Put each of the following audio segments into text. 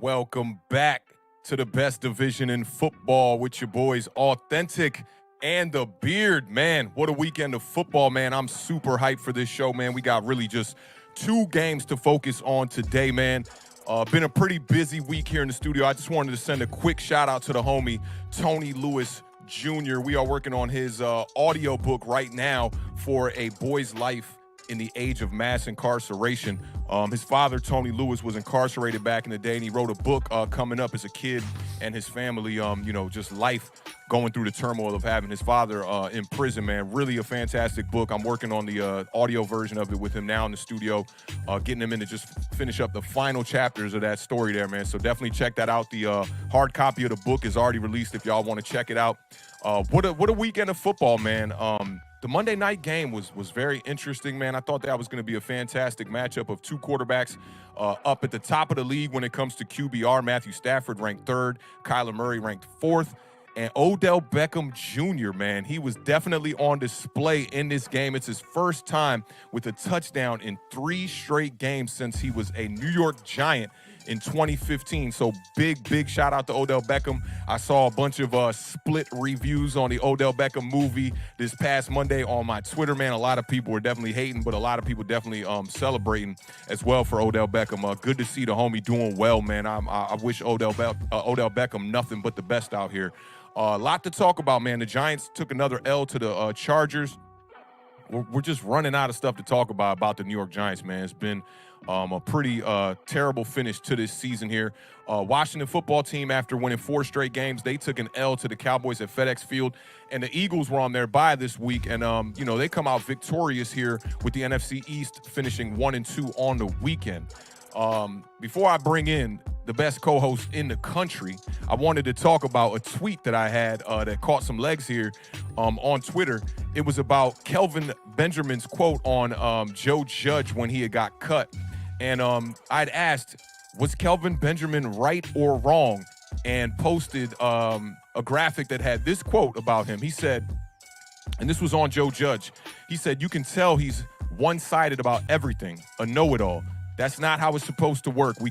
Welcome back to the best division in football with your boys Awthentik and the Beard. Man, what a weekend of football, man. I'm super hyped for this show, man. We got really just 2 games to focus on today, man. Been a pretty busy week here in the studio. I just wanted to send a quick shout out to the homie Tony Lewis Jr. We are working on his audio book right now for A Boy's Life in the Age of Mass Incarceration. His father, Tony Lewis, was incarcerated back in the day, and he wrote a book coming up as a kid and his family, just life going through the turmoil of having his father in prison, man. Really a fantastic book. I'm working on the audio version of it with him now in the studio, getting him in to just finish up the final chapters of that story there, man. So definitely check that out. The hard copy of the book is already released if y'all want to check it out. What a weekend of football, man. The Monday night game was very interesting, man. I thought that was going to be a fantastic matchup of 2 quarterbacks up at the top of the league when it comes to QBR. Matthew Stafford ranked 3rd, Kyler Murray ranked 4th, and Odell Beckham Jr., man, he was definitely on display in this game. It's his first time with a touchdown in 3 straight games since he was a New York Giant in 2015. So big shout out to Odell Beckham. I saw a bunch of split reviews on the Odell Beckham movie this past Monday on my Twitter, man. A lot of people were definitely hating, but a lot of people definitely celebrating as well for Odell Beckham. Good to see the homie doing well, man. I wish Odell Beckham nothing but the best out here. A lot to talk about, man. The Giants took another L to the Chargers. We're just running out of stuff to talk about the New York Giants, man. It's been a pretty terrible finish to this season here. Washington football team, after winning 4 straight games, they took an L to the Cowboys at FedEx Field, and the Eagles were on their bye this week, and they come out victorious here with the NFC East finishing 1-2 on the weekend. Before I bring in the best co-host in the country, I wanted to talk about a tweet that I had that caught some legs here on Twitter. It was about Kelvin Benjamin's quote on Joe Judge when he had got cut. And I'd asked, was Kelvin Benjamin right or wrong? And posted a graphic that had this quote about him. He said, and this was on Joe Judge, he said, "You can tell he's one-sided about everything, a know-it-all. That's not how it's supposed to work. We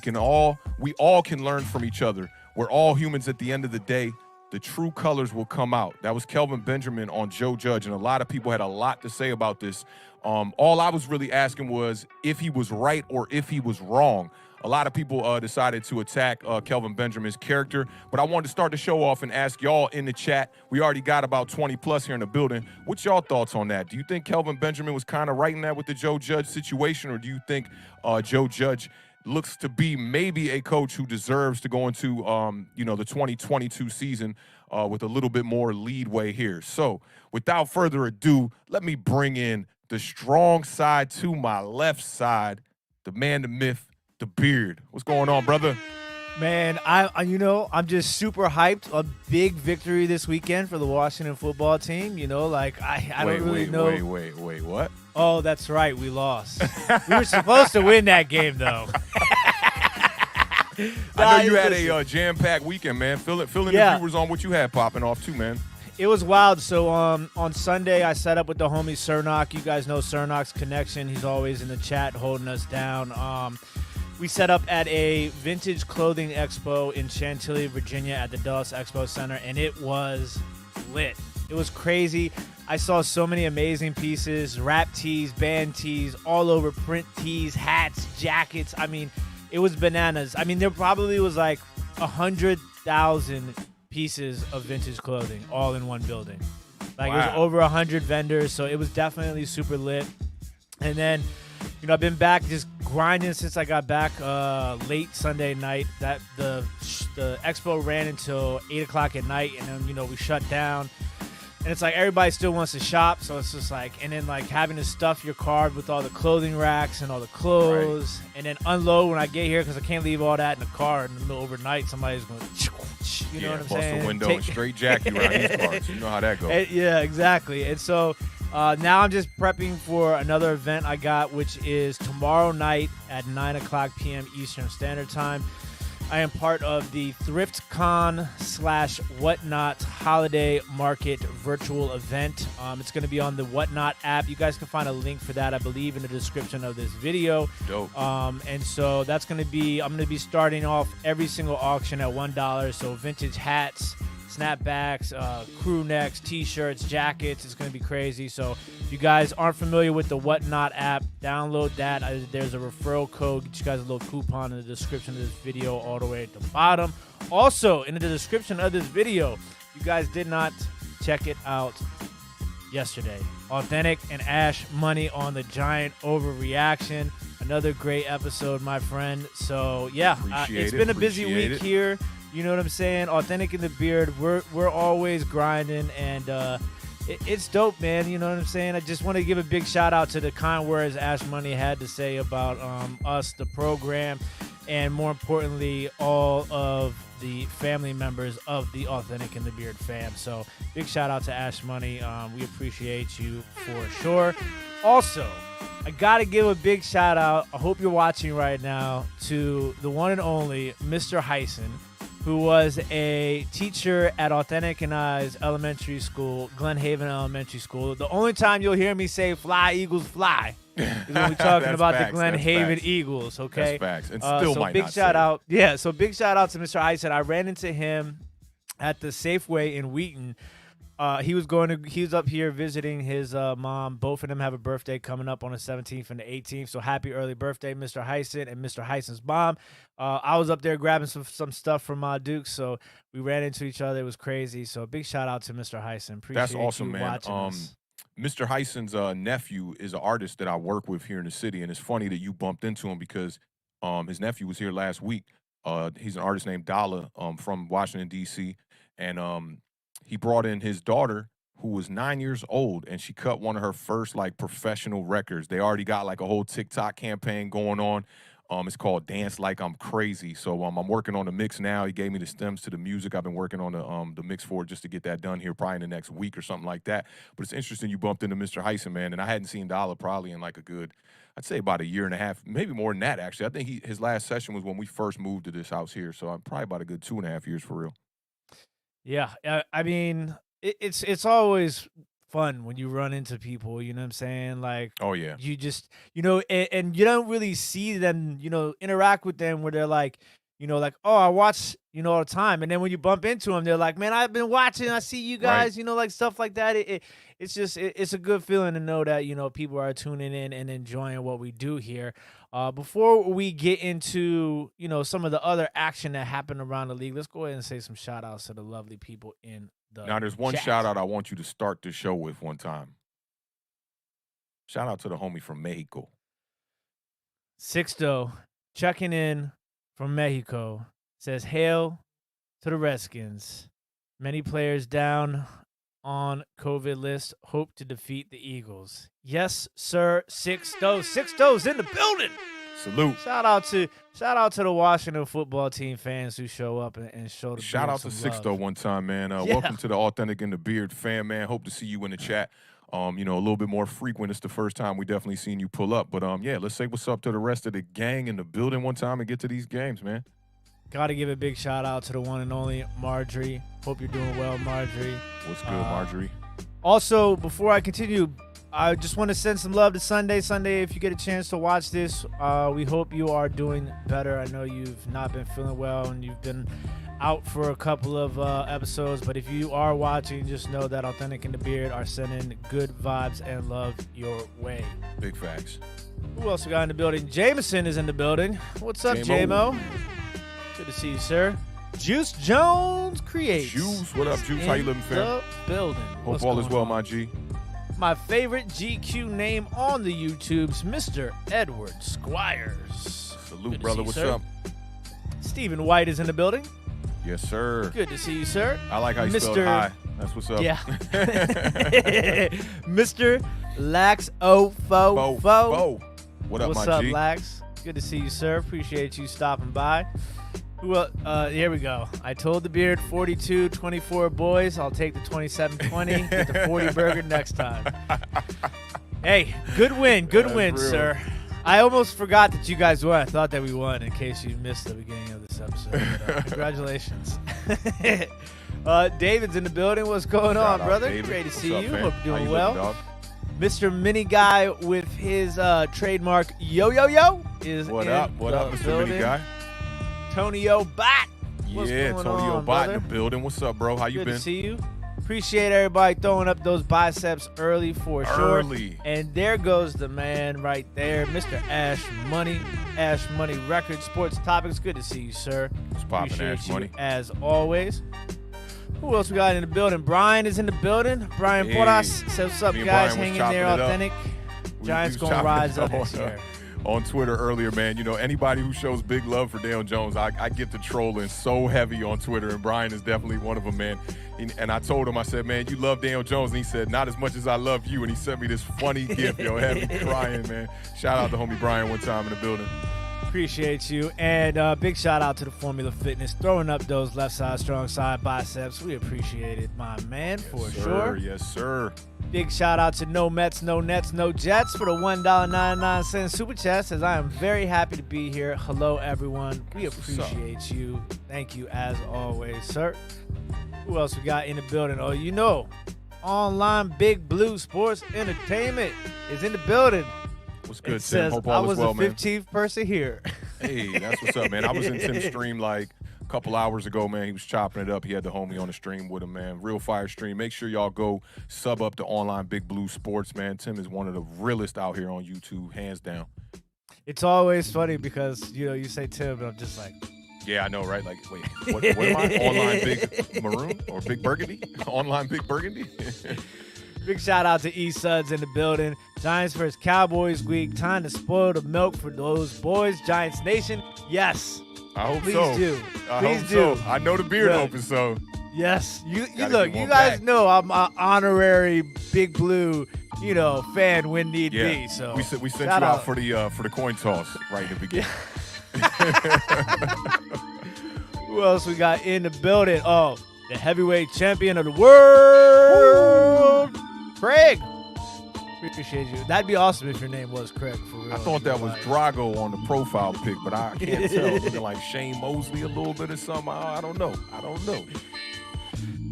all can learn from each other. We're all humans at the end of the day. The true colors will come out." That was Kelvin Benjamin on Joe Judge, and a lot of people had a lot to say about this. All I was really asking was if he was right or if he was wrong. A lot of people decided to attack Kelvin Benjamin's character, but I wanted to start the show off and ask y'all in the chat. We already got about 20 plus here in the building. What's y'all thoughts on that? Do you think Kelvin Benjamin was kind of right in that with the Joe Judge situation, or do you think Joe Judge looks to be maybe a coach who deserves to go into the 2022 season with a little bit more leadway here? So without further ado, let me bring in the strong side to my left side, the man, the myth, the Beard. What's going on, brother? Man, I'm just super hyped. A big victory this weekend for the Washington football team. I don't really know. Wait, what? Oh, that's right. We lost. We were supposed to win that game, though. I know you had a jam-packed weekend, man. Fill in the viewers on what you had popping off, too, man. It was wild. So on Sunday, I set up with the homie Cernock. You guys know Cernock's connection. He's always in the chat holding us down. We set up at a vintage clothing expo in Chantilly, Virginia at the Dallas Expo Center, and it was lit. It was crazy. I saw so many amazing pieces, rap tees, band tees, all over, print tees, hats, jackets. I mean, it was bananas. I mean, there probably was like 100,000 pieces of vintage clothing all in one building. Like, wow. It was over 100 vendors, so it was definitely super lit. And then, I've been back just grinding since I got back late Sunday night. That the expo ran until 8 o'clock at night, and then we shut down. And it's like everybody still wants to shop, so it's just like, and then like having to stuff your car with all the clothing racks and all the clothes, right. And then unload when I get here because I can't leave all that in the car in the middle overnight. Somebody's going, you know what I'm saying? Bust the window and straight jack you around these cars. You know how that goes. Yeah, exactly. And so now I'm just prepping for another event I got, which is tomorrow night at 9 o'clock p.m. Eastern Standard Time. I am part of the ThriftCon / Whatnot Holiday Market virtual event. It's going to be on the Whatnot app. You guys can find a link for that, I believe, in the description of this video. Dope. And so that's going to be, I'm going to be starting off every single auction at $1. So vintage hats, snapbacks, crew necks, t-shirts, jackets. It's going to be crazy. So if you guys aren't familiar with the Whatnot app, download that. There's a referral code. Get you guys a little coupon in the description of this video all the way at the bottom. Also, in the description of this video, you guys did not check it out yesterday. Awthentik and Ash Money on the Giant overreaction. Another great episode, my friend. So, yeah, it's been a busy week here. You know what I'm saying? Awthentik in the Beard. We're always grinding, and it's dope, man. You know what I'm saying? I just want to give a big shout out to the kind words Ash Money had to say about us, the program, and more importantly, all of the family members of the Awthentik in the Beard fam. So big shout out to Ash Money. We appreciate you for sure. Also, I got to give a big shout out. I hope you're watching right now, to the one and only Mr. Hyson, who was a teacher at Awthentik and I's elementary school, Glen Haven Elementary School. The only time you'll hear me say "Fly, Eagles, fly" is when we're talking about the Glen Haven Eagles, okay? That's facts. And still so might big not shout say out. Yeah, so big shout out to Mr. Hyson. I ran into him at the Safeway in Wheaton. He was up here visiting his mom. Both of them have a birthday coming up on the 17th and the 18th. So happy early birthday, Mr. Hyson and Mr. Hyson's mom. I was up there grabbing some stuff from Duke, so we ran into each other. It was crazy. So big shout out to Mr. Hyson. Appreciate That's awesome, you man. watching us. Mr. Hyson's nephew is an artist that I work with here in the city, and it's funny that you bumped into him because his nephew was here last week. He's an artist named Dallas from Washington, D.C., and he brought in his daughter, who was 9 years old, and she cut one of her first, like, professional records. They already got, like, a whole TikTok campaign going on. It's called Dance Like I'm Crazy. So I'm working on the mix now. He gave me the stems to the music. I've been working on the mix for it just to get that done here probably in the next week or something like that. But it's interesting you bumped into Mr. Hyson, man, and I hadn't seen Dollar probably in, like, a good, I'd say about a year and a half, maybe more than that, actually. I think his last session was when we first moved to this house here, so I'm probably about a good 2.5 years for real. Yeah, I mean, it's always fun when you run into people, you know what I'm saying? Like, Oh, yeah. you just, and you don't really see them, interact with them where they're like, like, oh, I watch, all the time. And then when you bump into them, they're like, man, I've been watching. I see you guys, like stuff like that. It's just, it's a good feeling to know that, people are tuning in and enjoying what we do here. Before we get into, some of the other action that happened around the league, let's go ahead and say some shout outs to the lovely people in the Now, there's one chat. shout out I want you to start the show with one time. Shout out to the homie from Mexico. Sixto checking in from Mexico says, hail to the Redskins. Many players down on COVID list hope to defeat the Eagles. Yes, sir. Sixto's in the building. Salute. Shout out to the Washington football team fans who show up and show the Shout Beard out to some Sixto love. one time, man. Yeah. Welcome to the Awthentik in the Beard fam, man. Hope to see you in the chat. A little bit more frequent. It's the first time we definitely seen you pull up. But yeah, let's say what's up to the rest of the gang in the building one time and get to these games, man. Got to give a big shout out to the one and only Marjorie. Hope you're doing well, Marjorie. What's good, Marjorie? Also, before I continue, I just want to send some love to Sunday. Sunday, if you get a chance to watch this, we hope you are doing better. I know you've not been feeling well and you've been out for a couple of episodes, but if you are watching, just know that Awthentik in the Beard are sending good vibes and love your way. Big facts. Who else we got in the building? Jameson is in the building. What's up, J-Mo? J-Mo? Good to see you, sir. Juice Jones creates. Juice, what up, Juice? How you living, fam? The building. Hope What's all is going well, on? my G. My favorite GQ name on the YouTubes, Mr. Edward Squires. Salute, Good to brother. see you, What's sir. up? Stephen White is in the building. Yes, sir. Good to see you, sir. I like how you spelled Mr. hi. That's what's up. Yeah. Mr. Lax O Fo Fo. Bo. What up, What's my up, G? Lax? Good to see you, sir. Appreciate you stopping by. Here we go. I told the Beard 42-24 boys. I'll take the 27-20. Get the 40 burger next time. Hey, good win. Good That's win, real. sir. I almost forgot that you guys won. I thought that we won in case you missed the beginning of this episode. But, congratulations. David's in the building. What's going on, brother? David. Great to see What's you. up, Hope man? you're How doing you well. living, dog? Mr. Mini Guy with his trademark yo is What in up? What the up, Mr. building. Mini Guy? Tonio Bot. What's Yeah, going Tony on, O'Bot brother? in the building. What's up, bro? How you Good been? to see you. Appreciate everybody throwing up those biceps early for sure. Early. And there goes the man right there, Mr. Ash Money. Ash Money Records, Sports Topics. Good to see you, sir. What's poppin', Appreciate Ash you Money? as always. Who else we got in the building? Brian is in the building. Brian Hey. Porras says, what's up, Me and guys? Brian was Hang in there, chopping it up. Authentic. We Giants was going to chopping rise it up this year. On Twitter earlier, man. You know, anybody who shows big love for Daniel Jones, I get to trolling so heavy on Twitter, and Brian is definitely one of them, man. And I told him, I said, man, you love Daniel Jones. And he said, not as much as I love you. And he sent me this funny gift, yo, had me crying, man. Shout out to homie Brian one time in the building. Appreciate you. And big shout out to the Formula Fitness, throwing up those left side, strong side biceps. We appreciate it, my man, for sure. Yes, sir. Big shout out to No Mets, No Nets, No Jets for the $1.99 super chat. Says, I am very happy to be here. Hello, everyone. We appreciate you. Thank you as always, sir. Who else we got in the building? Oh, you know, Online Big Blue Sports Entertainment is in the building. What's It good, Tim? says, Hope I all is was well, the man. 15th person here. Hey, that's what's up, man. I was in Tim's stream like a couple hours ago, man. He was chopping it up. He had the homie on the stream with him, man. Real fire stream. Make sure y'all go sub up to Online Big Blue Sports, man. Tim is one of the realest out here on YouTube, hands down. It's always funny because, you know, you say Tim, and I'm just like, Yeah, I know, right? Like, wait, what am I? Online Big Maroon or Big Burgundy? Online Big Burgundy? big shout out to E Suds in the building. Giants versus Cowboys week. Time to spoil the milk for those boys. Giants Nation, yes. I hope Please so. do. I Please hope do. so. I know the beard Look. open, so. Yes. You Gotta look, get you one guys back. know I'm an honorary Big Blue, you know, fan when need be. So we sent you shout out for the coin toss right in the beginning. Who else we got in the building? Oh, the heavyweight champion of the world, Craig. We appreciate you. That'd be awesome if your name was Craig, for real. I thought that was Drago on the profile pic, but I can't tell. Looking like Shane Mosley a little bit or something. I don't know.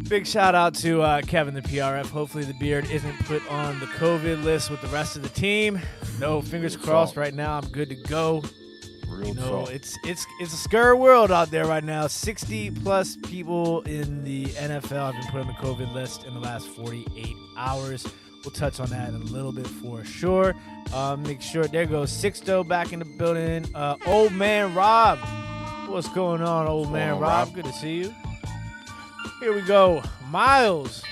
Big shout out to Kevin, the PRF. Hopefully the beard isn't put on the COVID list with the rest of the team. No, fingers Real crossed. talk. Right now, I'm good to go. Real You know, talk. it's a scary world out there right now. 60+ people in the NFL have been put on the COVID list in the last 48 hours. We'll touch on that in a little bit for sure. Make sure there goes Sixto back in the building. Old man Rob, what's going on, old man on, Rob? Rob? Good to see you. Here we go. Miles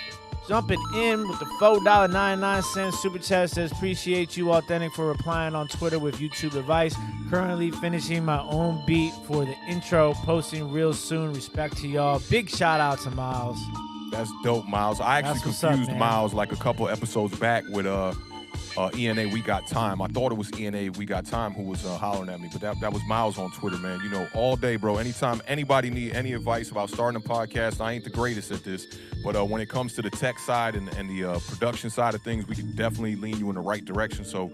jumping in with the $4.99 super chat. Says, appreciate you, Authentic, for replying on Twitter with YouTube advice. Currently finishing my own beat for the intro. Posting real soon. Respect to y'all. Big shout out to Miles. That's dope, Miles. I actually That's what's up, confused man. Miles like a couple episodes back with ENA We Got Time. I thought it was ENA We Got Time who was hollering at me, but that was Miles on Twitter, man. You know, all day, bro. Anytime anybody need any advice about starting a podcast, I ain't the greatest at this, but when it comes to the tech side and the production side of things, we can definitely lean you in the right direction. So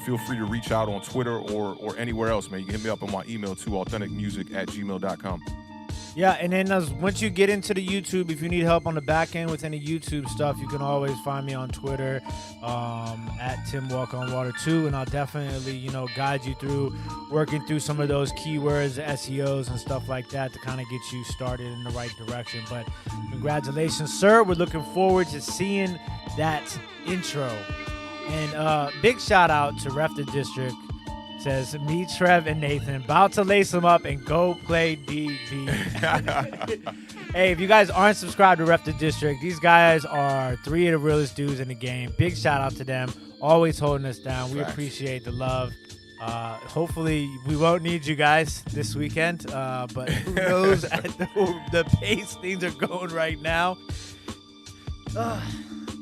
feel free to reach out on Twitter or anywhere else, man. You can hit me up on my email too, authenticmusic@gmail.com. Yeah, and then once you get into the YouTube, if you need help on the back end with any YouTube stuff, you can always find me on Twitter at TimWalkOnWater2, and I'll definitely, you know, guide you through working through some of those keywords, SEOs, and stuff like that to kind of get you started in the right direction. But congratulations, sir. We're looking forward to seeing that intro. And big shout out to Ref the District. Says, me, Trev, and Nathan about to lace them up and go play DB. Hey, if you guys aren't subscribed to Rep the District, these guys are 3 of the realest dudes in the game. Big shout out to them. Always holding us down. We Facts. appreciate the love. Hopefully, we won't need you guys this weekend, but who knows at the pace things are going right now.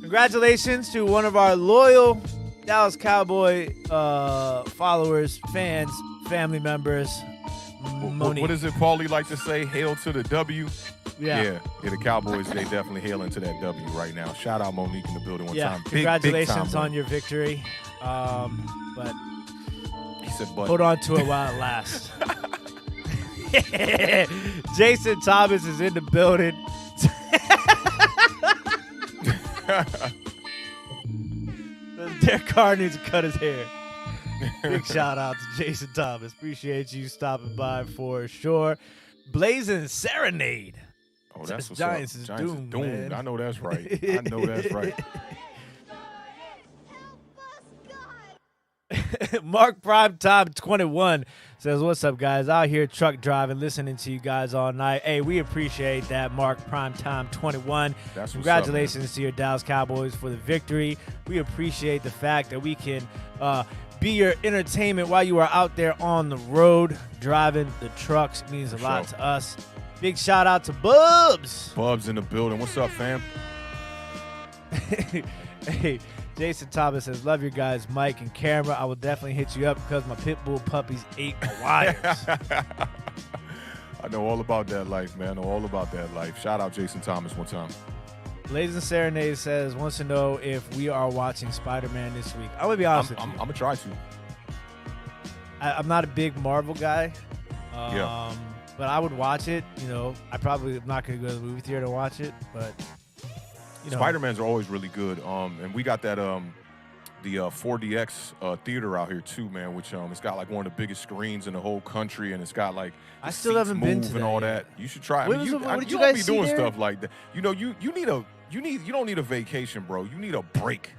Congratulations to one of our loyal Dallas Cowboy followers, fans, family members. Monique. What is it Paulie like to say? Hail to the W. Yeah. The Cowboys, they definitely hailing to that W right now. Shout out Monique in the building one time. Big Congratulations time on your victory. But said but. Hold on to it while it lasts. Jason Thomas is in the building. Derek Carr needs to cut his hair. Big shout out to Jason Thomas. Appreciate you stopping by for sure. Blazing Serenade. Oh, that's what's Giants up. is Giants doomed, is doomed. man. I know that's right. I know that's right. Mark Primetime 21 says, "What's up, guys? Out here truck driving, listening to you guys all night." Hey, we appreciate that, Mark Primetime 21. That's Congratulations to your Dallas Cowboys for the victory. We appreciate the fact that we can be your entertainment while you are out there on the road driving the trucks. It means a lot to us. Big shout out to Bubs. Bubs in the building. What's up, fam? Hey, Jason Thomas says, "Love your guys, Mike and camera. I will definitely hit you up because my pit bull puppies ate my wires." I know all about that life, man. I know all about that life. Shout out Jason Thomas one time. Blazing Serenade says, wants to know if we are watching Spider-Man this week. I'm going to be honest with you. I'm going to try to. I'm not a big Marvel guy. Yeah. But I would watch it. You know, I probably am not going to go to the movie theater to watch it, but you know. Spider-Mans are always really good. And we got that the 4DX theater out here too, man, which it's got like one of the biggest screens in the whole country, and it's got like I still haven't been to and all that. You should try. What you did you don't guys be see doing there? stuff like that. You know, you don't need a vacation, bro. You need a break.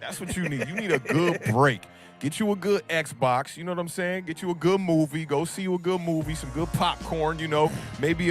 That's what you need. You need a good break. Get you a good Xbox, you know what I'm saying? Get you a good movie. Go see you a good movie, some good popcorn, you know. Maybe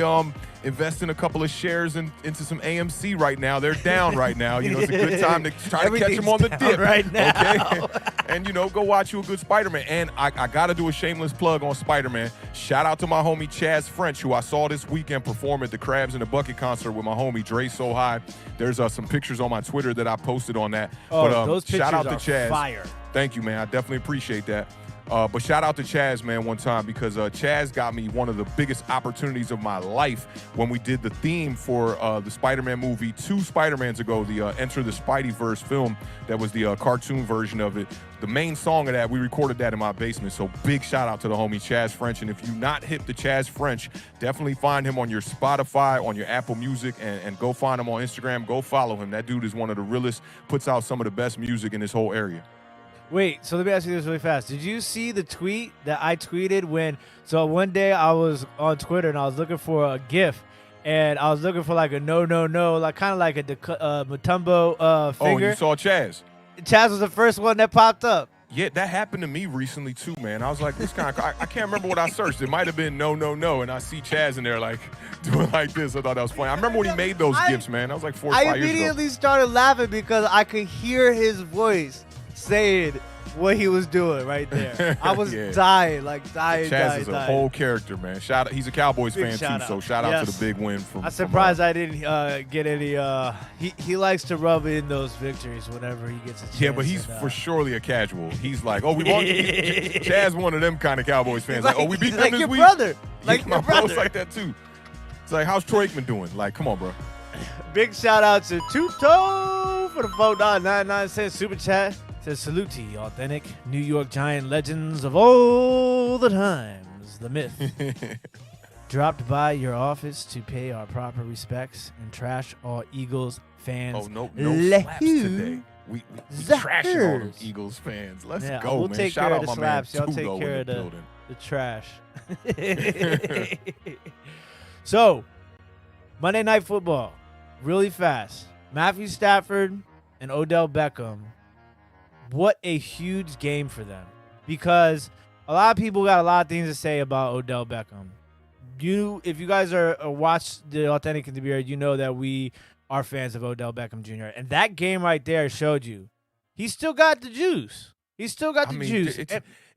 invest in a couple of shares into some AMC right now. They're down right now. You know, it's a good time to try to catch them on the dip. Right now. Okay? And, you know, go watch you a good Spider-Man. And I got to do a shameless plug on Spider-Man. Shout out to my homie Chaz French, who I saw this weekend perform at the Crabs in the Bucket concert with my homie Dre So High. There's some pictures on my Twitter that I posted on that. Oh, but, those pictures shout out to are Chaz. fire. Thank you, man. I definitely appreciate that. But shout out to Chaz, man, one time, because Chaz got me one of the biggest opportunities of my life when we did the theme for the Spider-Man movie 2 Spider-Mans ago, the Enter the Spideyverse film that was the cartoon version of it. The main song of that, we recorded that in my basement. So big shout out to the homie Chaz French. And if you not hip to Chaz French, definitely find him on your Spotify, on your Apple Music, and go find him on Instagram. Go follow him. That dude is one of the realest, puts out some of the best music in this whole area. Wait, so let me ask you this really fast. Did you see the tweet that I tweeted so one day I was on Twitter and I was looking for a GIF, and I was looking for like a no, like kind of like a Mutombo finger. Oh, you saw Chaz? Chaz was the first one that popped up. Yeah, that happened to me recently too, man. I was like, this kind of, I can't remember what I searched. It might have been no, and I see Chaz in there like doing like this. I thought that was funny. I remember when he made those GIFs, man. That was like 4 or 5 years ago. I immediately started laughing because I could hear his voice saying what he was doing right there. I was dying. Chaz is a whole character, man. Shout out, he's a Cowboys fan too, so shout out to the big win from. I'm surprised I didn't get any. He likes to rub in those victories whenever he gets a chance. Yeah, but he's for surely a casual. He's like, oh, we won. Chaz one of them kind of Cowboys fans. Like, oh, we beat them this week. Brother. Like my your brother. bro's like that too. It's like, how's Troy Aikman doing? Like, come on, bro. Big shout out to Tuto for the $4.99 super chat. Says, salute to you, authentic New York Giant legends of all the times. The myth. Dropped by your office to pay our proper respects and trash all Eagles fans. Oh, no slaps today. We trashing all them Eagles fans. Let's go, we'll man. Take Shout care out of the my man slaps. Y'all take Tudo care in of the building. the trash. So, Monday Night Football, really fast. Matthew Stafford and Odell Beckham. What a huge game for them, because a lot of people got a lot of things to say about Odell Beckham. If you guys are watch the Authentic and the Beard, you know that we are fans of Odell Beckham Jr. And that game right there showed you he still got the juice. He's still got the juice.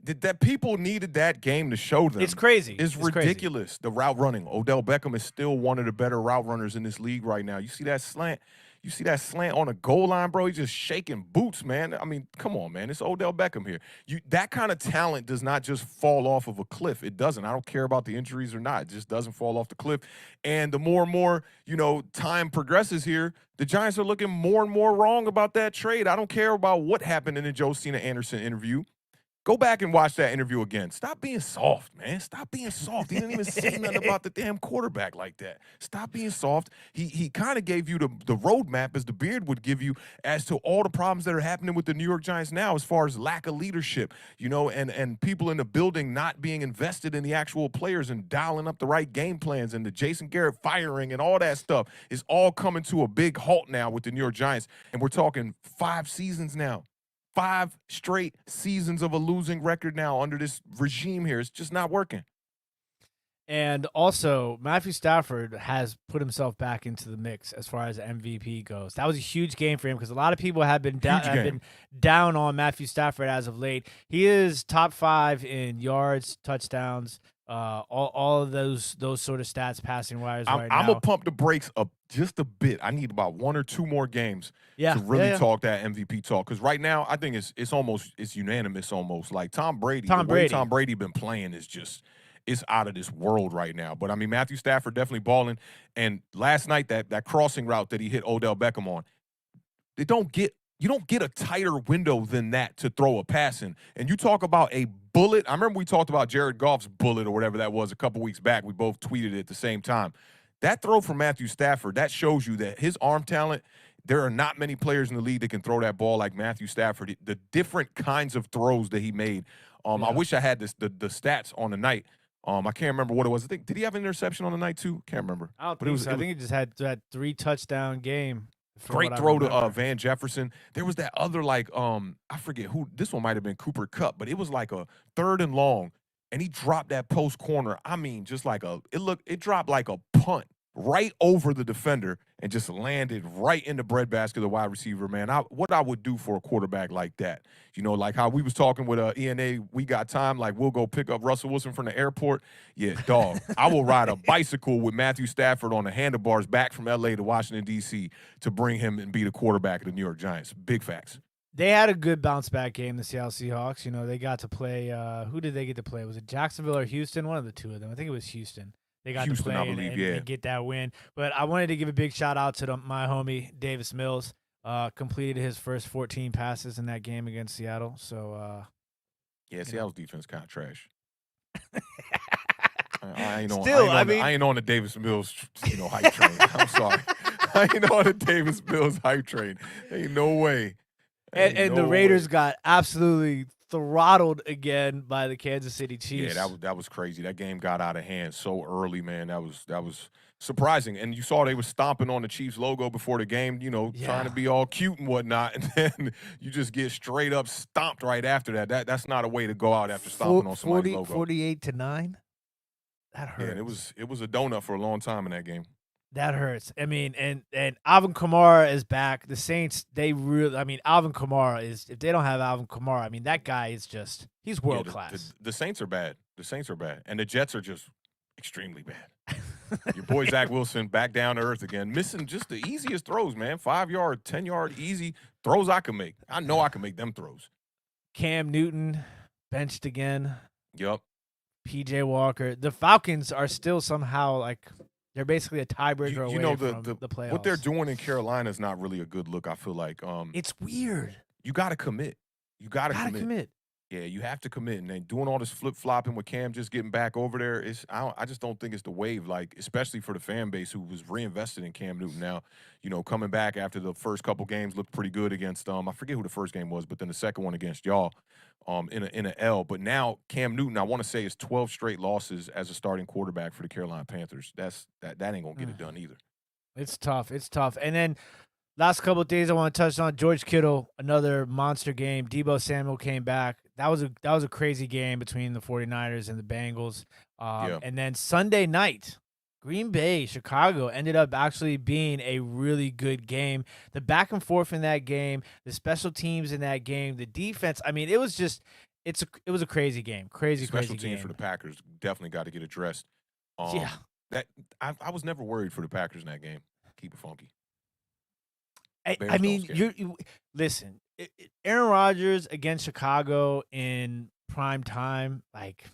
That people needed that game to show them. It's crazy. It's ridiculous. Crazy. The route running. Odell Beckham is still one of the better route runners in this league right now. You see that slant? You see that slant on the goal line, bro? He's just shaking boots, man. I mean, come on, man. It's Odell Beckham here. That kind of talent does not just fall off of a cliff. It doesn't. I don't care about the injuries or not. It just doesn't fall off the cliff. And the more and more, time progresses here, the Giants are looking more and more wrong about that trade. I don't care about what happened in the Josina Anderson interview. Go back and watch that interview again. Stop being soft, man. Stop being soft. He didn't even say nothing about the damn quarterback like that. Stop being soft. He kind of gave you the roadmap as the Beard would give you as to all the problems that are happening with the New York Giants now as far as lack of leadership, and people in the building not being invested in the actual players and dialing up the right game plans, and the Jason Garrett firing and all that stuff is all coming to a big halt now with the New York Giants. And we're talking 5 seasons now. 5 straight seasons of a losing record now under this regime here. It's just not working. And also, Matthew Stafford has put himself back into the mix as far as MVP goes. That was a huge game for him because a lot of people have been down on Matthew Stafford as of late. He is top 5 in yards, touchdowns, all of those sort of stats, passing wise right now. I'm gonna pump the brakes up just a bit. I need about 1 or 2 more games to really talk that MVP talk, because right now I think it's unanimous almost. Like Tom Brady been playing is just it's out of this world right now. But I mean, Matthew Stafford definitely balling. And last night that crossing route that he hit Odell Beckham on, you don't get a tighter window than that to throw a pass in. And you talk about a bullet. I remember we talked about Jared Goff's bullet or whatever that was a couple weeks back. We both tweeted it at the same time. That throw from Matthew Stafford, that shows you that his arm talent, there are not many players in the league that can throw that ball like Matthew Stafford. The different kinds of throws that he made. I wish I had the stats on the night. I can't remember what it was. I think, did he have an interception on the night too? Can't remember. I don't think so. I think he just had that 3 touchdown game. Great throw to Van Jefferson. There was that other, like, I forget who. This one might have been Cooper Kupp, but it was like a 3rd and long, and he dropped that post corner. I mean, just like it dropped like a punt right over the defender and just landed right in the breadbasket of the wide receiver, man. What I would do for a quarterback like that, like how we was talking with ENA, we got time, like we'll go pick up Russell Wilson from the airport. Yeah, dog, I will ride a bicycle with Matthew Stafford on the handlebars back from L.A. to Washington, D.C. to bring him and be the quarterback of the New York Giants. Big facts. They had a good bounce-back game, the Seattle Seahawks. They got to play who did they get to play? Was it Jacksonville or Houston? One of the two of them. I think it was Houston. They got Houston, to play and get that win. But I wanted to give a big shout-out to my homie, Davis Mills. Completed his first 14 passes in that game against Seattle. So, Seattle's defense kind of trash. I ain't on the Davis Mills, hype train. I'm sorry. I ain't on the Davis Mills hype train. Ain't no way. And the Raiders got absolutely throttled again by the Kansas City Chiefs. Yeah, that was crazy. That game got out of hand so early, man. That was surprising. And you saw they were stomping on the Chiefs logo before the game, trying to be all cute and whatnot. And then you just get straight up stomped right after that. That's not a way to go out after stomping on somebody's logo. 48-9. That hurts. Yeah, and it was a donut for a long time in that game. That hurts. I mean, and Alvin Kamara is back. The Saints, Alvin Kamara is, if they don't have Alvin Kamara, that guy is he's world class. The Saints are bad. The Saints are bad. And the Jets are just extremely bad. Your boy Zach Wilson back down to earth again, missing just the easiest throws, man. 5-yard, 10-yard, easy throws I can make. I know I can make them throws. Cam Newton benched again. Yep. PJ Walker. The Falcons are still somehow they're basically a tiebreaker away from the playoffs. What they're doing in Carolina is not really a good look, I feel like. It's weird. You got to commit. You got to commit. Yeah, you have to commit. And then doing all this flip-flopping with Cam just getting back over there, I just don't think it's the wave, especially for the fan base who was reinvested in Cam Newton now. Coming back after the first couple games looked pretty good against, I forget who the first game was, but then the second one against y'all in an L. But now Cam Newton, I want to say, is 12 straight losses as a starting quarterback for the Carolina Panthers. That ain't going to get it done either. It's tough. And then last couple of days I want to touch on George Kittle, another monster game. Deebo Samuel came back. That was a crazy game between the 49ers and the Bengals. And then Sunday night, Green Bay, Chicago ended up actually being a really good game. The back and forth in that game, the special teams in that game, the defense. It was it was a crazy game. Crazy special game. Teams for the Packers definitely got to get addressed. That I was never worried for the Packers in that game. Keep it funky. Listen, Aaron Rodgers against Chicago in prime time, like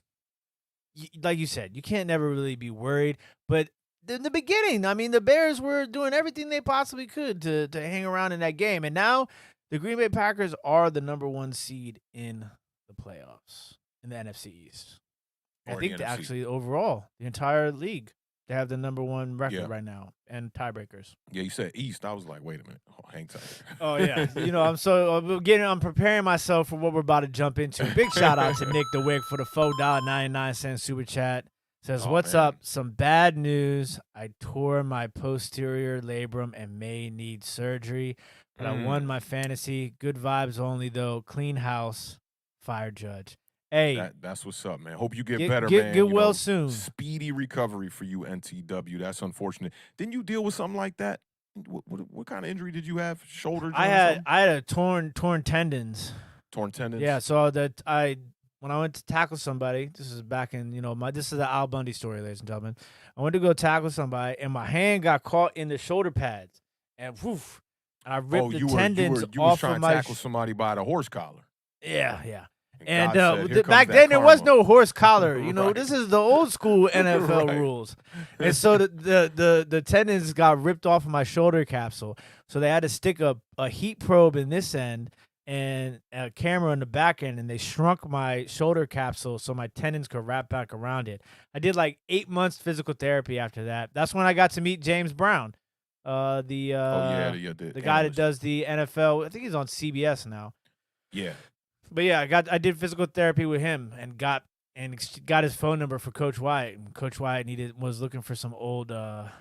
you said, you can't never really be worried. But in the beginning, the Bears were doing everything they possibly could to hang around in that game. And now the Green Bay Packers are the #1 seed in the playoffs in the NFC East. Or I think the NFC. actually overall, the entire league, they have the number one record Yeah. right now and tiebreakers. Yeah, you said East. I was like, wait a minute. Oh, hang tight. Oh yeah, I'm preparing myself for what we're about to jump into. Big shout out to Nick DeWick for the $4.99 super chat. Says, what's man. up? Some bad news. I tore my posterior labrum and may need surgery, but I won my fantasy. Good vibes only though. Clean house. Fire Judge. Hey, That's what's up, man. Hope you get better, get man. Get well soon. Speedy recovery for you, NTW. That's unfortunate. Didn't you deal with something like that? What kind of injury did you have? Shoulder? I had a torn tendons. Torn tendons. Yeah, so when I went to tackle somebody, this is back in this is the Al Bundy story, ladies and gentlemen. I went to go tackle somebody, and my hand got caught in the shoulder pads, and woof, and I ripped the tendons you off was trying of to my. tackle somebody by the horse collar. Yeah. And Back then there was no horse collar. Right. This is the old school NFL rules. And so the tendons got ripped off of my shoulder capsule. So they had to stick a heat probe in this end and a camera in the back end, and they shrunk my shoulder capsule so my tendons could wrap back around it. I did like 8 months physical therapy after that. That's when I got to meet James Brown, the guy that does the NFL. I think he's on CBS now. Yeah. But yeah, I did physical therapy with him and got his phone number for Coach Wyatt. And Coach Wyatt was looking for some old film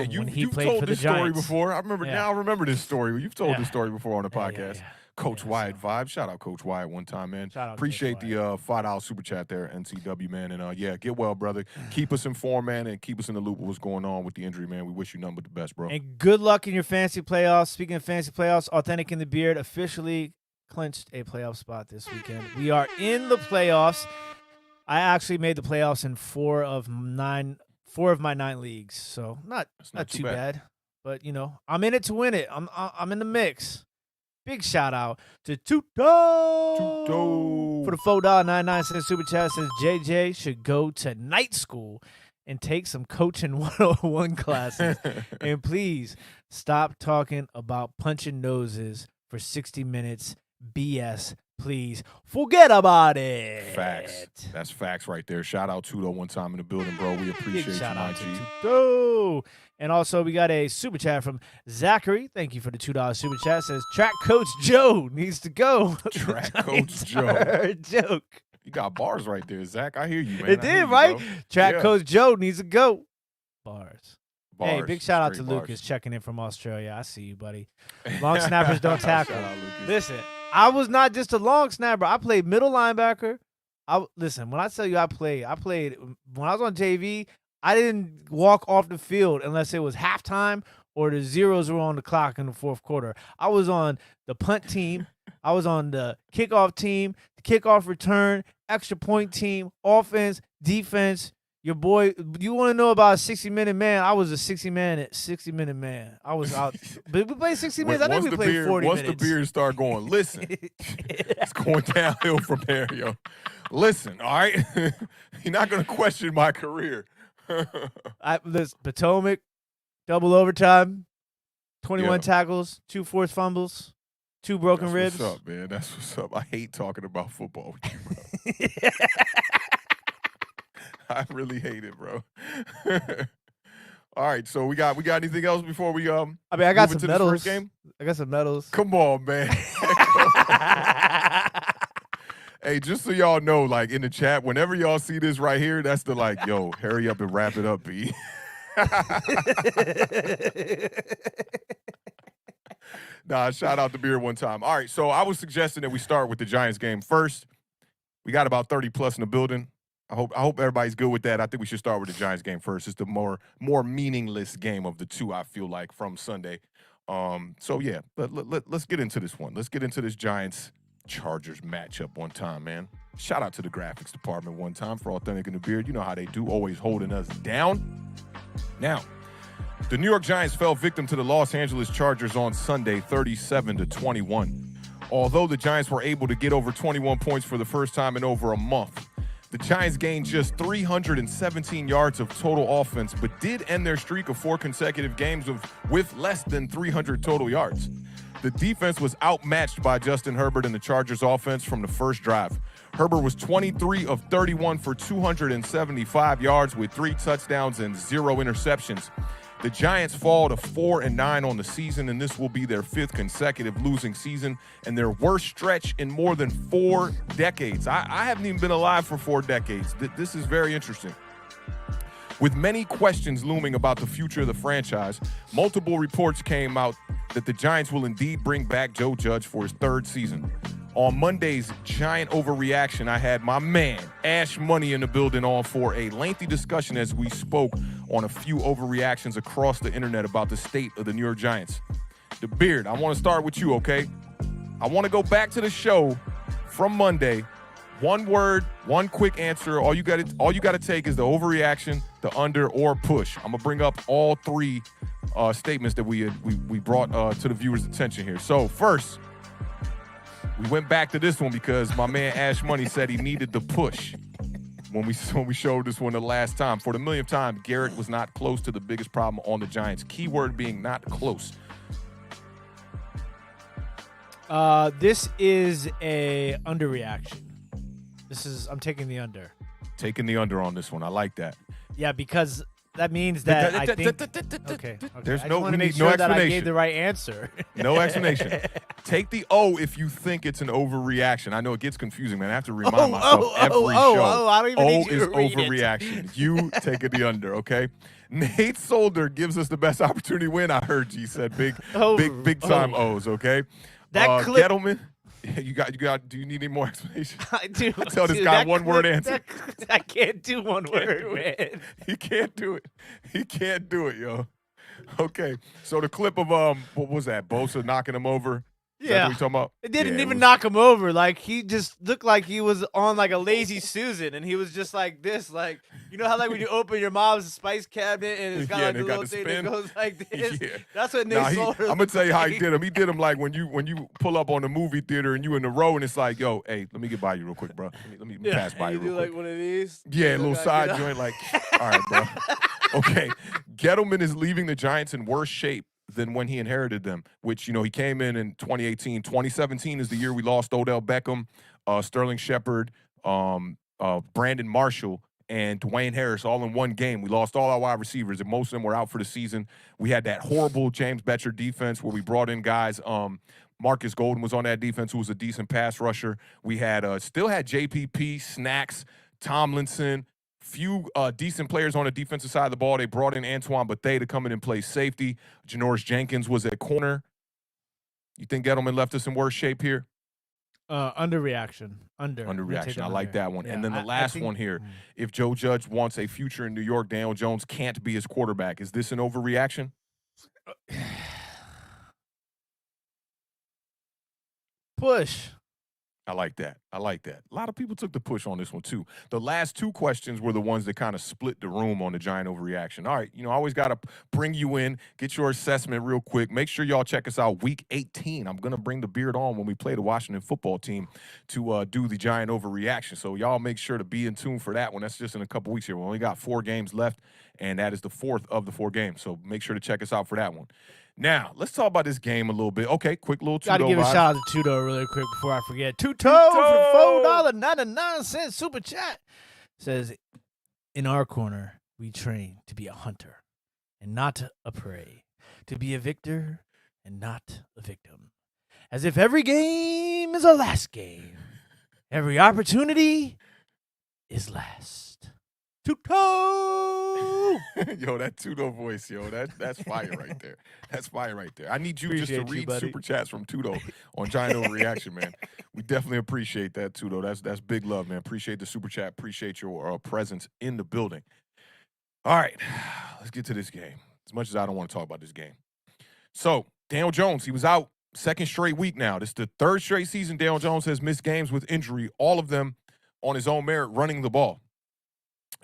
when he played told for the this story Giants. before. I remember now. I remember this story. You've told this story before on the podcast. Yeah. Coach Wyatt vibe. Shout out Coach Wyatt one time, man. Appreciate the $5 super chat there, NCW, man. And get well, brother. Keep us informed, man, and keep us in the loop of what's going on with the injury, man. We wish you nothing but the best, bro. And good luck in your fantasy playoffs. Speaking of fantasy playoffs, Awthentik in the Beard officially clinched a playoff spot this weekend. We are in the playoffs. I actually made the playoffs in four of my 9 leagues, so not too bad. But I'm in it to win it. I'm in the mix. Big shout out to Tuto for the $4.99 super chat. Says JJ should go to night school and take some coaching 101 classes. And please stop talking about punching noses for 60 minutes. BS, please. Forget about it. Facts. That's facts right there. Shout out Tuto one time in the building, bro. We appreciate you, shout my out G. to Tuto. And also, we got a super chat from Zachary. Thank you for the $2 super chat. Says, track coach Joe needs to go. Track coach Joe. Joke. You got bars right there, Zach. I hear you, man. It did, right? Bro. Track coach Joe needs to go. Bars. Hey, Bars. big shout out to Straight Lucas bars. checking in from Australia. I see you, buddy. Long snappers don't tackle. Shout out, Lucas. Listen, I was not just a long snapper. I played middle linebacker. Listen, when I tell you I played when I was on JV, I didn't walk off the field unless it was halftime or the zeros were on the clock in the fourth quarter. I was on the punt team. I was on the kickoff team, the kickoff return, extra point team, offense, defense. Your boy, you want to know about a 60-minute man? I was a 60-minute man. I was out. But we played 60 minutes. I think we played 40 minutes. Once the beers start going, listen, it's going downhill from there, yo. Listen, all right? You're not going to question my career. Listen, Potomac, double overtime, 21 tackles, 2 forced fumbles, 2 broken ribs. What's up, man? That's what's up. I hate talking about football with you, bro. I really hate it, bro. All right, so we got anything else before we I got some medals. First game? I got some medals. Come on, man. Hey, just so y'all know, like in the chat, whenever y'all see this right here, that's the like, yo, hurry up and wrap it up, B. Nah, shout out to Beer one time. All right, so I was suggesting that we start with the Giants game first. We got about 30 plus in the building. I hope everybody's good with that. I think we should start with the Giants game first. It's the more meaningless game of the two, I feel like, from Sunday. So yeah, but let's get into this one. Let's get into this Giants-Chargers matchup one time, man. Shout out to the graphics department one time for Awthentik in the Beard. You know how they do, always holding us down. Now, the New York Giants fell victim to the Los Angeles Chargers on Sunday, 37-21. Although the Giants were able to get over 21 points for the first time in over a month, the Giants gained just 317 yards of total offense, but did end their streak of 4 consecutive games with less than 300 total yards. The defense was outmatched by Justin Herbert and the Chargers offense from the first drive. Herbert was 23 of 31 for 275 yards with 3 touchdowns and 0 interceptions. The Giants fall to 4-9 on the season, and this will be their 5th consecutive losing season and their worst stretch in more than 4 decades. I haven't even been alive for 4 decades. This is very interesting. With many questions looming about the future of the franchise, multiple reports came out that the Giants will indeed bring back Joe Judge for his 3rd season. On Monday's Giant Overreaction, I had my man, Ash Money, in the building on for a lengthy discussion as we spoke on a few overreactions across the internet about the state of the New York Giants. The Beard, I want to start with you, okay? I want to go back to the show from Monday. One word, one quick answer. All you got to take is the overreaction, the under, or push. I'm gonna bring up all 3 statements that we brought to the viewers' attention here. So first, we went back to this one because my man Ash Money said he needed the push when we showed this one the last time. For the millionth time, Garrett was not close to the biggest problem on the Giants. Keyword being not close. This is a underreaction. I'm taking the under. Taking the under on this one. I like that. Yeah, because that means that I think. Okay. There's I no. want We to make need sure no that I gave explanation. the right answer. No explanation. Take the O if you think it's an overreaction. I know it gets confusing, man. I have to remind myself every show. I don't even need you is to read it. overreaction. You take it the under, okay? Nate Solder gives us the best opportunity to win. I heard G said big time O's, okay? That clip. Gettleman, you got. Do you need any more explanation? I do. Tell this guy one word answer. I can't do one word, man. He can't do it. He can't do it, yo. Okay, so the clip of what was that? Bosa knocking him over. Is that what we talking about? It didn't even knock him over. Like, he just looked like he was on like a lazy Susan, and he was just like this. Like, you know how like when you open your mom's spice cabinet and it's got like a little thing that goes like this. Yeah. That's what Nate Solder. I'm gonna tell you how he did him. He did him like when you pull up on the movie theater and you in the row and it's like, yo, hey, let me get by you real quick, bro. Let me pass by you real quick. Like one of these. Yeah, a little side joint. Like, all right, bro. Okay, Gettleman is leaving the Giants in worse shape than when he inherited them, which, he came in 2018. 2017 is the year we lost Odell Beckham, Sterling Shepard, Brandon Marshall, and Dwayne Harris all in one game. We lost all our wide receivers, and most of them were out for the season. We had that horrible James Betcher defense where we brought in guys. Marcus Golden was on that defense, who was a decent pass rusher. We had still had JPP, Snacks, Tomlinson, few decent players on the defensive side of the ball. They brought in Antoine Bethea to come in and play safety. Janoris Jenkins was at corner. You think Gettleman left us in worse shape here? Underreaction. Underreaction. I like that one. Yeah, and then the last one here. If Joe Judge wants a future in New York, Daniel Jones can't be his quarterback. Is this an overreaction? Push. I like that. A lot of people took the push on this one, too. The last 2 questions were the ones that kind of split the room on the Giant overreaction. All right, I always got to bring you in, get your assessment real quick. Make sure y'all check us out Week 18. I'm going to bring the Beard on when we play the Washington football team to do the Giant overreaction. So y'all make sure to be in tune for that one. That's just in a couple weeks here. We only got 4 games left, and that is the 4th of the 4 games. So make sure to check us out for that one. Now, let's talk about this game a little bit. Okay, quick little Tudo. Got to give a shout out to Tudo really quick before I forget. Tudo for the $4.99 super chat. Says, in our corner, we train to be a hunter and not a prey, to be a victor and not a victim. As if every game is our last game. Every opportunity is last. Tudo! Yo, that Tudo voice, yo, that's fire right there. That's fire right there. I need you just to read super chats from Tudo on Giant Overreaction, man. We definitely appreciate that, Tudo. That's big love, man. Appreciate the super chat. Appreciate your presence in the building. All right, let's get to this game. As much as I don't want to talk about this game. So, Daniel Jones, he was out 2nd straight week now. This is the 3rd straight season Daniel Jones has missed games with injury, all of them on his own merit running the ball.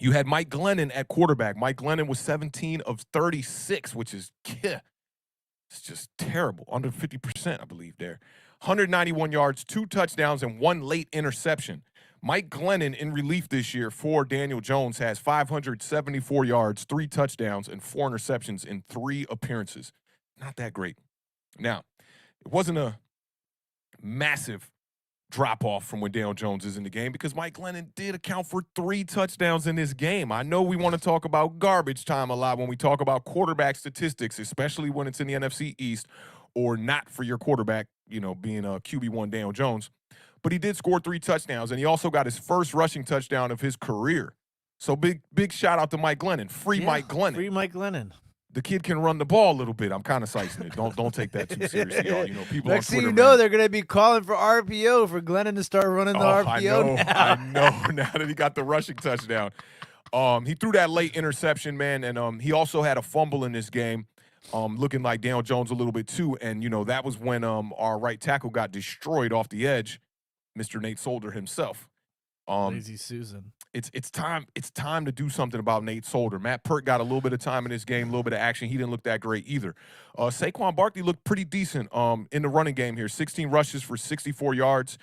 You had Mike Glennon at quarterback. Mike Glennon was 17 of 36, which is, it's just terrible. Under 50%, I believe, there. 191 yards, 2 touchdowns, and 1 late interception. Mike Glennon in relief this year for Daniel Jones has 574 yards, 3 touchdowns, and 4 interceptions in 3 appearances. Not that great. Now, it wasn't a massive drop off from when Daniel Jones is in the game because Mike Glennon did account for 3 touchdowns in this game. I know we want to talk about garbage time a lot when we talk about quarterback statistics, especially when it's in the NFC East or not for your quarterback, being a QB1 Daniel Jones. But he did score 3 touchdowns, and he also got his first rushing touchdown of his career. So big shout out to Mike Glennon. Free Mike Glennon. Free Mike Glennon. The kid can run the ball a little bit. I'm kind of slicing it. Don't take that too seriously, y'all. People Next on Twitter, thing you know, man, they're going to be calling for RPO for Glennon to start running the RPO I know. Now that he got the rushing touchdown. He threw that late interception, man, and he also had a fumble in this game, looking like Daniel Jones a little bit too. And, that was when our right tackle got destroyed off the edge, Mr. Nate Solder himself. Lazy Susan. It's time to do something about Nate Solder. Matt Pert got a little bit of time in this game, a little bit of action. He didn't look that great either. Saquon Barkley looked pretty decent in the running game here. 16 rushes for 64 yards,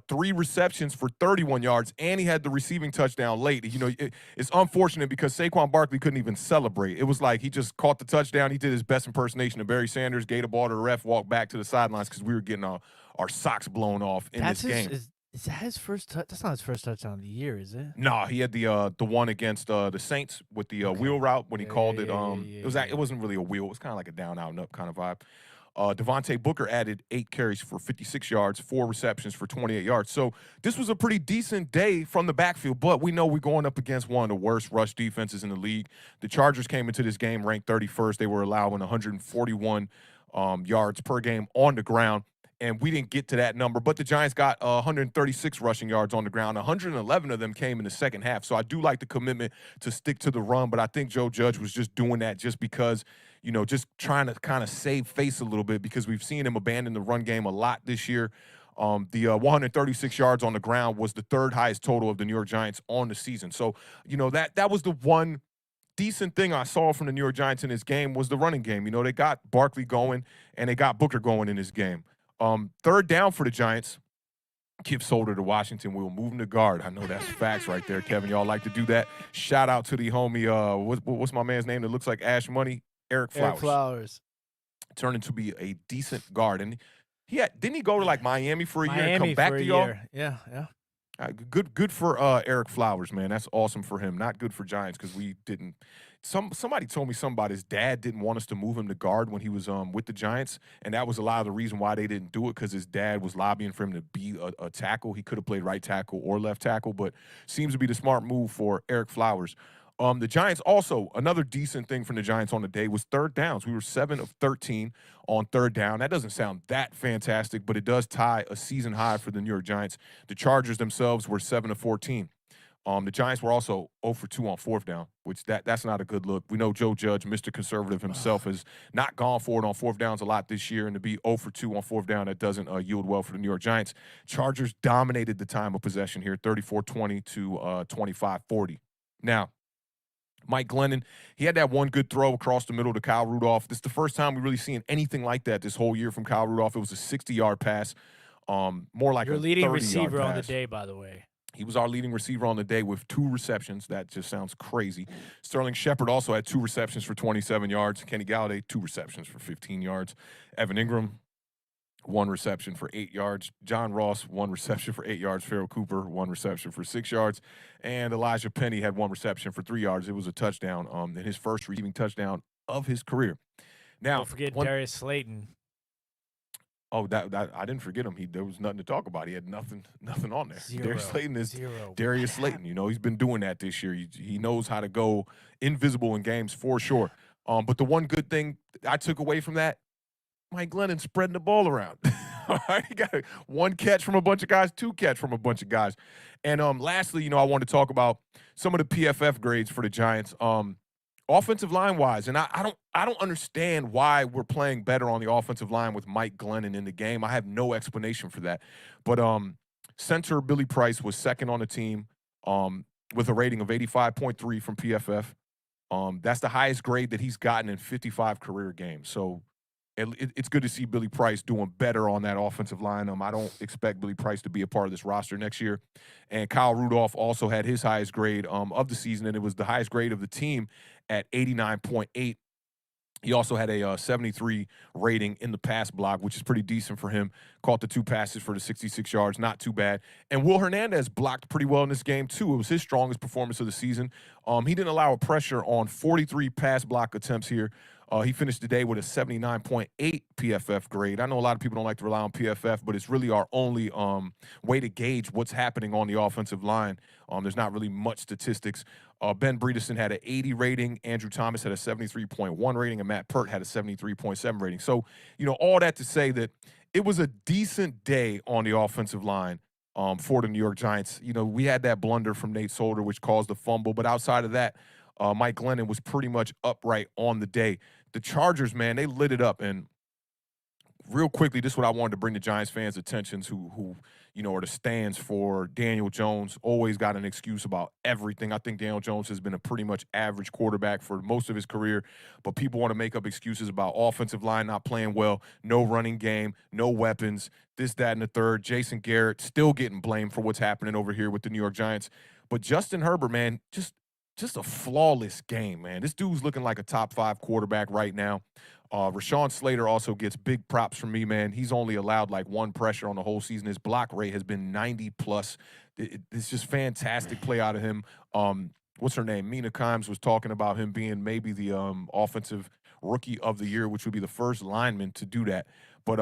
3 receptions for 31 yards, and he had the receiving touchdown late. It's unfortunate because Saquon Barkley couldn't even celebrate. It was like he just caught the touchdown. He did his best impersonation of Barry Sanders, gave the ball to the ref, walked back to the sidelines because we were getting our socks blown off in this game. Is that his first touch? That's not his first touchdown of the year, is it? No, he had the one against the Saints with the wheel route when he called it. It wasn't really a wheel. It was kind of like a down, out, and up kind of vibe. Devontae Booker added 8 carries for 56 yards, 4 receptions for 28 yards. So this was a pretty decent day from the backfield, but we know we're going up against one of the worst rush defenses in the league. The Chargers came into this game ranked 31st. They were allowing 141 yards per game on the ground. And we didn't get to that number, but the Giants got 136 rushing yards on the ground. 111 of them came in the second half. So I do like the commitment to stick to the run, but I think Joe Judge was just doing that just because, just trying to kind of save face a little bit because we've seen him abandon the run game a lot this year. The 136 yards on the ground was the 3rd highest total of the New York Giants on the season. So, that was the one decent thing I saw from the New York Giants in this game was the running game. They got Barkley going and they got Booker going in this game. 3rd down for the Giants. Give Solder to Washington. We'll move him to guard. I know that's facts right there, Kevin. Y'all like to do that. Shout out to the homie, what's my man's name that looks like Ash Money? Eric Flowers. Eric Flowers. Turned into be a decent guard. And didn't he go to like Miami for a year and Miami come back for to a y'all? year. Yeah. Good for Eric Flowers, man. That's awesome for him. Not good for Giants because we didn't. Somebody told me something about his dad didn't want us to move him to guard when he was with the Giants, and that was a lot of the reason why they didn't do it because his dad was lobbying for him to be a tackle. He could have played right tackle or left tackle, but seems to be the smart move for Eric Flowers. The Giants also, another decent thing from the Giants on the day was 3rd downs. We were 7 of 13 on 3rd down. That doesn't sound that fantastic, but it does tie a season high for the New York Giants. The Chargers themselves were 7 of 14. The Giants were also 0 for 2 on 4th down, which that's not a good look. We know Joe Judge, Mr. Conservative himself, has not gone for it on 4th downs a lot this year, and to be 0 for 2 on 4th down, that doesn't yield well for the New York Giants. Chargers dominated the time of possession here, 34-20 to 25-40. Now, Mike Glennon, he had that one good throw across the middle to Kyle Rudolph. This is the first time we've really seen anything like that this whole year from Kyle Rudolph. It was a 60-yard pass, more like Your a leading 30-yard receiver pass. on the day, by the way. He was our leading receiver on the day with 2 receptions. That just sounds crazy. Sterling Shepard also had 2 receptions for 27 yards. Kenny Galladay, 2 receptions for 15 yards. Evan Ingram, 1 reception for 8 yards. John Ross, 1 reception for 8 yards. Farrell Cooper, 1 reception for 6 yards. And Elijah Penny had 1 reception for 3 yards. It was a touchdown, and his first receiving touchdown of his career. Now, don't forget Darius Slayton. Oh, that I didn't forget him. There was nothing to talk about. He had nothing on there. Zero. Darius Slayton is Zero. Darius Slayton. He's been doing that this year. He knows how to go invisible in games for sure. But the one good thing I took away from that, Mike Glennon spreading the ball around. All right, he got 1 catch from a bunch of guys, 2 catch from a bunch of guys. And lastly, I want to talk about some of the PFF grades for the Giants. Offensive line wise, and I don't understand why we're playing better on the offensive line with Mike Glennon in the game. I have no explanation for that. But center Billy Price was 2nd on the team with a rating of 85.3 from PFF. That's the highest grade that he's gotten in 55 career games. So it's good to see Billy Price doing better on that offensive line. I don't expect Billy Price to be a part of this roster next year. And Kyle Rudolph also had his highest grade of the season, and it was the highest grade of the team at 89.8. He also had a 73 rating in the pass block, which is pretty decent for him. Caught the 2 passes for the 66 yards, not too bad. And Will Hernandez blocked pretty well in this game, too. It was his strongest performance of the season. He didn't allow a pressure on 43 pass block attempts here. He finished the day with a 79.8 PFF grade. I know a lot of people don't like to rely on PFF, but it's really our only way to gauge what's happening on the offensive line. There's not really much statistics. Ben Bredeson had an 80 rating. Andrew Thomas had a 73.1 rating, and Matt Pert had a 73.7 rating. So, all that to say that it was a decent day on the offensive line for the New York Giants. We had that blunder from Nate Solder, which caused the fumble. But outside of that, Mike Glennon was pretty much upright on the day. The Chargers, man, they lit it up. And real quickly, this is what I wanted to bring the Giants fans' attention who are the stands for Daniel Jones. Always got an excuse about everything. I think Daniel Jones has been a pretty much average quarterback for most of his career, but people want to make up excuses about offensive line not playing well, no running game, no weapons, this, that, and the third. Jason Garrett still getting blamed for what's happening over here with the New York Giants. But Justin Herbert, man, just a flawless game, man. This dude's looking like a top 5 quarterback right now. Rashawn Slater also gets big props from me, man. He's only allowed like 1 pressure on the whole season. His block rate has been 90+. It's just fantastic play out of him. What's her name? Mina Kimes was talking about him being maybe the offensive rookie of the year, which would be the first lineman to do that. But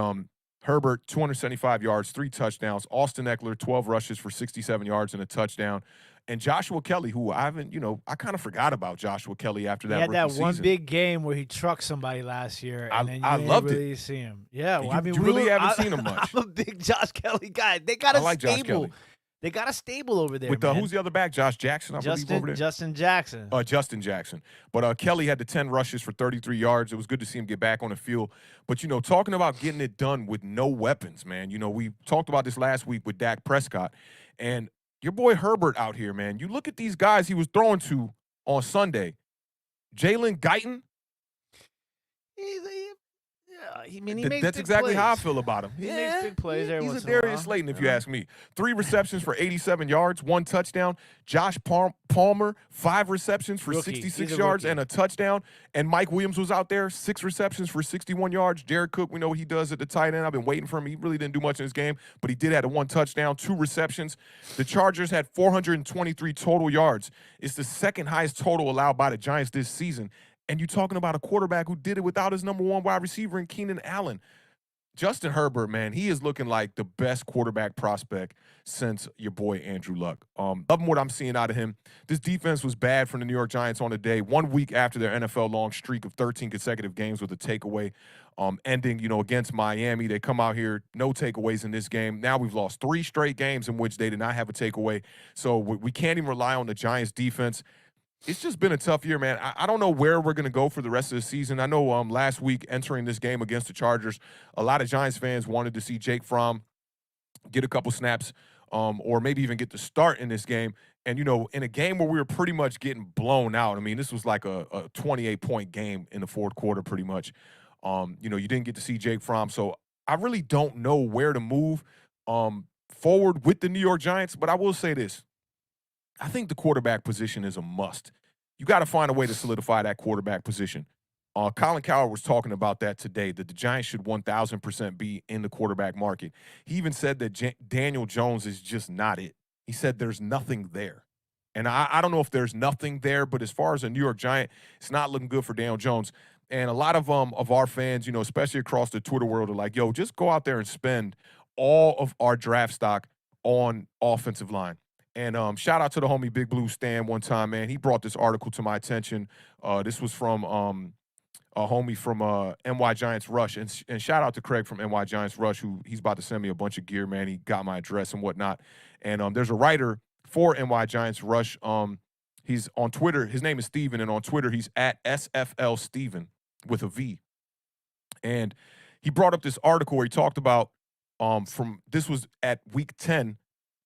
Herbert, 275 yards, 3 touchdowns. Austin Eckler, 12 rushes for 67 yards and a touchdown. And Joshua Kelly, who I kind of forgot about Joshua Kelly after that. He had that rookie one season. big game where he trucked somebody last year, and then you I didn't loved really it. see him. Yeah, well, You really haven't seen him much. I'm a big Josh Kelly guy. They got I a like Josh stable. Kelly. They got a stable over there. With man. who's the other back? Josh Jackson, I believe, over there. Justin Jackson. Justin Jackson. But Kelly had the 10 rushes for 33 yards. It was good to see him get back on the field. But, talking about getting it done with no weapons, man. We talked about this last week with Dak Prescott. And your boy Herbert out here, man. You look at these guys he was throwing to on Sunday. Jalen Guyton. He makes That's big exactly plays. how I feel about him. He makes big plays every He's once a in a Darius while. Slayton, if you ask me. 3 receptions for 87 yards, 1 touchdown. Josh Palmer, 5 receptions for Rookie. 66 He's a yards rookie. and a touchdown. And Mike Williams was out there, 6 receptions for 61 yards. Jared Cook, we know what he does at the tight end. I've been waiting for him. He really didn't do much in this game, but he did have 1 touchdown, 2 receptions. The Chargers had 423 total yards. It's the second highest total allowed by the Giants this season. And you're talking about a quarterback who did it without his number 1 wide receiver in Keenan Allen. Justin Herbert, man, he is looking like the best quarterback prospect since your boy Andrew Luck. Loving what I'm seeing out of him. This defense was bad for the New York Giants on the day, 1 week after their NFL-long streak of 13 consecutive games with a takeaway ending, against Miami. They come out here, no takeaways in this game. Now we've lost 3 straight games in which they did not have a takeaway. So we can't even rely on the Giants' defense. It's just been a tough year, man. I don't know where we're going to go for the rest of the season. I know last week entering this game against the Chargers, a lot of Giants fans wanted to see Jake Fromm get a couple snaps or maybe even get the start in this game. And, in a game where we were pretty much getting blown out, I mean, this was like a 28-point game in the 4th quarter pretty much. You didn't get to see Jake Fromm. So I really don't know where to move forward with the New York Giants. But I will say this. I think the quarterback position is a must. You got to find a way to solidify that quarterback position. Colin Cowherd was talking about that today, that the Giants should 1,000% be in the quarterback market. He even said that Daniel Jones is just not it. He said there's nothing there. And I don't know if there's nothing there, but as far as a New York Giant, it's not looking good for Daniel Jones. And a lot of our fans, especially across the Twitter world, are like, yo, just go out there and spend all of our draft stock on offensive line. And shout out to the homie Big Blue Stan one time, man. He brought this article to my attention. This was from a homie from NY Giants Rush. And shout out to Craig from NY Giants Rush, who he's about to send me a bunch of gear, man. He got my address and whatnot. And there's a writer for NY Giants Rush. He's on Twitter. His name is Steven, and on Twitter, he's at SFL Steven with a V. And he brought up this article where he talked about this was at week 10,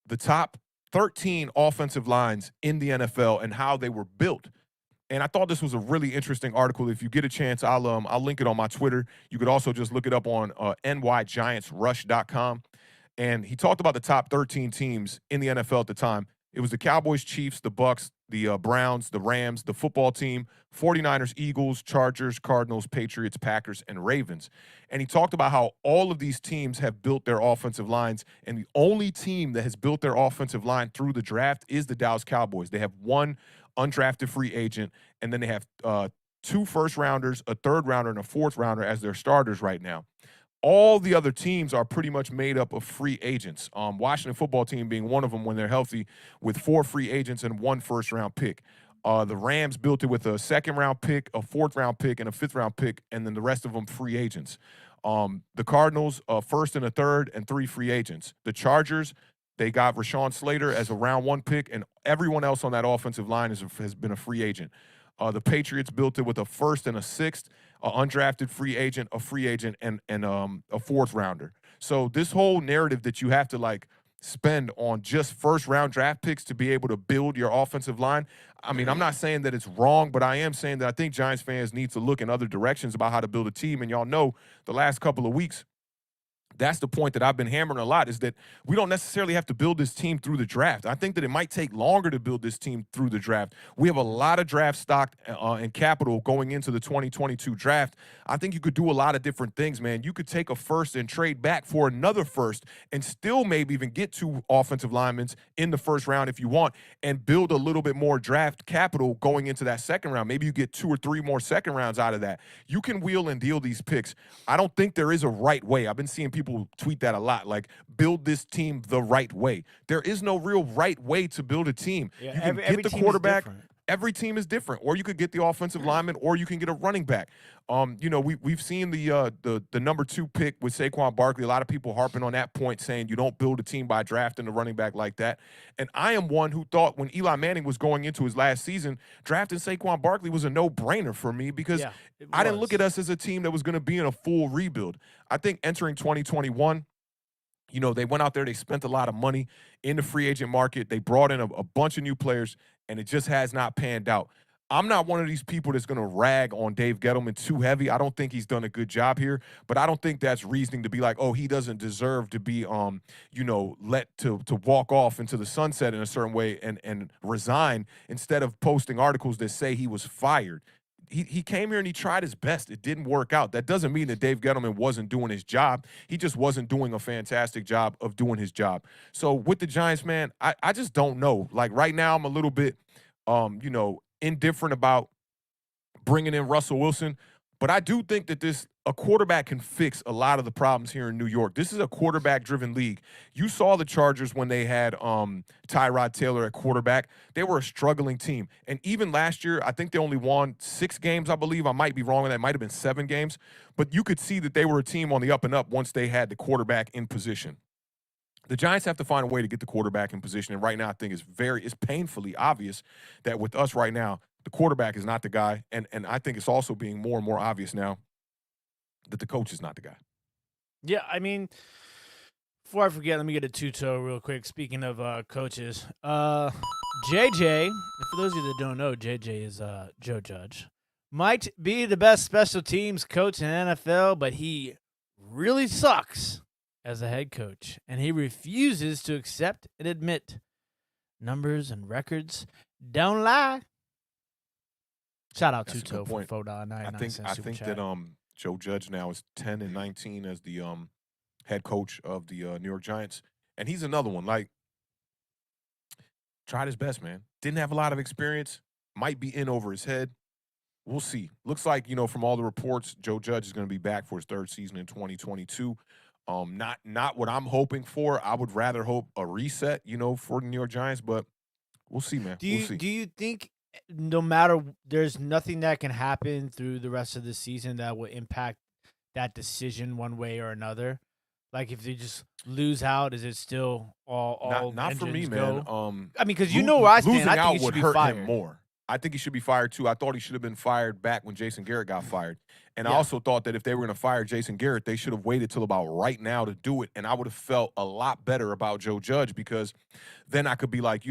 the top 13 offensive lines in the NFL and how they were built. And I thought this was a really interesting article. If you get a chance, I'll link it on my Twitter. You could also just look it up on nygiantsrush.com. And he talked about the top 13 teams in the NFL at the time. It was the Cowboys, Chiefs, the Bucks, the Browns, the Rams, the football team, 49ers, Eagles, Chargers, Cardinals, Patriots, Packers, and Ravens. And he talked about how all of these teams have built their offensive lines, and the only team that has built their offensive line through the draft is the Dallas Cowboys. They have one undrafted free agent, and then they have 2 first-rounders, a third-rounder, and a fourth-rounder as their starters right now. All the other teams are pretty much made up of free agents. Washington football team being one of them when they're healthy, with 4 free agents and 1 first-round pick. The Rams built it with a second-round pick, a fourth-round pick, and a fifth-round pick, and then the rest of them free agents. The Cardinals, a first and a third, and 3 free agents. The Chargers, they got Rashawn Slater as a round 1 pick, and everyone else on that offensive line has been a free agent. The Patriots built it with a first and a sixth, an undrafted free agent, and a fourth rounder. So this whole narrative that you have to like spend on just first round draft picks to be able to build your offensive line. I mean, I'm not saying that it's wrong, but I am saying that I think Giants fans need to look in other directions about how to build a team. And y'all know the last couple of weeks, that's the point that I've been hammering a lot, is that we don't necessarily have to build this team through the draft. I think that it might take longer to build this team through the draft. We have a lot of draft stock and capital going into the 2022 draft. I think you could do a lot of different things, man. You could take a first and trade back for another first and still maybe even get 2 offensive linemen in the first round if you want, and build a little bit more draft capital going into that second round. Maybe you get 2 or 3 more second rounds out of that. You can wheel and deal these picks. I don't think there is a right way. I've been seeing people tweet that a lot, like, build this team the right way. There is no real right way to build a team. Yeah, you can every get the team is quarterback. different. Every team is different, or you could get the offensive lineman, or you can get a running back. We've seen the number 2 pick with Saquon Barkley. A lot of people harping on that point, saying you don't build a team by drafting a running back like that. And I am one who thought when Eli Manning was going into his last season, drafting Saquon Barkley was a no-brainer for me, because I didn't look at us as a team that was going to be in a full rebuild. I think entering 2021, they went out there, they spent a lot of money in the free agent market. They brought in a bunch of new players, and it just has not panned out. I'm not one of these people that's going to rag on Dave Gettleman too heavy. I don't think he's done a good job here, but I don't think that's reasoning to be like, oh, he doesn't deserve to be, let to walk off into the sunset in a certain way and resign, instead of posting articles that say he was fired. He came here and he tried his best. It didn't work out. That doesn't mean that Dave Gettleman wasn't doing his job. He just wasn't doing a fantastic job of doing his job. So with the Giants, man, I just don't know. Like right now, I'm a little bit, indifferent about bringing in Russell Wilson. But I do think that a quarterback can fix a lot of the problems here in New York. This is a quarterback-driven league. You saw the Chargers when they had Tyrod Taylor at quarterback. They were a struggling team. And even last year, I think they only won 6 games, I believe. I might be wrong on that. It might have been 7 games. But you could see that they were a team on the up and up once they had the quarterback in position. The Giants have to find a way to get the quarterback in position. And right now, I think it's painfully obvious that with us right now, the quarterback is not the guy. And I think it's also being more and more obvious now that the coach is not the guy. Yeah, I mean, before I forget, let me get a two-toe real quick. Speaking of coaches, JJ, for those of you that don't know, JJ is Joe Judge. Might be the best special teams coach in the NFL, but he really sucks as a head coach, and he refuses to accept and admit numbers and records don't lie. Shout out Two-Toe for $4.99. I think that Joe Judge now is 10-19 as the head coach of the New York Giants, and he's another one. Like, tried his best, man. Didn't have a lot of experience. Might be in over his head. We'll see. Looks like, from all the reports, Joe Judge is going to be back for his 3rd season in 2022. Not what I'm hoping for. I would rather hope a reset, for the New York Giants, but we'll see, man. We'll see. Do you think no matter, there's nothing that can happen through the rest of the season that will impact that decision one way or another? Like, if they just lose out, is it still all not for me, go? man. I mean, because where I stand, losing I think out he should would be hurt fired. him more. I think he should be fired too. I thought he should have been fired back when Jason Garrett got fired. And I also thought that if they were going to fire Jason Garrett, they should have waited till about right now to do it. And I would have felt a lot better about Joe Judge, because then I could be like,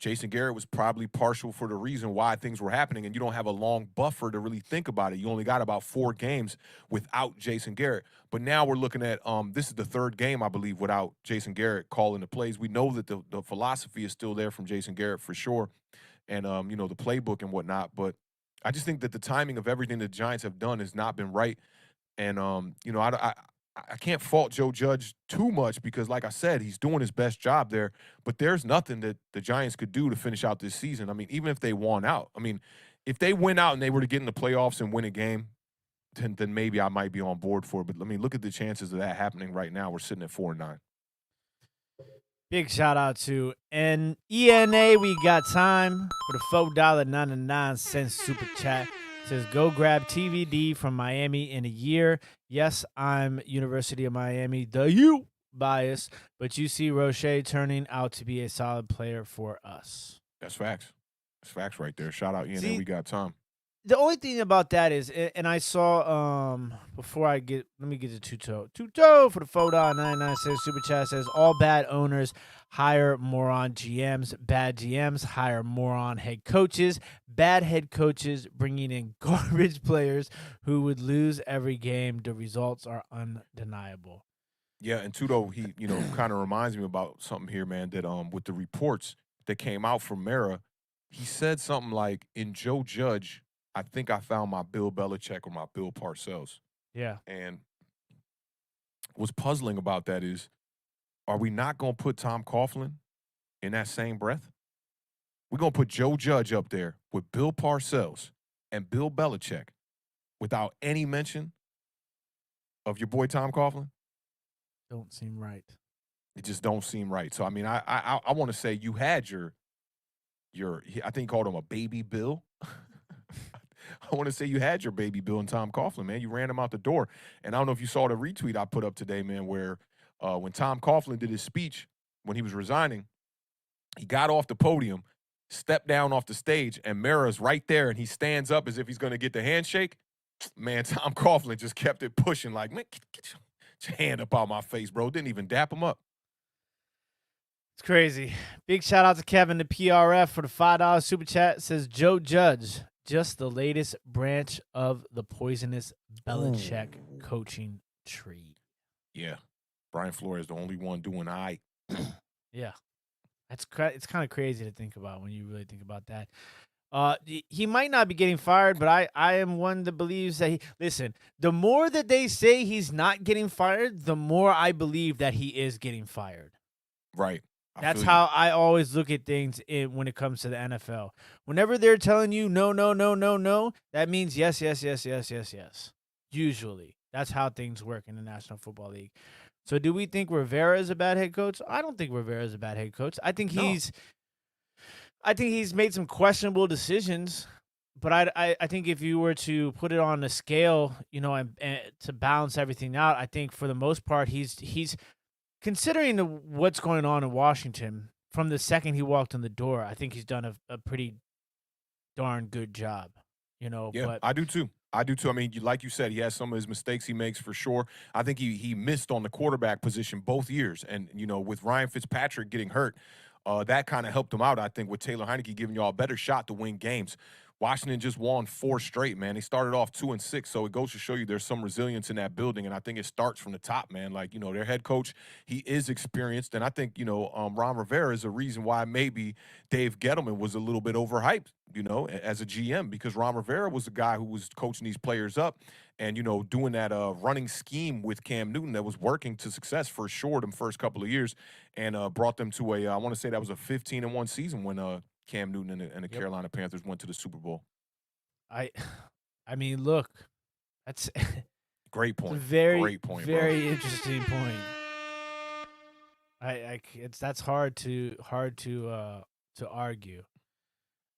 Jason Garrett was probably partial for the reason why things were happening, and you don't have a long buffer to really think about it. You only got about 4 games without Jason Garrett. But now we're looking at this is the 3rd game, I believe, without Jason Garrett calling the plays. We know that the philosophy is still there from Jason Garrett for sure, and the playbook and whatnot. But I just think that the timing of everything the Giants have done has not been right. And I can't fault Joe Judge too much because, like I said, he's doing his best job there. But there's nothing that the Giants could do to finish out this season. I mean, even if they won out, I mean, if they win out and they were to get in the playoffs and win a game, then maybe I might be on board for it. But I mean, look at the chances of that happening right now. We're sitting at 4-9. Big shout out to ENA. We got time for the $4.99 super chat. It says, go grab TVD from Miami in a year. Yes, I'm University of Miami, the U bias, but you see Roche turning out to be a solid player for us. That's facts. That's facts right there. Shout out ENA. We got time. The only thing about that is, and I saw before I get, let me get to Tuto for the $4.99 super chat says, all bad owners hire moron GMs, bad GMs hire moron head coaches, bad head coaches bringing in garbage players who would lose every game. The results are undeniable. Yeah, and Tudo, he kind of reminds me about something here, man. That with the reports that came out from Mara, he said something like, in Joe Judge, I think I found my Bill Belichick or my Bill Parcells. Yeah. And what's puzzling about that is, are we not going to put Tom Coughlin in that same breath? We're going to put Joe Judge up there with Bill Parcells and Bill Belichick without any mention of your boy Tom Coughlin? Don't seem right. It just don't seem right. So, I mean, I want to say you had your I think he called him a baby Bill. I want to say you had your baby Bill and Tom Coughlin, man. You ran him out the door. And I don't know if you saw the retweet I put up today, man, where when Tom Coughlin did his speech when he was resigning, he got off the podium, stepped down off the stage, and Mara's right there, and he stands up as if he's going to get the handshake. Man, Tom Coughlin just kept it pushing like, man, get your hand up out my face, bro. Didn't even dap him up. It's crazy. Big shout out to Kevin, the PRF, for the $5 super chat. It says, Joe Judge, just the latest branch of the poisonous Belichick coaching tree. Yeah. Brian Flores, the only one doing Yeah. It's kind of crazy to think about when you really think about that. He might not be getting fired, but I am one that believes that listen, the more that they say he's not getting fired, the more I believe that he is getting fired. Right. That's how I always look at things when it comes to the NFL. Whenever they're telling you no, that means yes. Usually. That's how things work in the National Football League. So do we think Rivera is a bad head coach? I don't think Rivera is a bad head coach. I think he's made some questionable decisions, but I think if you were to put it on a scale, and to balance everything out, I think for the most part he's considering what's going on in Washington from the second he walked in the door. I think he's done a pretty darn good job. Yeah, but I do too. I mean, like you said, he has some of his mistakes he makes for sure. I think he missed on the quarterback position both years. And, with Ryan Fitzpatrick getting hurt, that kind of helped him out, I think, with Taylor Heineke giving y'all a better shot to win games. Washington just won 4 straight, man. They started off 2-6, so it goes to show you there's some resilience in that building, and I think it starts from the top, man. Like, their head coach, he is experienced, and I think, Ron Rivera is a reason why maybe Dave Gettleman was a little bit overhyped, as a GM, because Ron Rivera was the guy who was coaching these players up and, doing that running scheme with Cam Newton that was working to success for sure them first couple of years and brought them to I want to say that was a 15-1 season when Cam Newton and the Carolina Panthers went to the Super Bowl. I mean, look, that's great point. Great point, very bro. Interesting point. That's hard to argue.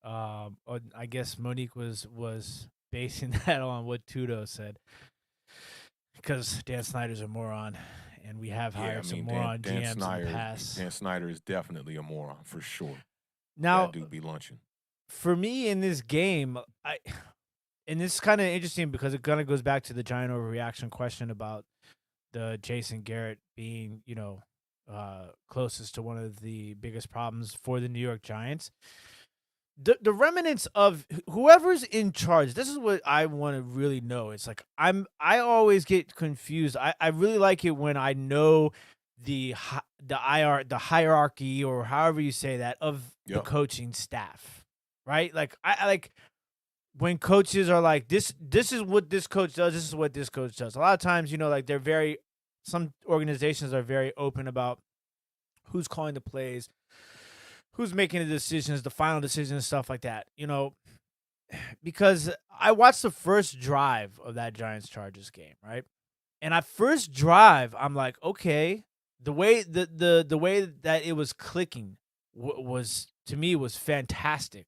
I guess Monique was basing that on what Tudo said, because Dan Snyder's a moron, and we have hired some moron GMs in the past. Dan Snyder is definitely a moron for sure. Now, that dude be lunching. For me in this game, and this is kind of interesting because it kind of goes back to the giant overreaction question about the Jason Garrett being, closest to one of the biggest problems for the New York Giants. The remnants of whoever's in charge. This is what I want to really know. It's like I always get confused. I really like it when I know the hierarchy, or however you say that, of the coaching staff, right? Like I like when coaches are like, this is what this coach does, this is what this coach does. A lot of times, like some organizations are very open about who's calling the plays, who's making the decisions, the final decisions, stuff like that, because I watched the first drive of that Giants-Chargers game, right? And at first drive, I'm like, okay, the way the way that it was clicking was, to me, was fantastic.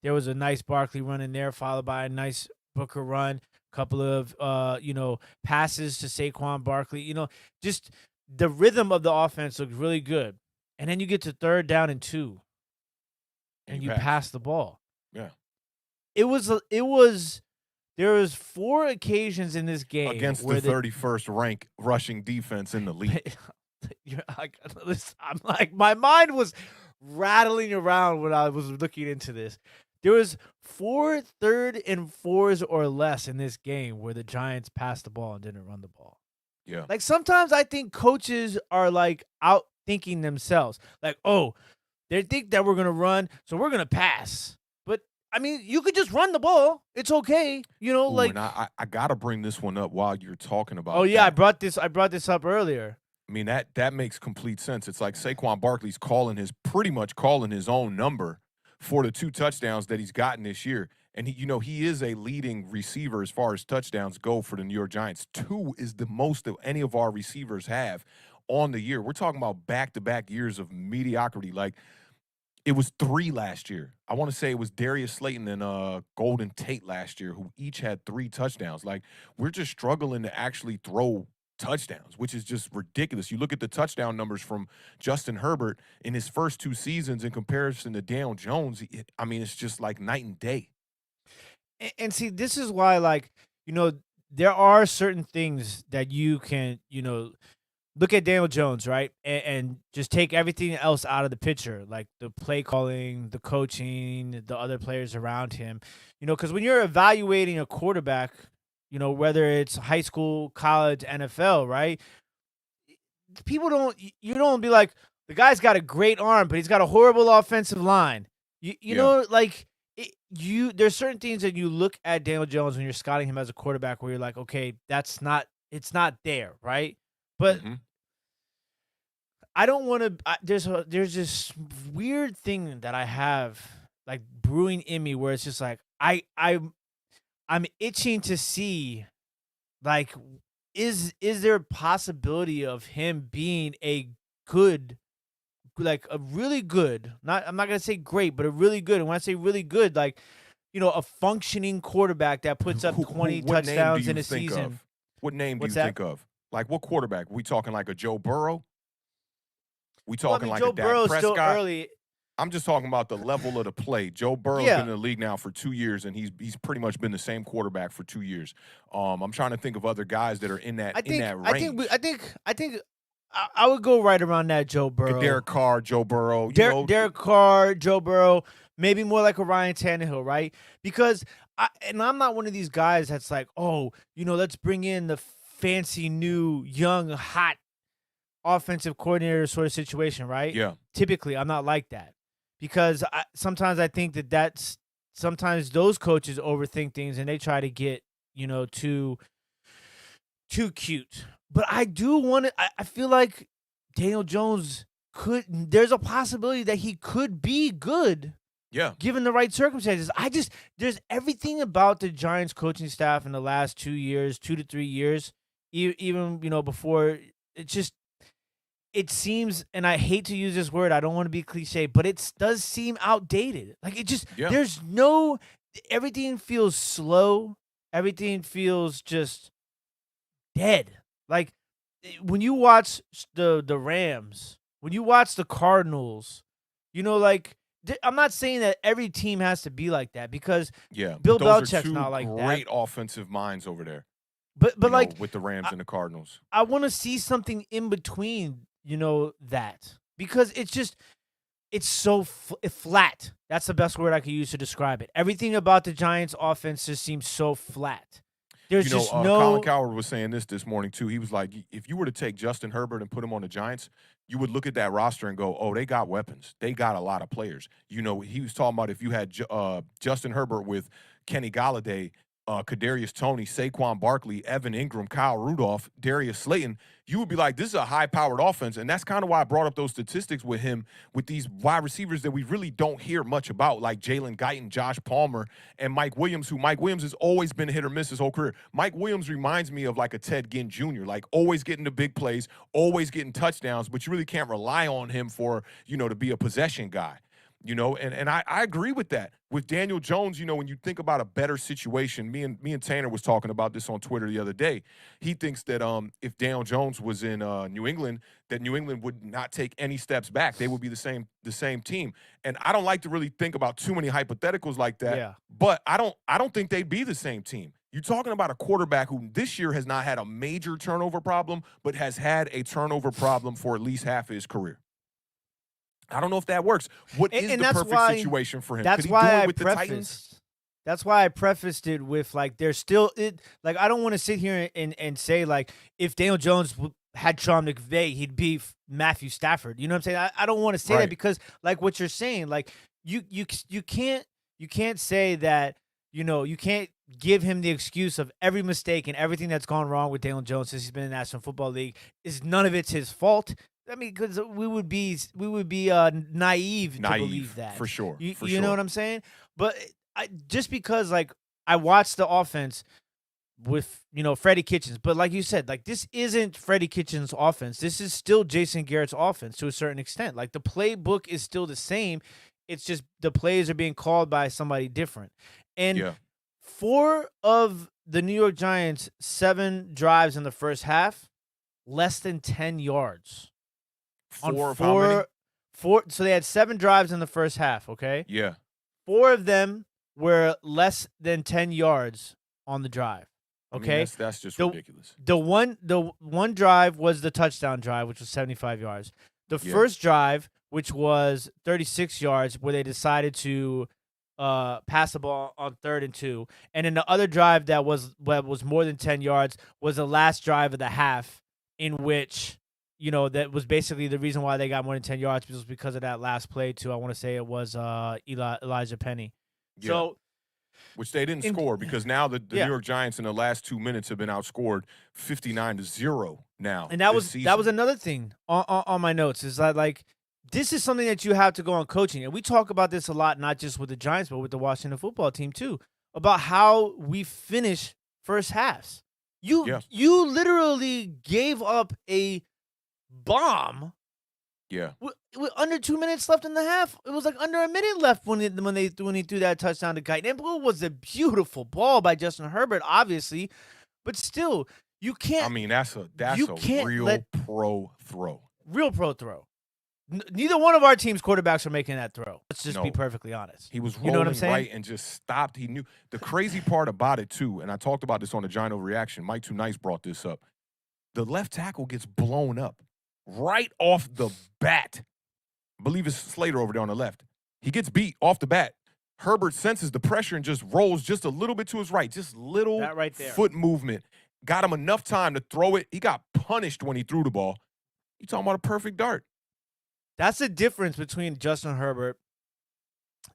There was a nice Barkley run in there, followed by a nice Booker run, couple of passes to Saquon Barkley. Just the rhythm of the offense looked really good. And then you get to 3rd down and 2, and you pass the ball. Yeah. There was 4 occasions in this game against where the 31st ranked rushing defense in the league. I'm like, my mind was rattling around when I was looking into this. There was 4 3rd and 4s or less in this game where the Giants passed the ball and didn't run the ball. Yeah. Like, sometimes I think coaches are like outthinking themselves. Like, oh, they think that we're going to run, so we're going to pass. But I mean, you could just run the ball. It's okay. Ooh, and I got to bring this one up while you're talking about Oh, yeah, that. I brought this up earlier. I mean, that makes complete sense. It's like Saquon Barkley's pretty much calling his own number for the 2 touchdowns that he's gotten this year. And he is a leading receiver as far as touchdowns go for the New York Giants. 2 is the most that any of our receivers have on the year. We're talking about back-to-back years of mediocrity. Like, it was 3 last year. I want to say it was Darius Slayton and Golden Tate last year, who each had 3 touchdowns. Like, we're just struggling to actually throw touchdowns, which is just ridiculous. You look at the touchdown numbers from Justin Herbert in his first 2 seasons in comparison to Daniel Jones. It's just like night and day. And see, this is why, there are certain things that you can, look at Daniel Jones, right? And just take everything else out of the picture, like the play calling, the coaching, the other players around him. Because when you're evaluating a quarterback, whether it's high school, college, NFL, right? You don't be like, the guy's got a great arm, but he's got a horrible offensive line. There's certain things that you look at Daniel Jones when you're scouting him as a quarterback where you're like, okay, it's not there, right? But I don't want to. There's this weird thing that I have, like, brewing in me, where it's just like I'm itching to see, like, is there a possibility of him being a really good, I'm not gonna say great, but a really good. And when I say really good, like, a functioning quarterback that puts up 20 touchdowns in a season. What name do you think of? Like, what quarterback? We talking like a Joe Burrow? We talking like Joe a Dak Burrow's Prescott? still early. I'm just talking about the level of the play. Joe Burrow's been in the league now for 2 years, and he's pretty much been the same quarterback for 2 years. I'm trying to think of other guys that are in that range. I think I would go right around that Joe Burrow. Derek Carr, Joe Burrow. Derek Carr, Joe Burrow, maybe more like a Ryan Tannehill, right? Because I'm not one of these guys that's like, oh, let's bring in the fancy new young hot offensive coordinator sort of situation, right? Yeah. Typically, I'm not like that. Because sometimes I think that's sometimes those coaches overthink things and they try to get, too cute. But I do want to. I feel like Daniel Jones there's a possibility that he could be good. Yeah. Given the right circumstances. There's everything about the Giants coaching staff in the last 2 years, 2 to 3 years, even, before, it seems, and I hate to use this word, I don't want to be cliche, but it does seem outdated. Like, everything feels slow. Everything feels just dead. Like, when you watch the Rams, when you watch the Cardinals, I'm not saying that every team has to be like that, because Bill Belichick's not like that. Great offensive minds over there. But with the Rams and the Cardinals. I want to see something in between that because it's so flat. That's the best word I could use to describe it. Everything about the Giants offense just seems so flat. There's just no. Colin Cowherd was saying this morning too. He was like, if you were to take Justin Herbert and put him on the Giants, you would look at that roster and go, oh, they got weapons. They got a lot of players. He was talking about if you had Justin Herbert with Kenny Golladay, Kadarius Toney, Saquon Barkley, Evan Ingram, Kyle Rudolph, Darius Slayton, you would be like, this is a high-powered offense. And that's kind of why I brought up those statistics with him, with these wide receivers that we really don't hear much about, like Jalen Guyton, Josh Palmer, and Mike Williams, who Mike Williams has always been hit or miss his whole career. Mike Williams reminds me of like a Ted Ginn Jr., like always getting the big plays, always getting touchdowns, but you really can't rely on him for, to be a possession guy. And I agree with that. With Daniel Jones, when you think about a better situation, me and Tanner was talking about this on Twitter the other day. He thinks that if Daniel Jones was in New England, that New England would not take any steps back. They would be the same team. And I don't like to really think about too many hypotheticals like that. Yeah. But I don't think they'd be the same team. You're talking about a quarterback who this year has not had a major turnover problem, but has had a turnover problem for at least half of his career. I don't know if that works. What is the perfect situation for him? That's Could he why do it I with the Titans? That's why I prefaced it with like there's still like I don't want to sit here and say like if Daniel Jones had Sean McVay, he'd be Matthew Stafford. You know what I'm saying? I don't want to say that because like what you're saying, like you can't say that, you can't give him the excuse of every mistake and everything that's gone wrong with Daniel Jones since he's been in the National Football League is none of it's his fault. I mean, because we would be naive to believe that for sure. You know what I'm saying? But just because like I watched the offense with Freddie Kitchens, but like you said, like this isn't Freddie Kitchens' offense. This is still Jason Garrett's offense to a certain extent. Like the playbook is still the same. It's just the plays are being called by somebody different. And 4 of the New York Giants' 7 drives in the first half, less than 10 yards. Four of how many? 4. So they had 7 drives in the first half. Okay. Yeah. 4 of them were less than 10 yards on the drive. Okay. I mean, that's just ridiculous. The one drive was the touchdown drive, which was 75 yards. The first drive, which was 36 yards, where they decided to pass the ball on 3rd and 2, and then the other drive that was more than 10 yards was the last drive of the half, in which. That was basically the reason why they got more than 10 yards was because of that last play too. I want to say it was Elijah Penny. Yeah. So, which they didn't score because now the New York Giants in the last 2 minutes have been outscored 59-0 now. And that was another thing on my notes is that like this is something that you have to go on coaching. And we talk about this a lot, not just with the Giants, but with the Washington football team too, about how we finish first halves. You literally gave up a bomb. Yeah. With under 2 minutes left in the half. It was like under a minute left when he threw that touchdown to Guyton. And it was a beautiful ball by Justin Herbert, obviously, but still, you can't. I mean, that's a real pro throw. Real pro throw. Neither one of our team's quarterbacks are making that throw. Let's just be perfectly honest. He was rolling right and just stopped. He knew the crazy part about it too, and I talked about this on the Giant Overreaction. Mike Too Nice brought this up. The left tackle gets blown up. Right off the bat. I believe it's Slater over there on the left. He gets beat off the bat. Herbert senses the pressure and just rolls just a little bit to his right. Just little right there. Foot movement. Got him enough time to throw it. He got punished when he threw the ball. You talking about a perfect dart. That's the difference between Justin Herbert,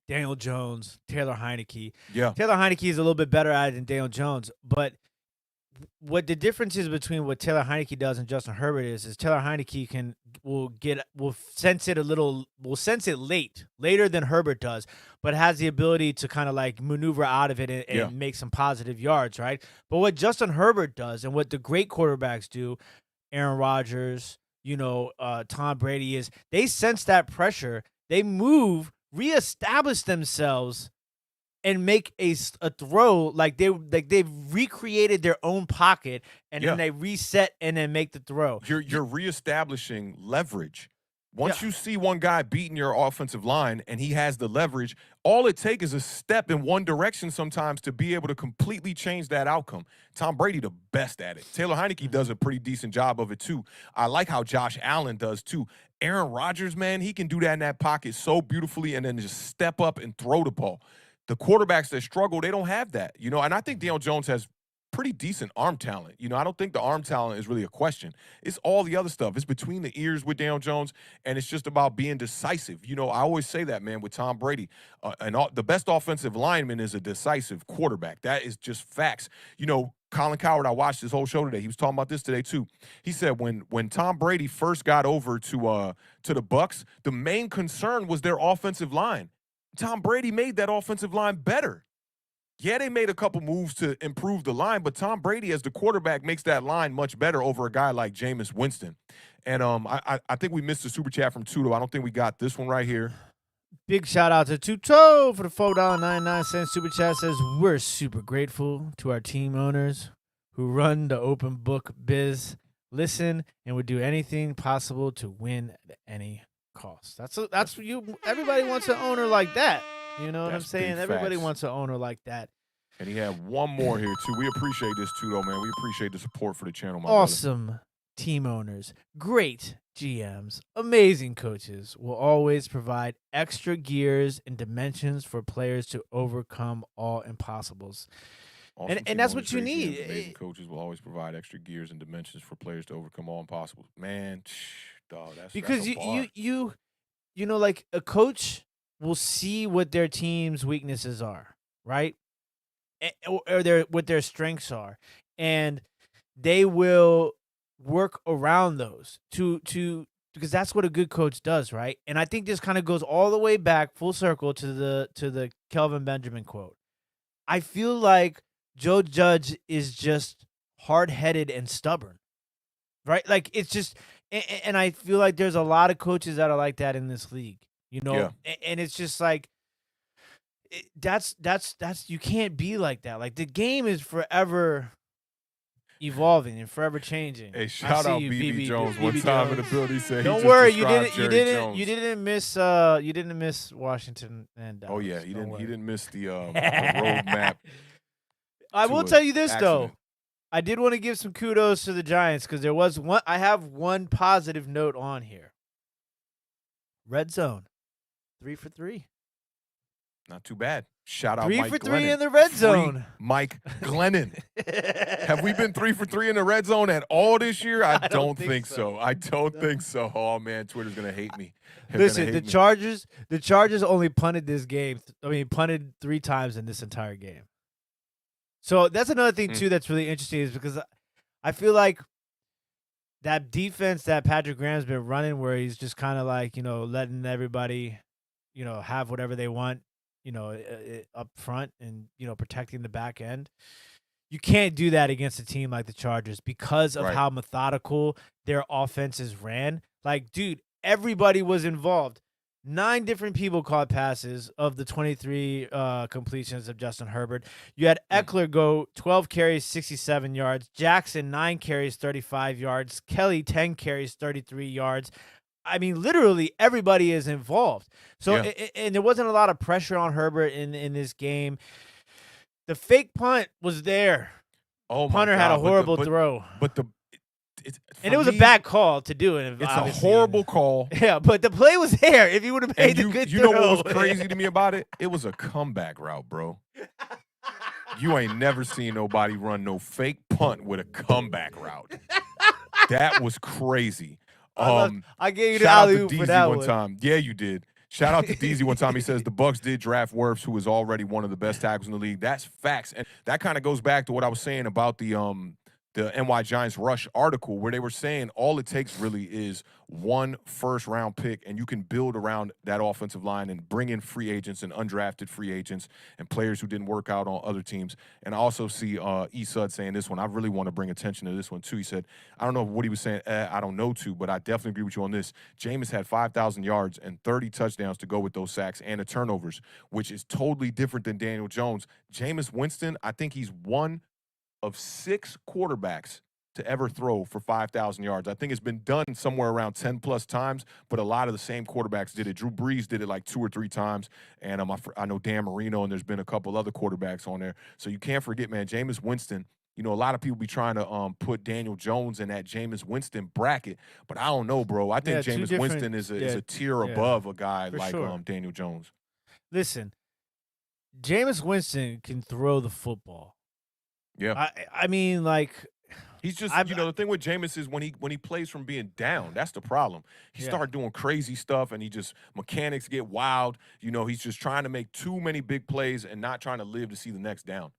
Daniel Jones, Taylor Heineke. Yeah. Taylor Heineke is a little bit better at it than Daniel Jones, but what the difference is between what Taylor Heineke does and Justin Herbert is Taylor Heineke will sense it later than Herbert does, but has the ability to kind of like maneuver out of it and make some positive yards, right? But what Justin Herbert does and what the great quarterbacks do, Aaron Rodgers, Tom Brady, is they sense that pressure, they move, reestablish themselves, and make a throw like they've recreated their own pocket, and then they reset and then make the throw. You're reestablishing leverage. Once you see one guy beating your offensive line and he has the leverage, all it takes is a step in one direction sometimes to be able to completely change that outcome. Tom Brady, the best at it. Taylor Heineke does a pretty decent job of it too. I like how Josh Allen does too. Aaron Rodgers, man, he can do that in that pocket so beautifully and then just step up and throw the ball. The quarterbacks that struggle, they don't have that, and I think Daniel Jones has pretty decent arm talent. I don't think the arm talent is really a question. It's all the other stuff. It's between the ears with Daniel Jones, and it's just about being decisive. I always say that, man, with Tom Brady. The best offensive lineman is a decisive quarterback. That is just facts. Colin Cowherd, I watched this whole show today. He was talking about this today too. He said when Tom Brady first got over to the Bucs, the main concern was their offensive line. Tom Brady made that offensive line better. Yeah, they made a couple moves to improve the line, but Tom Brady as the quarterback makes that line much better over a guy like Jameis Winston. And I think we missed a super chat from Tudo. I don't think we got this one right here. Big shout out to Tuto for the $4.99 super chat. Says, we're super grateful to our team owners who run the open book biz, listen, and would do anything possible to win at any cost. That's you. Everybody wants an owner like that. You know what I'm saying? Everybody wants an owner like that. And he had one more here, too. We appreciate this, too, though, man. We appreciate the support for the channel, my awesome brother. Team owners, great GMs, amazing coaches will always provide extra gears and dimensions for players to overcome all impossibles. Awesome and that's what you need. Amazing coaches will always provide extra gears and dimensions for players to overcome all impossibles. Man, dog, that's because you like a coach will see what their team's weaknesses are, right? Or what their strengths are, and they will work around those because that's what a good coach does, right? And I think this kind of goes all the way back full circle to the Kelvin Benjamin quote. I feel like Joe Judge is just hard-headed and stubborn, right? Like it's just, and I feel like there's a lot of coaches that are like that in this league. Yeah. And it's just like that's you can't be like that. Like the game is forever evolving and forever changing. Hey, shout out BB Jones. One time in the building, he said, "Don't worry, you didn't miss Washington and Dallas." Oh yeah, he didn't miss the roadmap. I will tell you this though. I did want to give some kudos to the Giants because there was one. I have one positive note on here. Red zone. 3 for 3. Not too bad. Shout out 3 Mike for 3 Glennon. in the red zone. Mike Glennon. Have we been 3 for 3 in the red zone at all this year? I don't think so. I don't think so. Oh man, Twitter's gonna hate me. Listen, the Chargers only punted this game. Punted 3 times in this entire game. So that's another thing too that's really interesting is because I feel like that defense that Patrick Graham's been running, where he's just kind of like letting everybody have whatever they want. Up front and, protecting the back end. You can't do that against a team like the Chargers because of how methodical their offenses ran. Like, dude, everybody was involved. 9 different people caught passes of the 23 completions of Justin Herbert. You had Eckler go 12 carries, 67 yards. Jackson, 9 carries, 35 yards. Kelly, 10 carries, 33 yards. I mean, literally everybody is involved. So, and there wasn't a lot of pressure on Herbert in this game. The fake punt was there. Oh, my Punter God, had a horrible throw. It was a bad call to do it. It's a horrible call. Yeah, but the play was there. If you would have made the good throw. You know what was crazy to me about it? It was a comeback route, bro. You ain't never seen nobody run no fake punt with a comeback route. That was crazy. I gave you the alley-oop for that one time. Yeah, you did. Shout out to DZ one time. He says the Bucs did draft Wirfs, who is already one of the best tackles in the league. That's facts. And that kind of goes back to what I was saying about the NY Giants Rush article, where they were saying all it takes really is one first-round pick, and you can build around that offensive line and bring in free agents and undrafted free agents and players who didn't work out on other teams. And I also see Esud saying this one. I really want to bring attention to this one, too. He said, I don't know what he was saying. I don't know, too, but I definitely agree with you on this. Jameis had 5,000 yards and 30 touchdowns to go with those sacks and the turnovers, which is totally different than Daniel Jones. Jameis Winston, I think he's one of 6 quarterbacks to ever throw for 5,000 yards. I think it's been done somewhere around 10 plus times, but a lot of the same quarterbacks did it. Drew Brees did it like 2 or 3 times, and I know Dan Marino, and there's been a couple other quarterbacks on there. So you can't forget, man, Jameis Winston. You know, a lot of people be trying to put Daniel Jones in that Jameis Winston bracket, but I don't know, bro. I think Jameis Winston is a tier above a guy like Daniel Jones. Listen, Jameis Winston can throw the football. Yeah. I mean, like, he's just, the thing with Jameis is when he plays from being down, that's the problem. He started doing crazy stuff, and mechanics get wild. You know, he's just trying to make too many big plays and not trying to live to see the next down.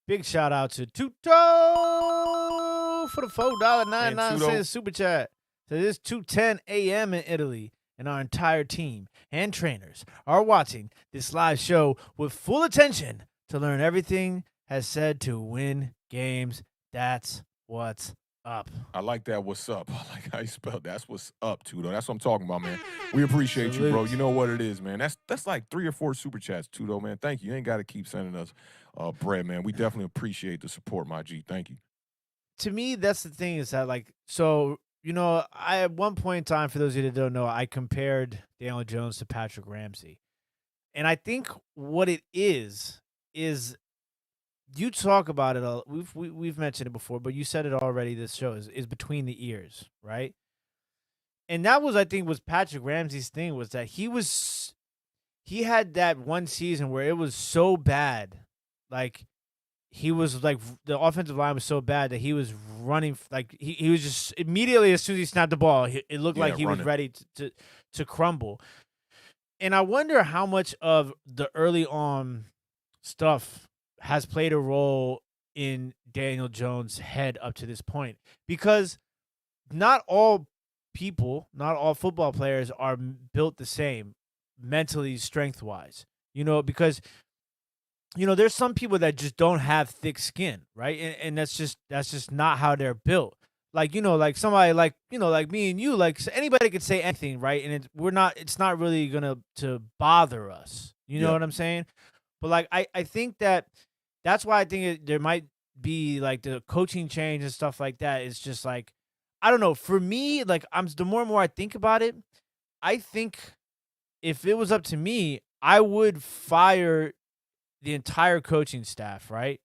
Big shout out to Tuto for the $4.99 super chat. So it is 2:10 a.m. in Italy, and our entire team and trainers are watching this live show with full attention to learn everything has said to win games. That's what's up. I like that. What's up? I like how you spelled that's what's up, Tudo. That's what I'm talking about, man. We appreciate you, bro. You know what it is, man. That's like 3 or 4 super chats, Tudo, man. Thank you. You ain't got to keep sending us bread, man. We definitely appreciate the support, my G. Thank you. To me, that's the thing is that, like, so, I at one point in time, for those of you that don't know, I compared Daniel Jones to Patrick Ramsey. And I think what it is you talk about it. We've mentioned it before, but you said it already. This show is between the ears, right? And that was, I think, was Patrick Ramsey's thing, was that he had that one season where it was so bad, like he was like the offensive line was so bad that he was running like he was just immediately as soon as he snapped the ball, it looked like he was ready to crumble. And I wonder how much of the early on stuff has played a role in Daniel Jones' head up to this point, because not all football players are built the same mentally, strength-wise, because, there's some people that just don't have thick skin, right? And that's just not how they're built. Like, like somebody like, like me and you, like anybody could say anything, right? And it's not really going to bother us. You know what I'm saying? But like, I think that's why I think there might be like the coaching change and stuff like that. It's just like, I don't know. For me, like the more and more I think about it, I think if it was up to me, I would fire the entire coaching staff, right?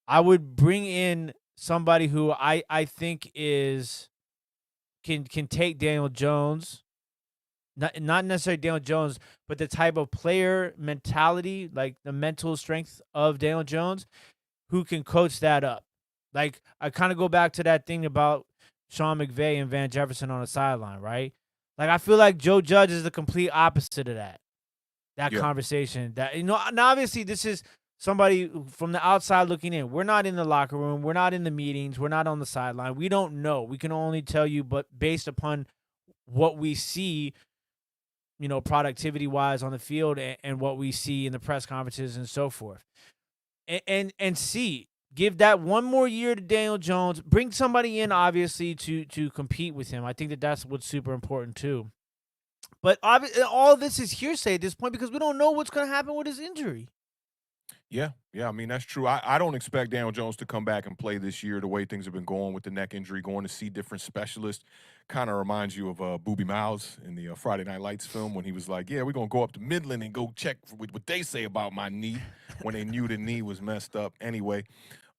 I would bring in somebody who I think can take Daniel Jones, not necessarily Daniel Jones, but the type of player mentality, like the mental strength of Daniel Jones, who can coach that up. Like, I kind of go back to that thing about Sean McVay and Van Jefferson on the sideline, right? Like, I feel like Joe Judge is the complete opposite of that conversation. That, now obviously this is somebody from the outside looking in. We're not in the locker room. We're not in the meetings. We're not on the sideline. We don't know. We can only tell you, but based upon what we see, productivity-wise on the field and what we see in the press conferences and so forth. And give that one more year to Daniel Jones. Bring somebody in, obviously, to compete with him. I think that's what's super important, too. But all of this is hearsay at this point because we don't know what's going to happen with his injury. Yeah, I mean, that's true. I don't expect Daniel Jones to come back and play this year the way things have been going with the neck injury, going to see different specialists. Kind of reminds you of Booby Miles in the Friday Night Lights film when he was like, yeah, we're going to go up to Midland and go check what they say about my knee when they knew the knee was messed up anyway.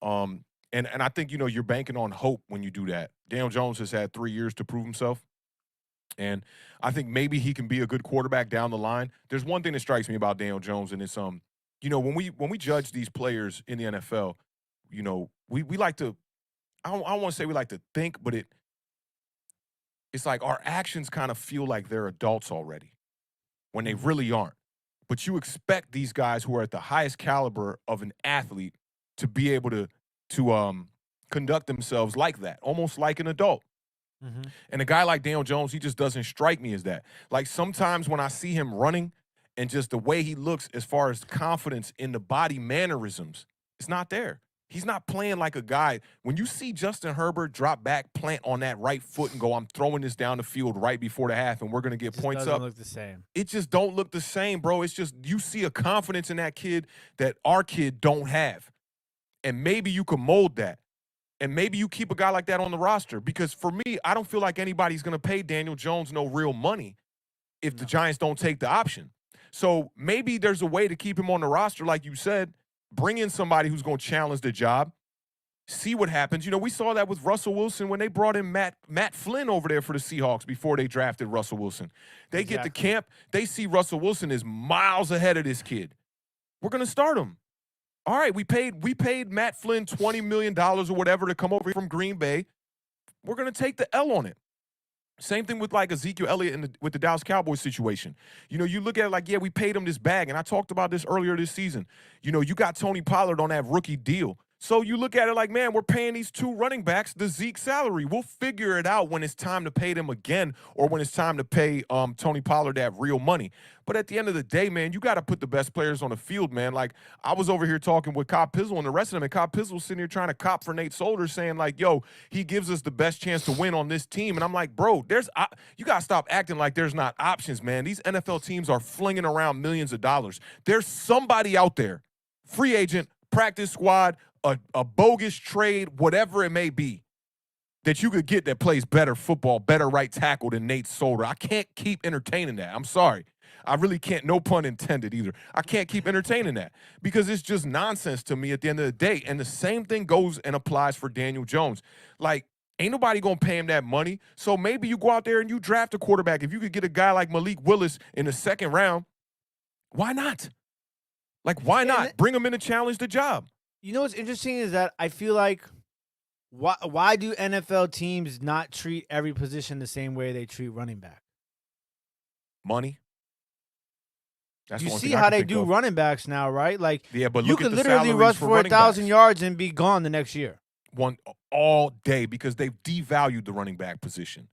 And I think, you're banking on hope when you do that. Daniel Jones has had 3 years to prove himself. And I think maybe he can be a good quarterback down the line. There's one thing that strikes me about Daniel Jones, and it's when we judge these players in the NFL, we like to, I don't want to say we like to think, but it's like our actions kind of feel like they're adults already when they really aren't. But you expect these guys who are at the highest caliber of an athlete to be able to conduct themselves like that, almost like an adult. Mm-hmm. And a guy like Daniel Jones, he just doesn't strike me as that. Like sometimes when I see him running and just the way he looks as far as confidence in the body mannerisms, it's not there. He's not playing like a guy. When you see Justin Herbert drop back, plant on that right foot and go, I'm throwing this down the field right before the half and we're going to get points up. It doesn't look the same. It just don't look the same, bro. It's just you see a confidence in that kid that our kid don't have. And maybe you can mold that. And maybe you keep a guy like that on the roster because for me, I don't feel like anybody's going to pay Daniel Jones no real money if the Giants don't take the option. So maybe there's a way to keep him on the roster, like you said, bring in somebody who's going to challenge the job, see what happens. You know, we saw that with Russell Wilson when they brought in Matt Flynn over there for the Seahawks before they drafted Russell Wilson. They get to camp, they see Russell Wilson is miles ahead of this kid. We're going to start him. All right, we paid Matt Flynn $20 million or whatever to come over from Green Bay. We're going to take the L on it. Same thing with like Ezekiel Elliott with the Dallas Cowboys situation. You know, you look at it like, yeah, we paid him this bag, and I talked about this earlier this season. You know, you got Tony Pollard on that rookie deal. So you look at it like, man, we're paying these two running backs the Zeke salary. We'll figure it out when it's time to pay them again or when it's time to pay Tony Pollard that real money. But at the end of the day, man, you got to put the best players on the field, man. Like, I was over here talking with Cobb Pizzle and the rest of them, and Cobb Pizzle was sitting here trying to cop for Nate Solder saying, like, yo, he gives us the best chance to win on this team. And I'm like, bro, you got to stop acting like there's not options, man. These NFL teams are flinging around millions of dollars. There's somebody out there, free agent, practice squad, a bogus trade, whatever it may be, that you could get that plays better football, better right tackle than Nate Solder. I can't keep entertaining that. I'm sorry. I really can't, no pun intended either. I can't keep entertaining that because it's just nonsense to me at the end of the day. And the same thing goes and applies for Daniel Jones. Like, ain't nobody going to pay him that money. So maybe you go out there and you draft a quarterback. If you could get a guy like Malik Willis in the second round, why not? Like, why not? Bring him in and challenge the job. You know what's interesting is that I feel like why do NFL teams not treat every position the same way they treat running back? Money. That's you see how they do running backs now, right? Like, yeah, but you look could at the literally rush for 1,000 yards and be gone the next year. One all day because they've devalued the running back position.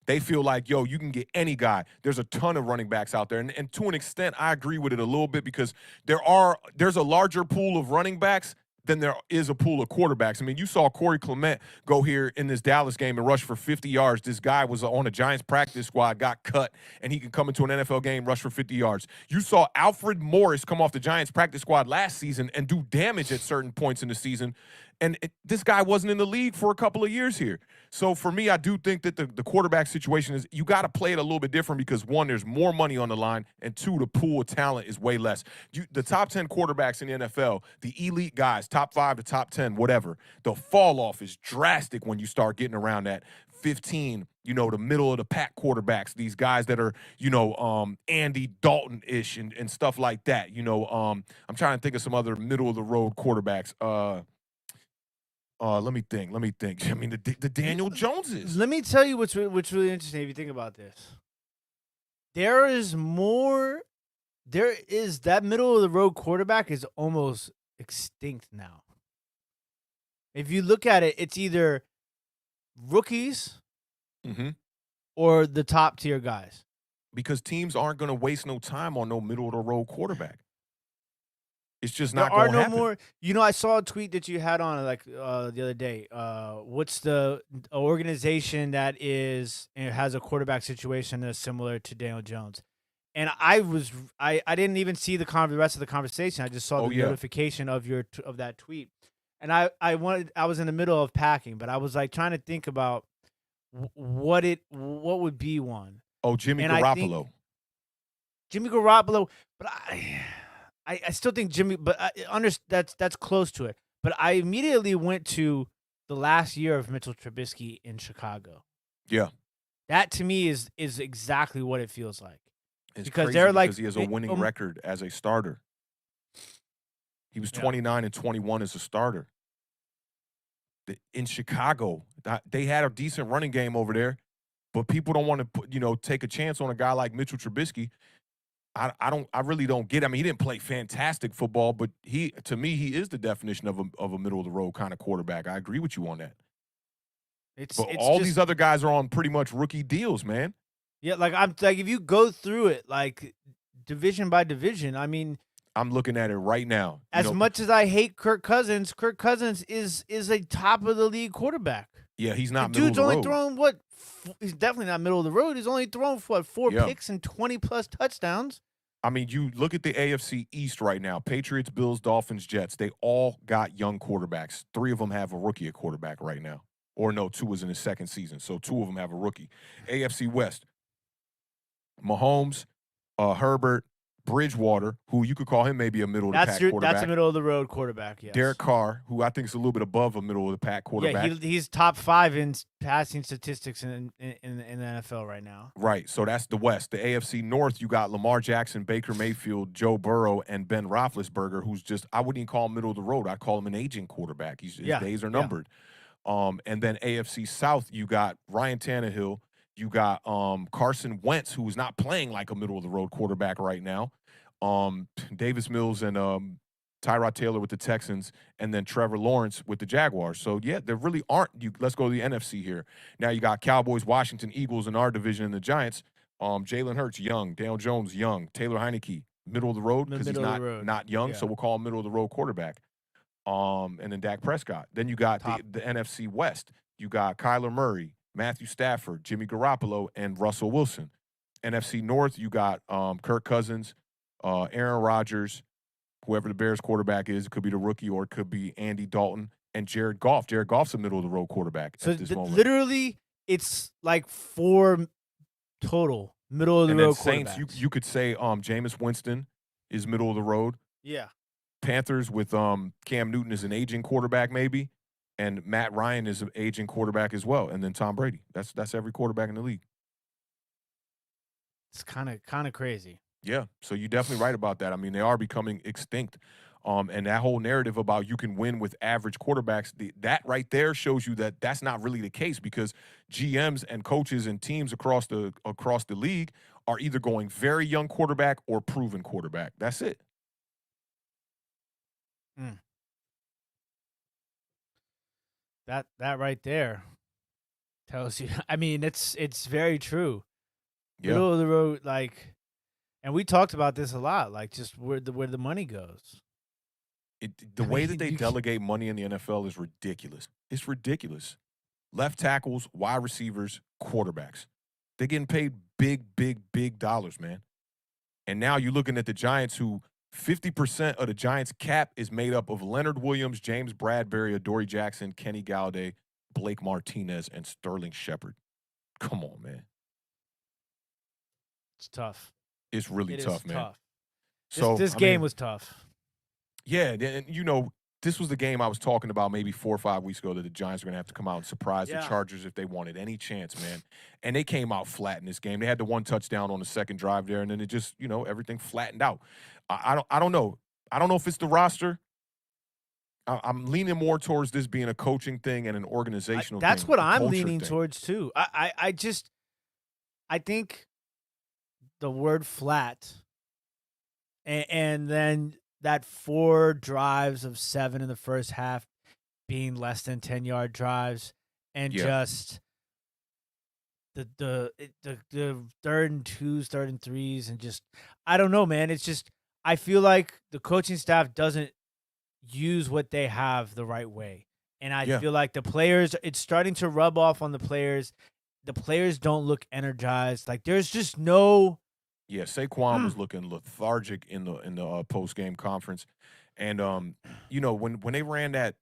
They feel like, yo, you can get any guy. There's a ton of running backs out there. And to an extent, I agree with it a little bit because there's a larger pool of running backs than there is a pool of quarterbacks. I mean, you saw Corey Clement go here in this Dallas game and rush for 50 yards. This guy was on a Giants practice squad, got cut, and he can come into an NFL game, rush for 50 yards. You saw Alfred Morris come off the Giants practice squad last season and do damage at certain points in the season. And this guy wasn't in the league for a couple of years here. So for me, I do think that the quarterback situation is you got to play it a little bit different because, one, there's more money on the line, and two, the pool of talent is way less. The top 10 quarterbacks in the NFL, the elite guys, top 5 to top 10, whatever, the fall off is drastic when you start getting around that 15, you know, the middle of the pack quarterbacks, these guys that are, you know, Andy Dalton-ish and stuff like that. You know, I'm trying to think of some other middle of the road quarterbacks. Let me think. I mean, the Daniel Joneses. Let me tell you what's really interesting if you think about this. There is that middle of the road quarterback is almost extinct now. If you look at it, it's either rookies or the top tier guys. Because teams aren't going to waste no time on no middle of the road quarterback. It's just not going to happen. More. You know, I saw a tweet that you had on like the other day. What's the organization that has a quarterback situation that's similar to Daniel Jones? And I didn't even see the rest of the conversation. I just saw the notification of that tweet. And I was in the middle of packing, but I was like trying to think about what would be one. Oh, Jimmy Garoppolo. Jimmy Garoppolo, but I still think Jimmy, but that's close to it. But I immediately went to the last year of Mitchell Trubisky in Chicago. Yeah, that to me is exactly what it feels like. It's because they're like he has a winning record as a starter. He was 29 and 21 as a starter. In Chicago, they had a decent running game over there, but people don't want to take a chance on a guy like Mitchell Trubisky. I really don't get it. I mean, he didn't play fantastic football, but to me, he is the definition of a middle of the road kind of quarterback. I agree with you on that. These other guys are on pretty much rookie deals, man. Yeah, if you go through it like division by division, I mean, I'm looking at it right now. As much as I hate Kirk Cousins is a top of the league quarterback. Yeah, he's not middle of the road. Dude's only thrown he's definitely not middle of the road. He's only thrown for 4 picks and 20 plus touchdowns. I mean, you look at the AFC East right now. Patriots, Bills, Dolphins, Jets. They all got young quarterbacks. 3 of them have a rookie at quarterback right now. Or no, 2 was in his second season. So 2 of them have a rookie. AFC West, Mahomes, Herbert, Bridgewater, who you could call him maybe a middle-of-the-pack quarterback. That's a middle-of-the-road quarterback, yes. Derek Carr, who I think is a little bit above a middle-of-the-pack quarterback. Yeah, he's top 5 in passing statistics in the NFL right now. Right, so that's the West. The AFC North, you got Lamar Jackson, Baker Mayfield, Joe Burrow, and Ben Roethlisberger, who's just, I wouldn't even call him middle-of-the-road. I'd call him an aging quarterback. His days are numbered. And then AFC South, you got Ryan Tannehill. You got Carson Wentz, who's not playing like a middle-of-the-road quarterback right now. Davis Mills and Tyrod Taylor with the Texans, and then Trevor Lawrence with the Jaguars. So, yeah, there really aren't – let's go to the NFC here. Now you got Cowboys, Washington, Eagles in our division, and the Giants. Jalen Hurts, young. Daniel Jones, young. Taylor Heineke, middle of the road because he's not young, so we'll call him middle-of-the-road quarterback. And then Dak Prescott. Then you got the NFC West. You got Kyler Murray, Matthew Stafford, Jimmy Garoppolo, and Russell Wilson. NFC North, you got Kirk Cousins, Aaron Rodgers, whoever the Bears quarterback is. It could be the rookie or it could be Andy Dalton, and Jared Goff. Jared Goff's a middle-of-the-road quarterback at this moment. Literally, it's like 4 total middle-of-the-road quarterbacks. Saints, you could say Jameis Winston is middle-of-the-road. Yeah. Panthers with Cam Newton is an aging quarterback maybe. And Matt Ryan is an aging quarterback as well, and then Tom Brady. That's every quarterback in the league. It's kind of crazy. Yeah, so you're definitely right about that. I mean, they are becoming extinct, and that whole narrative about you can win with average quarterbacks, that right there shows you that that's not really the case because GMs and coaches and teams across the league are either going very young quarterback or proven quarterback. That's it. That right there tells you. I mean, it's very true. Yeah. Middle of the road, like, and we talked about this a lot, like just where the money goes. The way that they delegate money in the NFL is ridiculous. It's ridiculous. Left tackles, wide receivers, quarterbacks. They're getting paid big dollars, man. And now you're looking at the Giants, who 50% of the Giants' cap is made up of Leonard Williams, James Bradbury, Adoree Jackson, Kenny Galladay, Blake Martinez, and Sterling Shepard. Come on, man. It's tough. It's really tough, man. Tough. So this game was tough. Yeah, and this was the game I was talking about maybe 4 or 5 weeks ago that the Giants were going to have to come out and surprise the Chargers if they wanted any chance, man. And they came out flat in this game. They had the 1 touchdown on the second drive there, and then it just, everything flattened out. I don't know. I don't know if it's the roster. I'm leaning more towards this being a coaching thing and an organizational thing. That's what I'm leaning towards, too. I think the word flat and then that 4 drives of 7 in the first half being less than 10-yard drives, and just the 3rd and 2s, 3rd and 3s, and just I don't know, man. It's just I feel like the coaching staff doesn't use what they have the right way, and I feel like the players, it's starting to rub off on the players. The players don't look energized. Like there's just no. Yeah, Saquon was looking lethargic in the post-game conference. And, when they ran that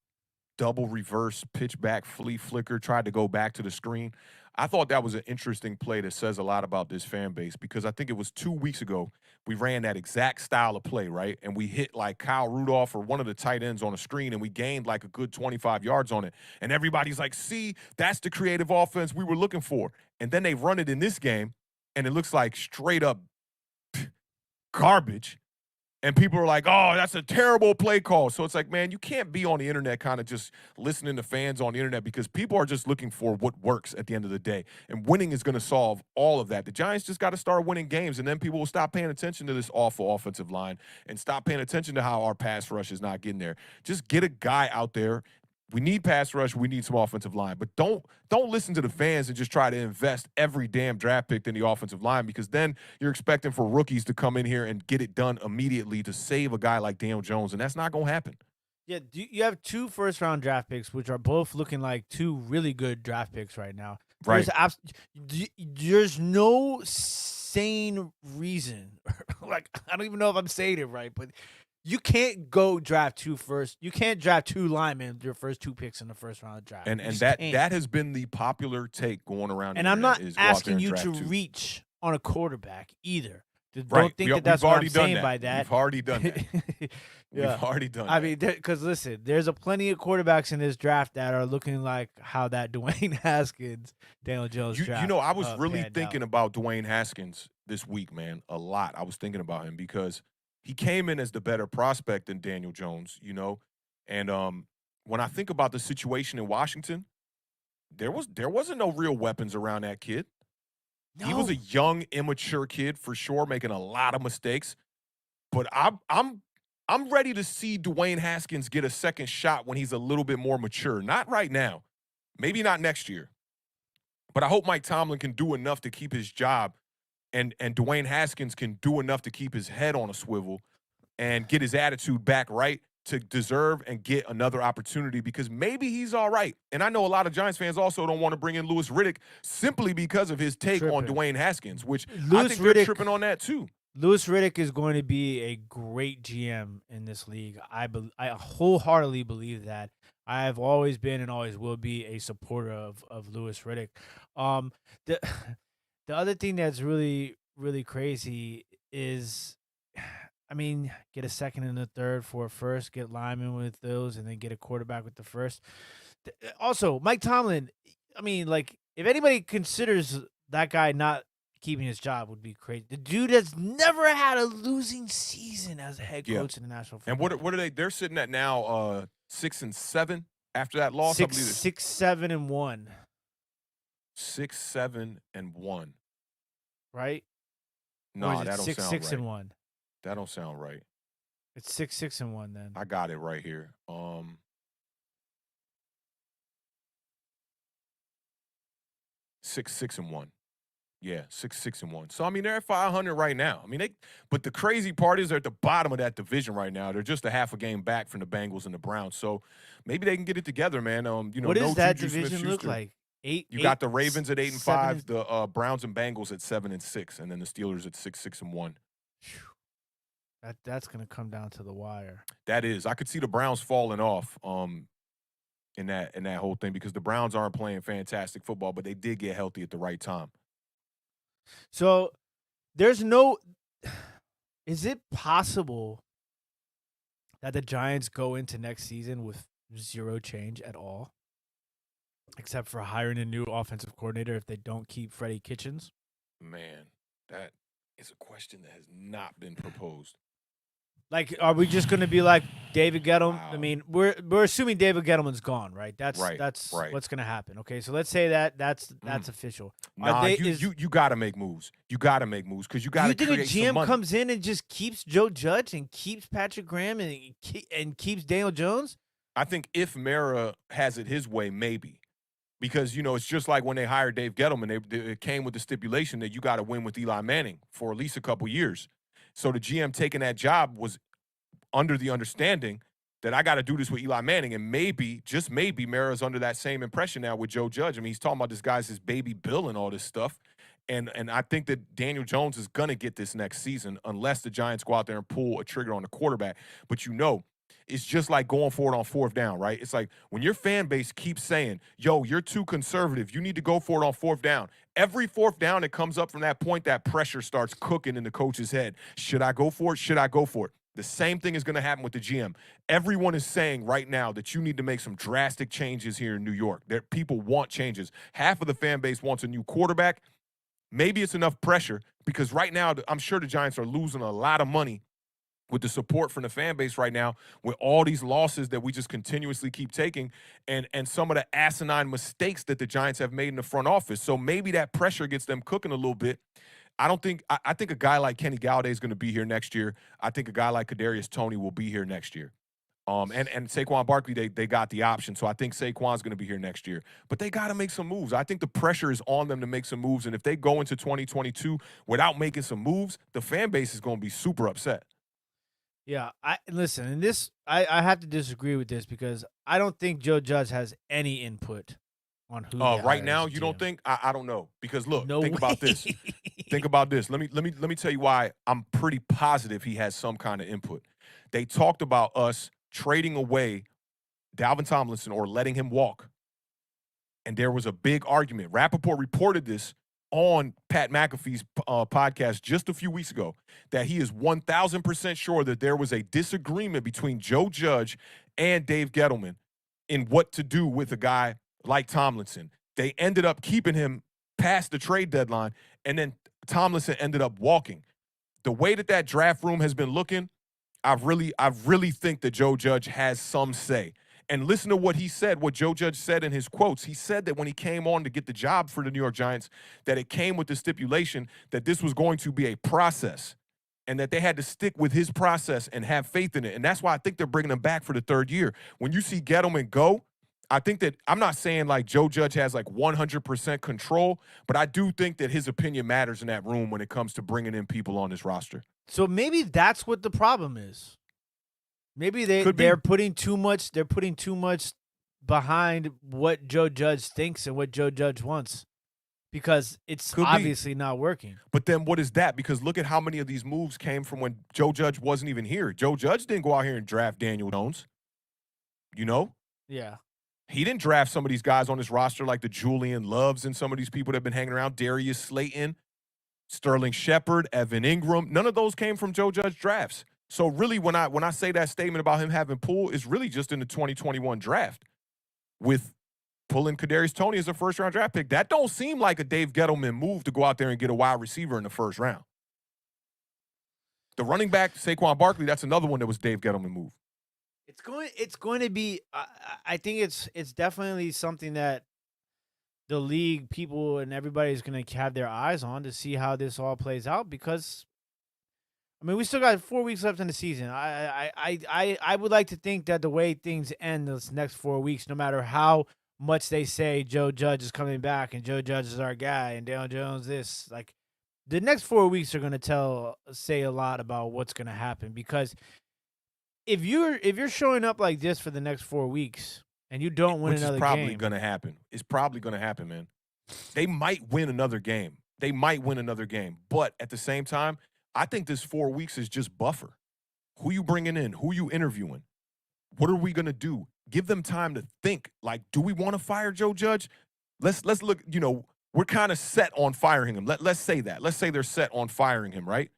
double reverse pitch back flea flicker, tried to go back to the screen, I thought that was an interesting play that says a lot about this fan base because I think it was 2 weeks ago we ran that exact style of play, right? And we hit like Kyle Rudolph or one of the tight ends on the screen, and we gained like a good 25 yards on it. And everybody's like, see, that's the creative offense we were looking for. And then they run it in this game, and it looks like straight up garbage, and people are like, oh, that's a terrible play call. So it's like, man, you can't be on the internet kind of just listening to fans on the internet because people are just looking for what works at the end of the day, and winning is going to solve all of that. The Giants just got to start winning games, and then people will stop paying attention to this awful offensive line and stop paying attention to how our pass rush is not getting there. Just get a guy out there. We need pass rush. We need some offensive line. But don't listen to the fans and just try to invest every damn draft pick in the offensive line because then you're expecting for rookies to come in here and get it done immediately to save a guy like Daniel Jones, and that's not going to happen. Yeah, you have 2 first-round draft picks, which are both looking like 2 really good draft picks right now. Right. There's no insane reason. Like, I don't even know if I'm saying it right, but you can't go draft two first. You can't draft two linemen your first 2 picks in the first round of draft. And You just that can't. that has been the popular take going around. And the I'm not internet is go out there asking and you draft to two. reach on a quarterback either. Right. Don't think We've that's what I'm already done saying that. by that. We've already done that. Yeah. We've already done I that. mean, because listen, there's a plenty of quarterbacks in this draft that are looking like how that Dwayne Haskins, Daniel Jones draft. You know, I was really panned thinking out. about Dwayne Haskins this week, man, a lot. I was thinking about him because he came in as the better prospect than Daniel Jones, you know. And when I think about the situation in Washington, there wasn't no real weapons around that kid. No. He was a young, immature kid for sure, making a lot of mistakes. But I'm ready to see Dwayne Haskins get a second shot when he's a little bit more mature. Not right now, maybe not next year. But I hope Mike Tomlin can do enough to keep his job, and Dwayne Haskins can do enough to keep his head on a swivel and get his attitude back right to deserve and get another opportunity, because maybe he's all right. And I know a lot of Giants fans also don't want to bring in Louis Riddick simply because of his take on Tripping. Dwayne Haskins, which I Louis think they're Riddick- tripping on that too. Louis Riddick is going to be a great GM in this league. I wholeheartedly believe that. I have always been and always will be a supporter of Louis Riddick. The the other thing that's really crazy is, I mean, get a second and a third for a first, get linemen with those, and then get a quarterback with the first. Also, Mike Tomlin, I mean, like, if anybody considers that guy not keeping his job, would be crazy. The dude has never had a losing season as a head coach in the National Football And what are they? They're sitting at now 6-7 after that loss. I believe it's 6-7-1. 6-7-1. Right? No, Or is it that don't 6, sound 6 right. and 1. That don't sound right. It's 6-6-1 then. I got it right here. 6-6-1. Yeah, 6-6-1. So I mean, they're at 500 right now. I mean, but the crazy part is they're at the bottom of that division right now. They're just a half a game back from the Bengals and the Browns. So maybe they can get it together, man. You know, What does no that Juju division look Smith-Schuster. like? You got the Ravens at 8-5, 7 the Browns and Bengals at 7-6, and then the Steelers at 6-6-1. That's gonna come down to the wire. That is. I could see the Browns falling off in that whole thing, because the Browns aren't playing fantastic football, but they did get healthy at the right time. So there's no. Is it possible that the Giants go into next season with zero change at all, except for hiring a new offensive coordinator if they don't keep Freddie Kitchens? Man, that is a question that has not been proposed. Like, are we just going to be like David Gettleman? Wow. I mean, we're assuming David Gettleman's gone, right? That's Right. what's going to happen. Okay, so let's say that's official. Nah, you got to make moves. You got to make moves, because you got to Do you create think a some GM money. comes in and just keeps Joe Judge and keeps Patrick Graham and keeps Daniel Jones? I think if Mara has it his way, maybe. Because, you know, it's just like when they hired Dave Gettleman, it came with the stipulation that you got to win with Eli Manning for at least a couple years. So the GM taking that job was under the understanding that I got to do this with Eli Manning, and maybe, just maybe, Mara's under that same impression now with Joe Judge. I mean, he's talking about this guy's his baby Bill and all this stuff. And I think that Daniel Jones is going to get this next season unless the Giants go out there and pull a trigger on the quarterback. But, you know, it's just like going for it on fourth down, right? It's like when your fan base keeps saying, yo, you're too conservative, you need to go for it on fourth down. Every fourth down that comes up from that point, that pressure starts cooking in the coach's head. Should I go for it? Should I go for it? The same thing is going to happen with the GM. Everyone is saying right now that you need to make some drastic changes here in New York. People want changes. Half of the fan base wants a new quarterback. Maybe it's enough pressure, because right now I'm sure the Giants are losing a lot of money with the support from the fan base right now, with all these losses that we just continuously keep taking, and some of the asinine mistakes that the Giants have made in the front office. So maybe that pressure gets them cooking a little bit. I think a guy like Kenny Galladay is going to be here next year. I think a guy like Kadarius Toney will be here next year. And Saquon Barkley, they got the option. So I think Saquon's going to be here next year. But they got to make some moves. I think the pressure is on them to make some moves. And if they go into 2022 without making some moves, the fan base is going to be super upset. Yeah, listen, and this I have to disagree with this, because I don't think Joe Judge has any input on who. Right now, you don't think? I don't know, because look, No think way. about this. Think about this. Let me tell you why I'm pretty positive he has some kind of input. They talked about us trading away Dalvin Tomlinson or letting him walk. And there was a big argument. Rappaport reported this on Pat McAfee's podcast just a few weeks ago, that he is 1,000% sure that there was a disagreement between Joe Judge and Dave Gettleman in what to do with a guy like Tomlinson. They ended up keeping him past the trade deadline, and then Tomlinson ended up walking. The way that draft room has been looking, I really think that Joe Judge has some say. And listen to what he said, what Joe Judge said in his quotes. He said that when he came on to get the job for the New York Giants, that it came with the stipulation that this was going to be a process and that they had to stick with his process and have faith in it. And that's why I think they're bringing him back for the third year. When you see Gettleman go, I think that I'm not saying like Joe Judge has like 100% control, but I do think that his opinion matters in that room when it comes to bringing in people on this roster. So maybe that's what the problem is. Maybe they're putting too much behind what Joe Judge thinks and what Joe Judge wants, because it's obviously not working. But then what is that? Because look at how many of these moves came from when Joe Judge wasn't even here. Joe Judge didn't go out here and draft Daniel Jones. You know? Yeah. He didn't draft some of these guys on his roster like the Julian Loves and some of these people that have been hanging around, Darius Slayton, Sterling Shepard, Evan Ingram. None of those came from Joe Judge drafts. So really, when I say that statement about him having pull, it's really just in the 2021 draft with pulling Kadarius Toney as a first-round draft pick. That don't seem like a Dave Gettleman move to go out there and get a wide receiver in the first round. The running back, Saquon Barkley, that's another one that was Dave Gettleman move. It's going to be. I think it's definitely something that the league, people, and everybody's going to have their eyes on to see how this all plays out, because I mean, we still got 4 weeks left in the season. I would like to think that the way things end this next 4 weeks, no matter how much they say Joe Judge is coming back and Joe Judge is our guy and Daniel Jones this, like, the next 4 weeks are going to say a lot about what's going to happen. Because if you're showing up like this for the next 4 weeks and you don't win another game, which is probably going to happen. It's probably going to happen, man. They might win another game. But at the same time, I think this 4 weeks is just buffer. Who you bringing in? Who you interviewing? What are we going to do? Give them time to think. Like, do we want to fire Joe Judge? Let's look, we're kind of set on firing him. Let's say that. Let's say they're set on firing him, right?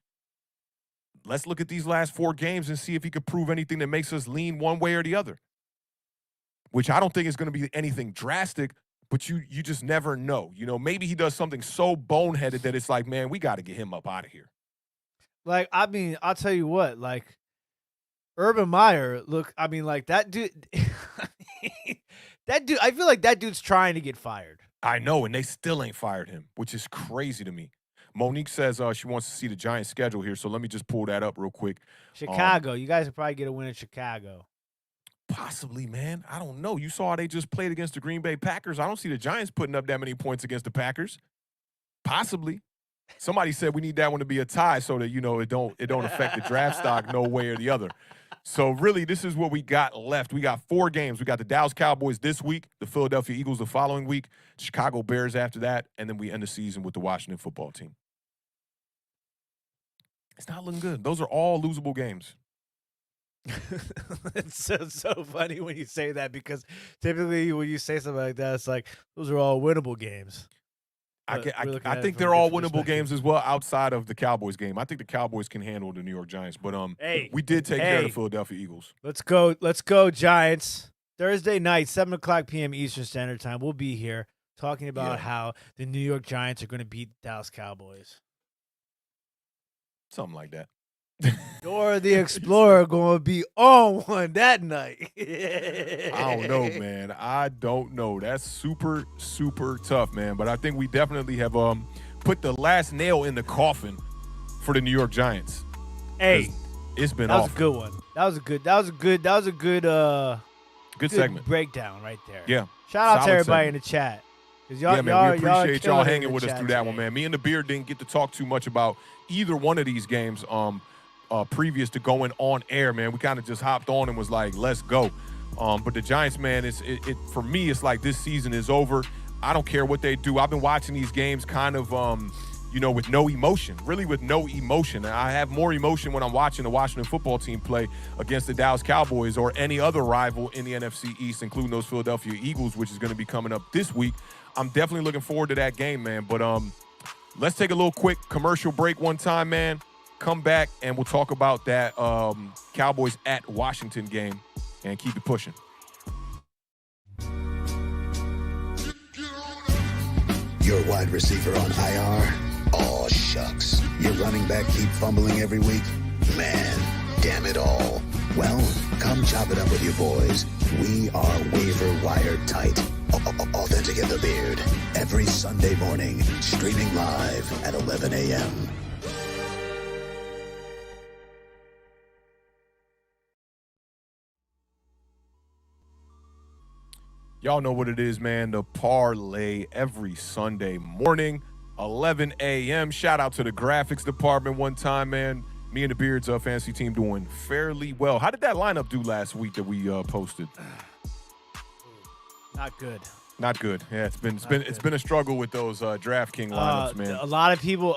Let's look at these last 4 games and see if he could prove anything that makes us lean one way or the other, which I don't think is going to be anything drastic, but you just never know. Maybe he does something so boneheaded that it's like, man, we got to get him up out of here. Like, I mean, I'll tell you what, like, Urban Meyer, look, I mean, like, that dude, I feel like that dude's trying to get fired. I know, and they still ain't fired him, which is crazy to me. Monique says she wants to see the Giants' schedule here, so let me just pull that up real quick. Chicago, you guys will probably get a win in Chicago. Possibly, man. I don't know. You saw how they just played against the Green Bay Packers. I don't see the Giants putting up that many points against the Packers. Possibly. Somebody said we need that one to be a tie so that, it don't affect the draft stock no way or the other. So, really, this is what we got left. We got 4 games. We got the Dallas Cowboys this week, the Philadelphia Eagles the following week, Chicago Bears after that, and then we end the season with the Washington football team. It's not looking good. Those are all losable games. It's so funny when you say that, because typically when you say something like that, it's like, those are all winnable games. I think they're all winnable games as well outside of the Cowboys game. I think the Cowboys can handle the New York Giants, but we did take care of the Philadelphia Eagles. Let's go Giants. Thursday night, 7:00 p.m. Eastern Standard Time. We'll be here talking about how the New York Giants are going to beat the Dallas Cowboys. Something like that. Dora the Explorer going to be on one that night. I don't know, man. I don't know. That's super, super tough, man. But I think we definitely have put the last nail in the coffin for the New York Giants. Hey, it's been that was a good one. That was a good segment breakdown right there. Yeah. Shout out to everybody in the chat. We appreciate y'all hanging with us through that one, man. Me and the Beard didn't get to talk too much about either one of these games previous to going on air, man. We kind of just hopped on and was like, let's go. But the Giants, man, for me, it's like this season is over. I don't care what they do. I've been watching these games kind of, with no emotion, really with no emotion. I have more emotion when I'm watching the Washington football team play against the Dallas Cowboys or any other rival in the NFC East, including those Philadelphia Eagles, which is going to be coming up this week. I'm definitely looking forward to that game, man. But let's take a little quick commercial break one time, man. Come back, and we'll talk about that Cowboys at Washington game and keep it pushing. Your wide receiver on IR? Aw, shucks. Your running back keep fumbling every week? Man, damn it all. Well, come chop it up with your boys. We are waiver wire tight. Awthentik and the Beard. Every Sunday morning, streaming live at 11 a.m. Y'all know what it is, man. The parlay every Sunday morning, 11 a.m. Shout out to the graphics department one time, man. Me and the Beards fantasy team doing fairly well. How did that lineup do last week that we posted? Not good. Not good. Yeah, it's been a struggle with those DraftKings lineups, man. A lot of people.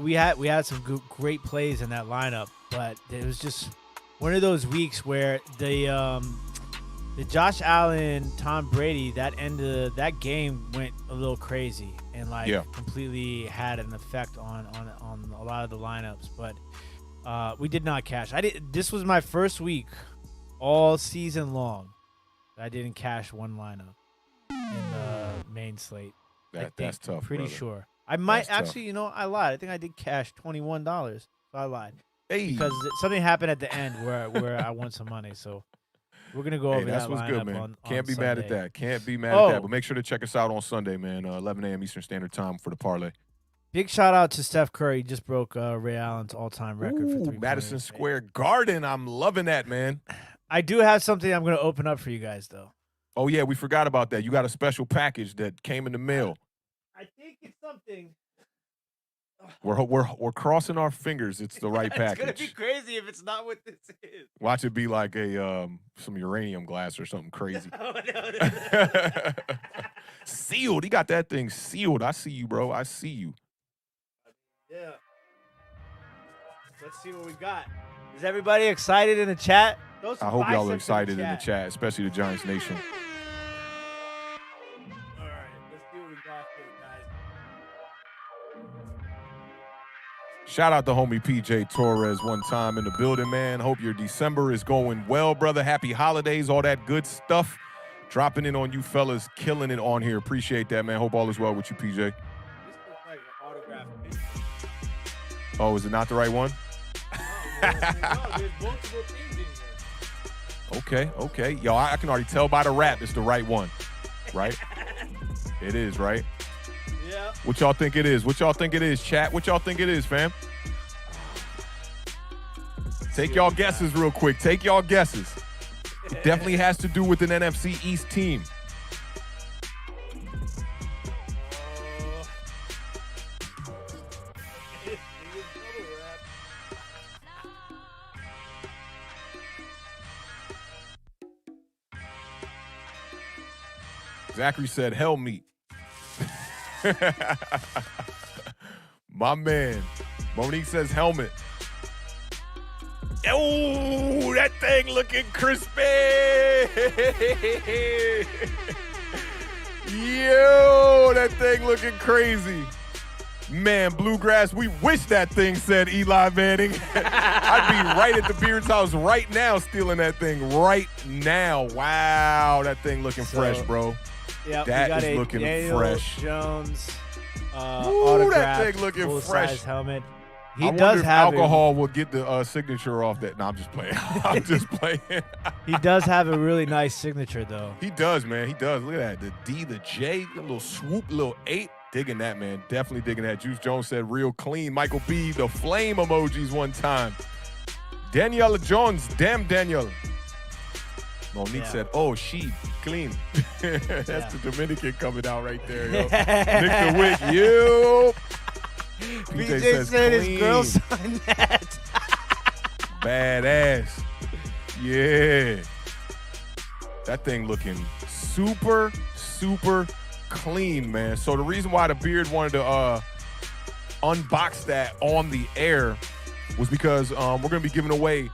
We had some great plays in that lineup, but it was just one of those weeks where the Josh Allen, Tom Brady, that game went a little crazy and completely had an effect on a lot of the lineups. But we did not cash. This was my first week all season long. I didn't cash one lineup in the main slate. That's tough. Pretty brother. sure. I might That's actually. I lied. I think I did cash $21. So I lied because Hey, something happened at the end where I won some money. So. We're going to go over that's that what's lineup good, man. on Can't be Sunday. mad at that. Can't be mad at that. But make sure to check us out on Sunday, man. 11 a.m. Eastern Standard Time for the parlay. Big shout out to Steph Curry. He just broke Ray Allen's all-time record for 3 Madison Square Garden. I'm loving that, man. I do have something I'm going to open up for you guys, though. Oh, yeah, we forgot about that. You got a special package that came in the mail. I think it's something. We're crossing our fingers. It's the right package. It's going to be crazy if it's not what this is. Watch it be like some uranium glass or something crazy. No. Sealed. He got that thing sealed. I see you, bro. I see you. Yeah. Let's see what we got. Is everybody excited in the chat? I hope y'all are excited in the chat, especially the Giants Nation. All right. Let's see what we got here, guys. Shout out to homie PJ Torres one time in the building, man. Hope your December is going well, brother. Happy holidays, all that good stuff. Dropping in on you fellas, killing it on here. Appreciate that, man. Hope all is well with you, PJ. This looks like an autographed picture. Oh, is it not the right one? No, there's multiple things in here. Okay. Yo, I can already tell by the rap it's the right one, right? It is, right? Yeah. What y'all think it is? What y'all think it is, chat? What y'all think it is, fam? Take y'all guesses real quick. Take y'all guesses. It definitely has to do with an NFC East team. Zachary said, hell meat. My man. Monique says helmet. Oh, that thing looking crispy. Yo, that thing looking crazy. Man, Bluegrass, we wish that thing said Eli Manning. I'd be right at the Beard's house right now stealing that thing right now. Wow, that thing looking fresh, bro. Yeah, that is looking Daniel fresh. Jones Ooh, that thing looking full-size fresh. helmet. I wonder if alcohol will get the signature off that. No, I'm just playing. I'm just playing. He does have a really nice signature, though. He does, man. He does. Look at that. The D, the J, a little swoop, little 8. Digging that, man. Definitely digging that. Juice Jones said real clean. Michael B, the flame emojis one time. Danielle Jones, damn Danielle. Monique said, oh, she clean. That's the Dominican coming out right there, yo. Nick the Wick, yo. PJ said his girl signed that. Badass. Yeah. That thing looking super, super clean, man. So the reason why the Beard wanted to unbox that on the air was because we're going to be giving away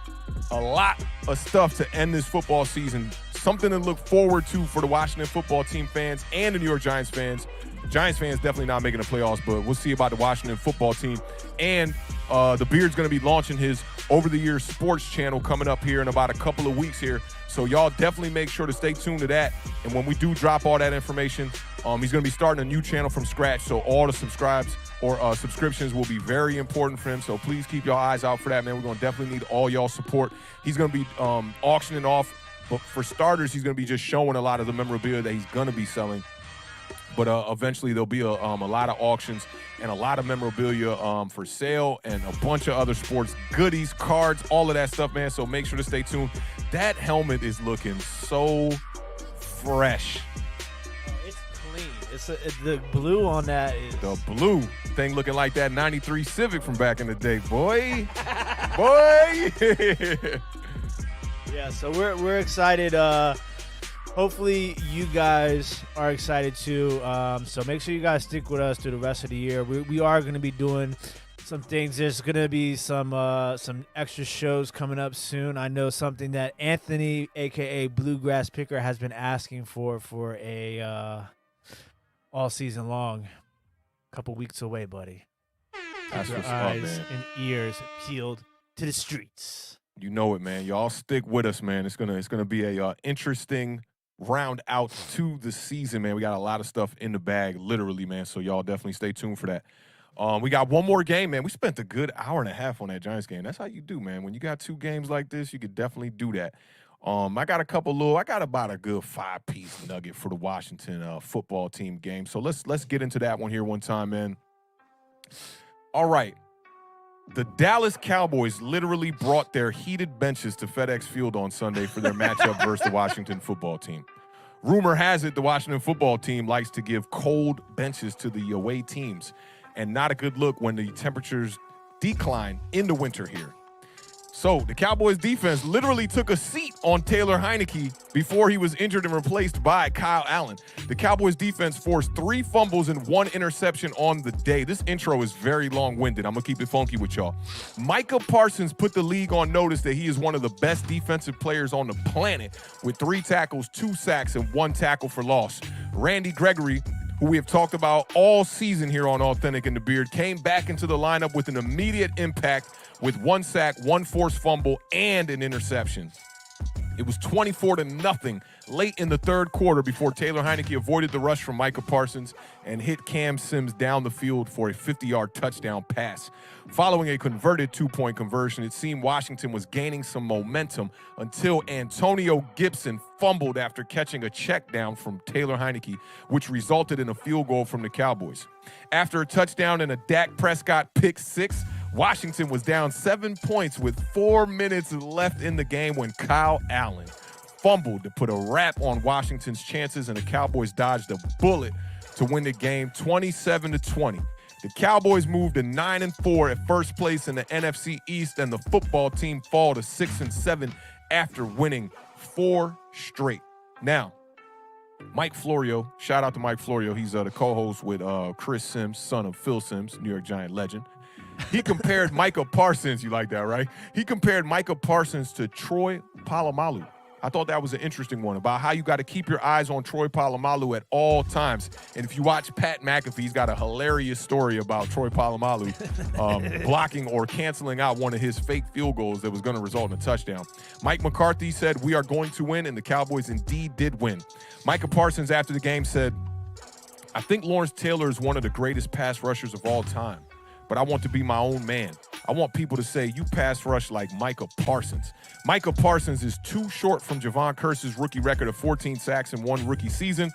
a lot of stuff to end this football season. Something to look forward to for the Washington football team fans and the New York Giants fans. Giants fans definitely not making the playoffs, but we'll see about the Washington football team. And the Beard's going to be launching his over-the-year sports channel coming up here in about a couple of weeks here. So y'all definitely make sure to stay tuned to that. And when we do drop all that information, he's going to be starting a new channel from scratch. So all the subscriptions will be very important for him. So please keep your eyes out for that, man. We're going to definitely need all y'all support. He's going to be auctioning off. But for starters, he's going to be just showing a lot of the memorabilia that he's going to be selling. But eventually there'll be a lot of auctions and a lot of memorabilia for sale and a bunch of other sports goodies, cards, all of that stuff, man. So make sure to stay tuned. That helmet is looking so fresh. It's clean. The blue on that is... The blue thing looking like that 93 Civic from back in the day, boy. Boy. Yeah, so we're excited. Hopefully you guys are excited too. So make sure you guys stick with us through the rest of the year. We are going to be doing some things. There's going to be some extra shows coming up soon. I know something that Anthony, aka Bluegrass Picker, has been asking for a all season long. A couple weeks away, buddy. That's Your what's up, eyes man. and ears peeled to the streets. You know it, man. Y'all stick with us, man. It's gonna be a interesting round out to the season, man. We got a lot of stuff in the bag, literally, man. So y'all definitely stay tuned for that. We got one more game, man. We spent a good hour and a half on that Giants game. That's how you do, man. When you got two games like this, you could definitely do that. I got about a good 5-piece nugget for the Washington football team game. So let's get into that one here one time, man. All right. The Dallas Cowboys literally brought their heated benches to FedEx Field on Sunday for their matchup versus the Washington football team. Rumor has it the Washington football team likes to give cold benches to the away teams, and not a good look when the temperatures decline in the winter here. So the Cowboys defense literally took a seat on Taylor Heineke before he was injured and replaced by Kyle Allen. The Cowboys defense forced 3 fumbles and 1 interception on the day. This intro is very long-winded. I'm going to keep it funky with y'all. Micah Parsons put the league on notice that he is one of the best defensive players on the planet with 3 tackles, 2 sacks, and 1 tackle for loss. Randy Gregory, who we have talked about all season here on Awthentik and the Beard, came back into the lineup with an immediate impact with 1 sack, 1 forced fumble, and an interception. It was 24-0 late in the third quarter before Taylor Heineke avoided the rush from Micah Parsons and hit Cam Sims down the field for a 50-yard touchdown pass. Following a converted 2-point conversion, it seemed Washington was gaining some momentum until Antonio Gibson fumbled after catching a check down from Taylor Heineke, which resulted in a field goal from the Cowboys. After a touchdown and a Dak Prescott pick 6, Washington was down 7 points with 4 minutes left in the game when Kyle Allen fumbled to put a wrap on Washington's chances, and the Cowboys dodged a bullet to win the game 27-20. The Cowboys moved to 9-4 at first place in the NFC East, and the football team fall to 6-7 after winning 4 straight. Now, Mike Florio, shout out to Mike Florio. He's the co-host with Chris Sims, son of Phil Sims, New York Giant legend. He compared Micah Parsons, you like that, right? He compared Micah Parsons to Troy Polamalu. I thought that was an interesting one about how you got to keep your eyes on Troy Polamalu at all times. And if you watch Pat McAfee, he's got a hilarious story about Troy Polamalu blocking or canceling out one of his fake field goals that was going to result in a touchdown. Mike McCarthy said, "We are going to win," and the Cowboys indeed did win. Micah Parsons after the game said, "I think Lawrence Taylor is one of the greatest pass rushers of all time, but I want to be my own man. I want people to say, you pass rush like Micah Parsons." Micah Parsons is too short from Javon Kearse's rookie record of 14 sacks in 1 rookie season.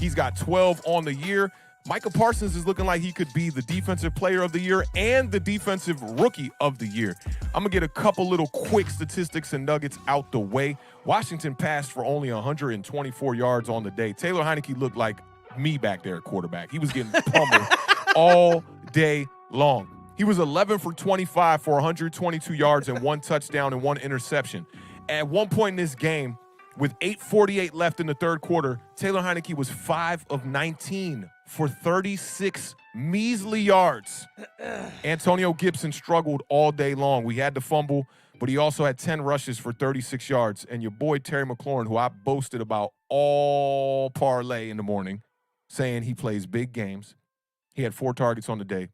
He's got 12 on the year. Micah Parsons is looking like he could be the defensive player of the year and the defensive rookie of the year. I'm going to get a couple little quick statistics and nuggets out the way. Washington passed for only 124 yards on the day. Taylor Heineke looked like me back there at quarterback. He was getting pummeled all day long. He was 11 for 25 for 122 yards and 1 touchdown and 1 interception. At one point in this game, with 8:48 left in the third quarter, Taylor Heineke was 5 of 19 for 36 measly yards. Antonio Gibson struggled all day long. We had to fumble, but he also had 10 rushes for 36 yards. And your boy Terry McLaurin, who I boasted about all parlay in the morning, saying he plays big games. He had 4 targets on the day,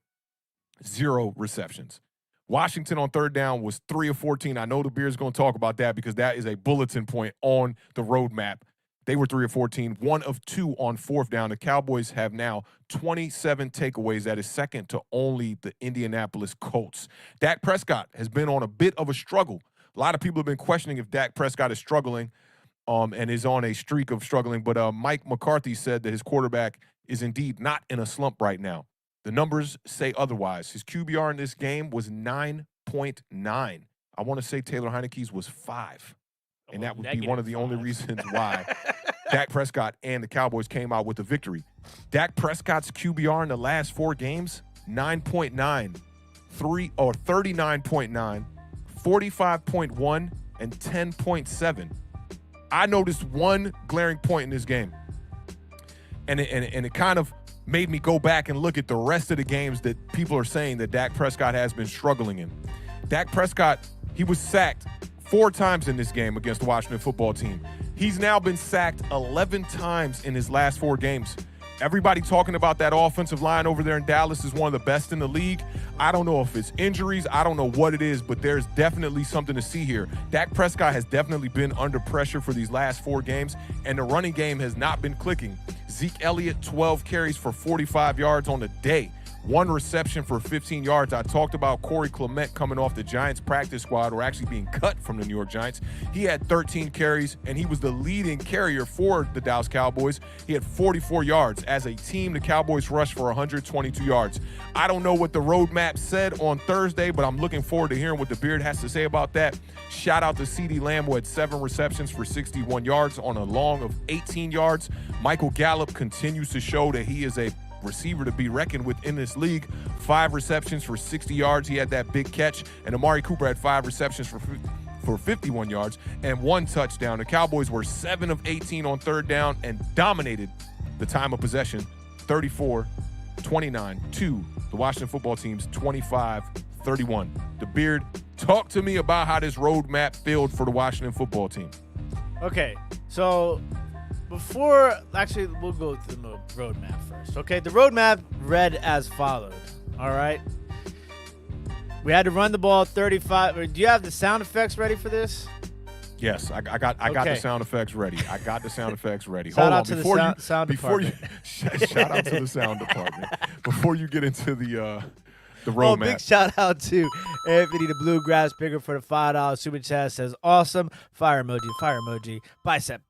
0 receptions. Washington on third down was 3 of 14. I know the Bears going to talk about that because that is a bulletin point on the roadmap. They were 3 of 14, 1 of 2 on fourth down. The Cowboys have now 27 takeaways. That is second to only the Indianapolis Colts. Dak Prescott has been on a bit of a struggle. A lot of people have been questioning if Dak Prescott is struggling and is on a streak of struggling. But Mike McCarthy said that his quarterback is indeed not in a slump right now. The numbers say otherwise. His QBR in this game was 9.9. I want to say Taylor Heineke's was 5. And that would be one of the only reasons why Dak Prescott and the Cowboys came out with a victory. Dak Prescott's QBR in the last 4 games, 9.9, 39.9, 45.1, and 10.7. I noticed one glaring point in this game. And it kind of made me go back and look at the rest of the games that people are saying that Dak Prescott has been struggling in. Dak Prescott, he was sacked 4 times in this game against the Washington football team. He's now been sacked 11 times in his last 4 games. Everybody talking about that offensive line over there in Dallas is one of the best in the league. I don't know if it's injuries. I don't know what it is, but there's definitely something to see here. Dak Prescott has definitely been under pressure for these last 4 games, and the running game has not been clicking. Zeke Elliott, 12 carries for 45 yards on the day. 1 reception for 15 yards. I talked about Corey Clement coming off the Giants practice squad, or actually being cut from the New York Giants. He had 13 carries, and he was the leading carrier for the Dallas Cowboys. He had 44 yards. As a team, the Cowboys rushed for 122 yards. I don't know what the roadmap said on Thursday, but I'm looking forward to hearing what the Beard has to say about that. Shout out to CeeDee Lamb, who had 7 receptions for 61 yards on a long of 18 yards. Michael Gallup continues to show that he is a receiver to be reckoned with in this league. 5 receptions for 60 yards. He had that big catch. And Amari Cooper had 5 receptions for 51 yards and 1 touchdown. The Cowboys were 7 of 18 on third down and dominated the time of possession, 34-29 to the Washington football team's 25-31. The Beard, talk to me about how this roadmap failed for the Washington football team. Okay, so we'll go to the roadmap first. Okay, the roadmap read as followed. All right. We had to run the ball 35. Do you have the sound effects ready for this? Yes, I got the sound effects ready. Shout out to the sound department. Shout out to the sound department. Before you get into the roadmap. Oh, big shout out to Anthony the Bluegrass Picker for the $5 super chat. Says awesome. Fire emoji. Bicep.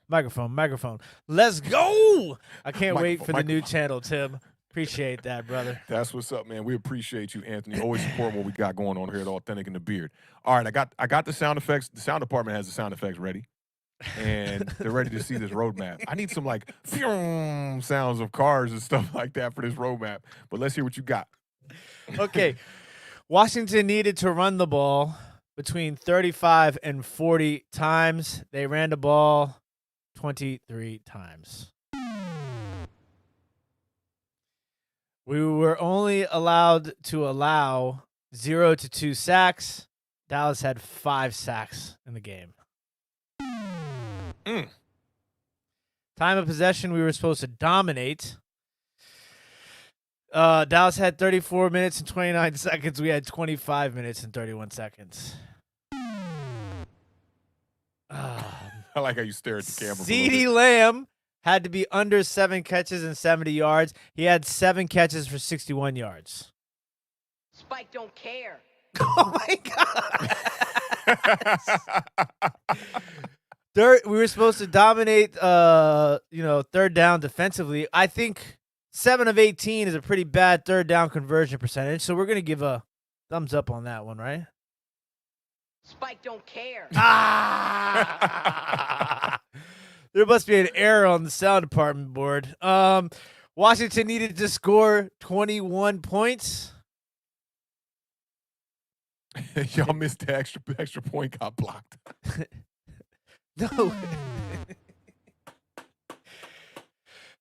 Microphone. Let's go. I can't wait for the new channel, Tim. Appreciate that, brother. That's what's up, man. We appreciate you, Anthony. Always support what we got going on here at Awthentik and the Beard. All right, I got the sound effects. The sound department has the sound effects ready. And they're ready to see this roadmap. I need some like phew sounds of cars and stuff like that for this roadmap. But let's hear what you got. Okay. Washington needed to run the ball between 35 and 40 times. They ran the ball 23 times. We were only allowed to allow 0 to 2 sacks. Dallas had 5 sacks in the game. Time of possession, we were supposed to dominate. Dallas had 34 minutes and 29 seconds. We had 25 minutes and 31 seconds. I like how you stare at the camera. CeeDee Lamb had to be under 7 catches and 70 yards. He had 7 catches for 61 yards. Spike don't care. Oh, my God. We were supposed to dominate, third down defensively. I think 7 of 18 is a pretty bad third down conversion percentage, so we're going to give a thumbs up on that one, right? Spike don't care. There must be an error on the sound department board. Washington needed to score 21 points. Y'all missed the extra point got blocked. No.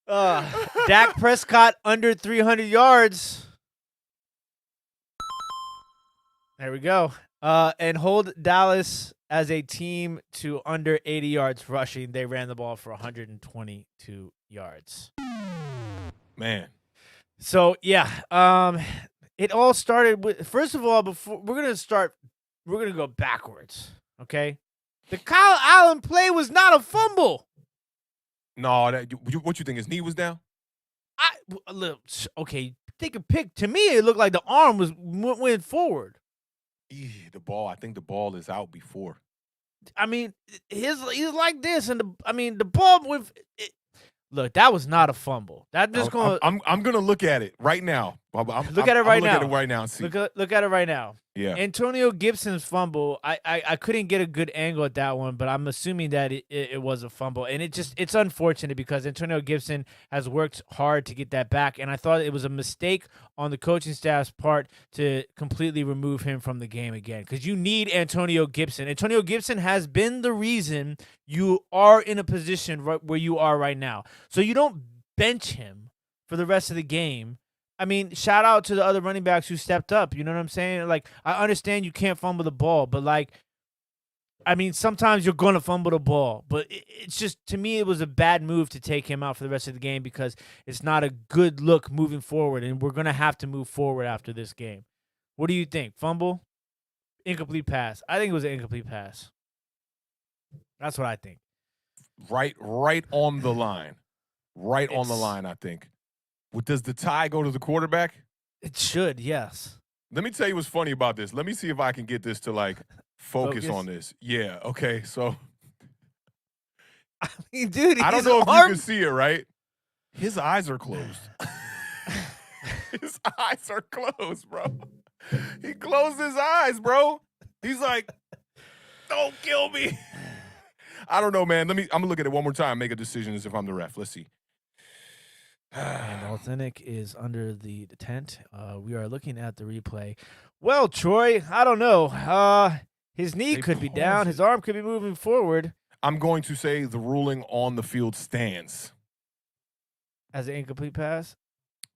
Dak Prescott under 300 yards. There we go. And hold Dallas as a team to under 80 yards rushing. They ran the ball for 122 yards. Man. So, yeah, it all started with, first of all, before we're going to go backwards, okay? The Kyle Allen play was not a fumble. No, what you think? His knee was down? Okay, take a pick. To me, it looked like the arm went forward. The ball. I think the ball is out before. I mean, he's like this, and the ball with. Look, that was not a fumble. That just going. I'm gonna look at it right now. Look at it right now. Look at it right now and see. Look at it right now. Yeah. Antonio Gibson's fumble. I couldn't get a good angle at that one, but I'm assuming that it was a fumble, and it's unfortunate because Antonio Gibson has worked hard to get that back, and I thought it was a mistake on the coaching staff's part to completely remove him from the game again because you need Antonio Gibson. Antonio Gibson has been the reason you are in a position right where you are right now, so you don't bench him for the rest of the game. I mean, shout out to the other running backs who stepped up. You know what I'm saying? Like, I understand you can't fumble the ball, but, like, I mean, sometimes you're going to fumble the ball. But it's just, to me, it was a bad move to take him out for the rest of the game because it's not a good look moving forward, and we're going to have to move forward after this game. What do you think? Fumble? Incomplete pass? I think it was an incomplete pass. That's what I think. Right on the line. On the line, I think. Does the tie go to the quarterback? It should, yes. Let me tell you what's funny about this. Let me see if I can get this to, like, focus on this. Yeah, okay, so. I mean, dude, I don't know if you can see it, right? His eyes are closed. His eyes are closed, bro. He closed his eyes, bro. He's like, don't kill me. I don't know, man. I'm going to look at it one more time, make a decision as if I'm the ref. Let's see. And Awthentik is under the tent. We are looking at the replay. Well, Troy, I don't know. His knee could be down. His arm could be moving forward. I'm going to say the ruling on the field stands. As an incomplete pass?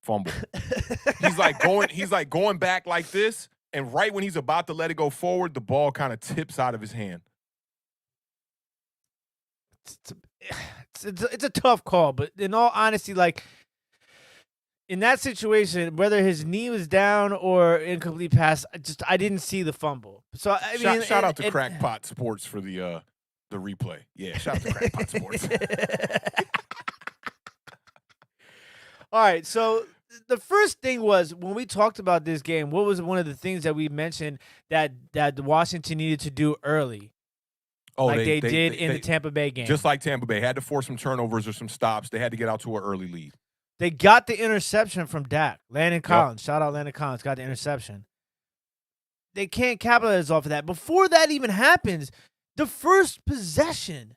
Fumble. He's like going back like this, and right when he's about to let it go forward, the ball kind of tips out of his hand. It's a tough call, but in all honesty, like, in that situation, whether his knee was down or incomplete pass, I didn't see the fumble. So I mean, shout out to Crackpot Sports for the replay. Yeah, shout out to Crackpot Sports. All right, so the first thing was when we talked about this game, what was one of the things that we mentioned that Washington needed to do early? Oh, like they did in the Tampa Bay game. Just like Tampa Bay. Had to force some turnovers or some stops. They had to get out to an early lead. They got the interception from Dak. Landon Collins. Yep. Shout out Landon Collins. Got the interception. They can't capitalize off of that. Before that even happens, the first possession,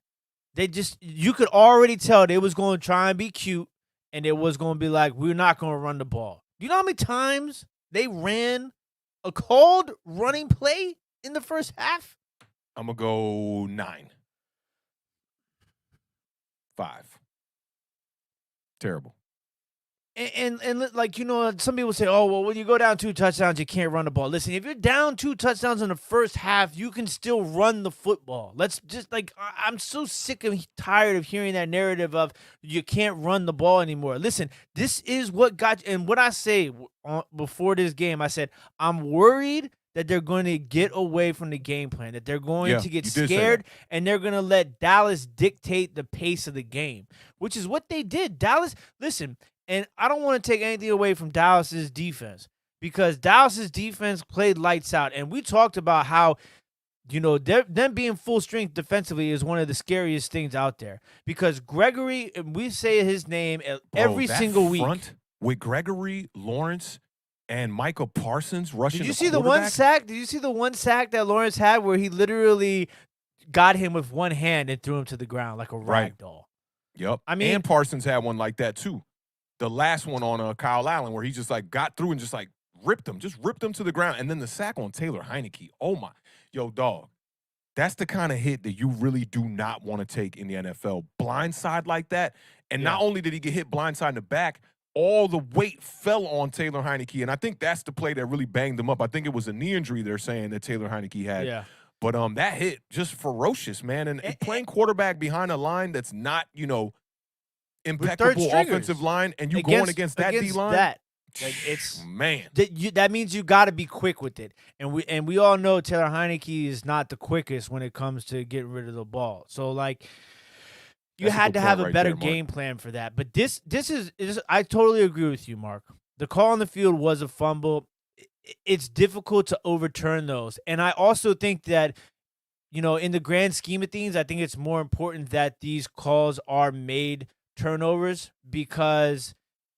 you could already tell they was going to try and be cute, and it was going to be like, we're not going to run the ball. You know how many times they ran a called running play in the first half? I'm going to go 9. 5. Terrible. And like, you know, some people say, oh, well, when you go down 2 touchdowns, you can't run the ball. Listen, if you're down 2 touchdowns in the first half, you can still run the football. Let's just, like, I'm so sick and tired of hearing that narrative of you can't run the ball anymore. Listen, this is what got, and what I say before this game, I said, I'm worried that they're going to get away from the game plan, that they're going to get scared, and they're going to let Dallas dictate the pace of the game, which is what they did. Dallas, listen, and I don't want to take anything away from Dallas's defense because Dallas's defense played lights out, and we talked about how, you know, them being full strength defensively is one of the scariest things out there because Gregory, and we say his name every single week. With Gregory, Lawrence, and Michael Parsons rushing. Did you see the one sack? Did you see the one sack that Lawrence had where he literally got him with one hand and threw him to the ground like a rag doll? Yep. I mean, and Parsons had one like that too. The last one on Kyle Allen where he just like got through and just like ripped him to the ground. And then the sack on Taylor Heineke. Oh my, yo, dog. That's the kind of hit that you really do not want to take in the NFL. Blindside like that. And not only did he get hit blindside in the back, all the weight fell on Taylor Heineke. And I think that's the play that really banged him up. I think it was a knee injury they're saying that Taylor Heineke had. Yeah. But that hit, just ferocious, man. And playing quarterback behind a line that's not, impeccable offensive line, and you going against that D-line. Man, that means you got to be quick with it, and we all know Taylor Heineke is not the quickest when it comes to getting rid of the ball. So you had to have a better game plan for that. But this is I totally agree with you, Mark. The call on the field was a fumble. It's difficult to overturn those, and I also think that in the grand scheme of things, I think it's more important that these calls are made turnovers because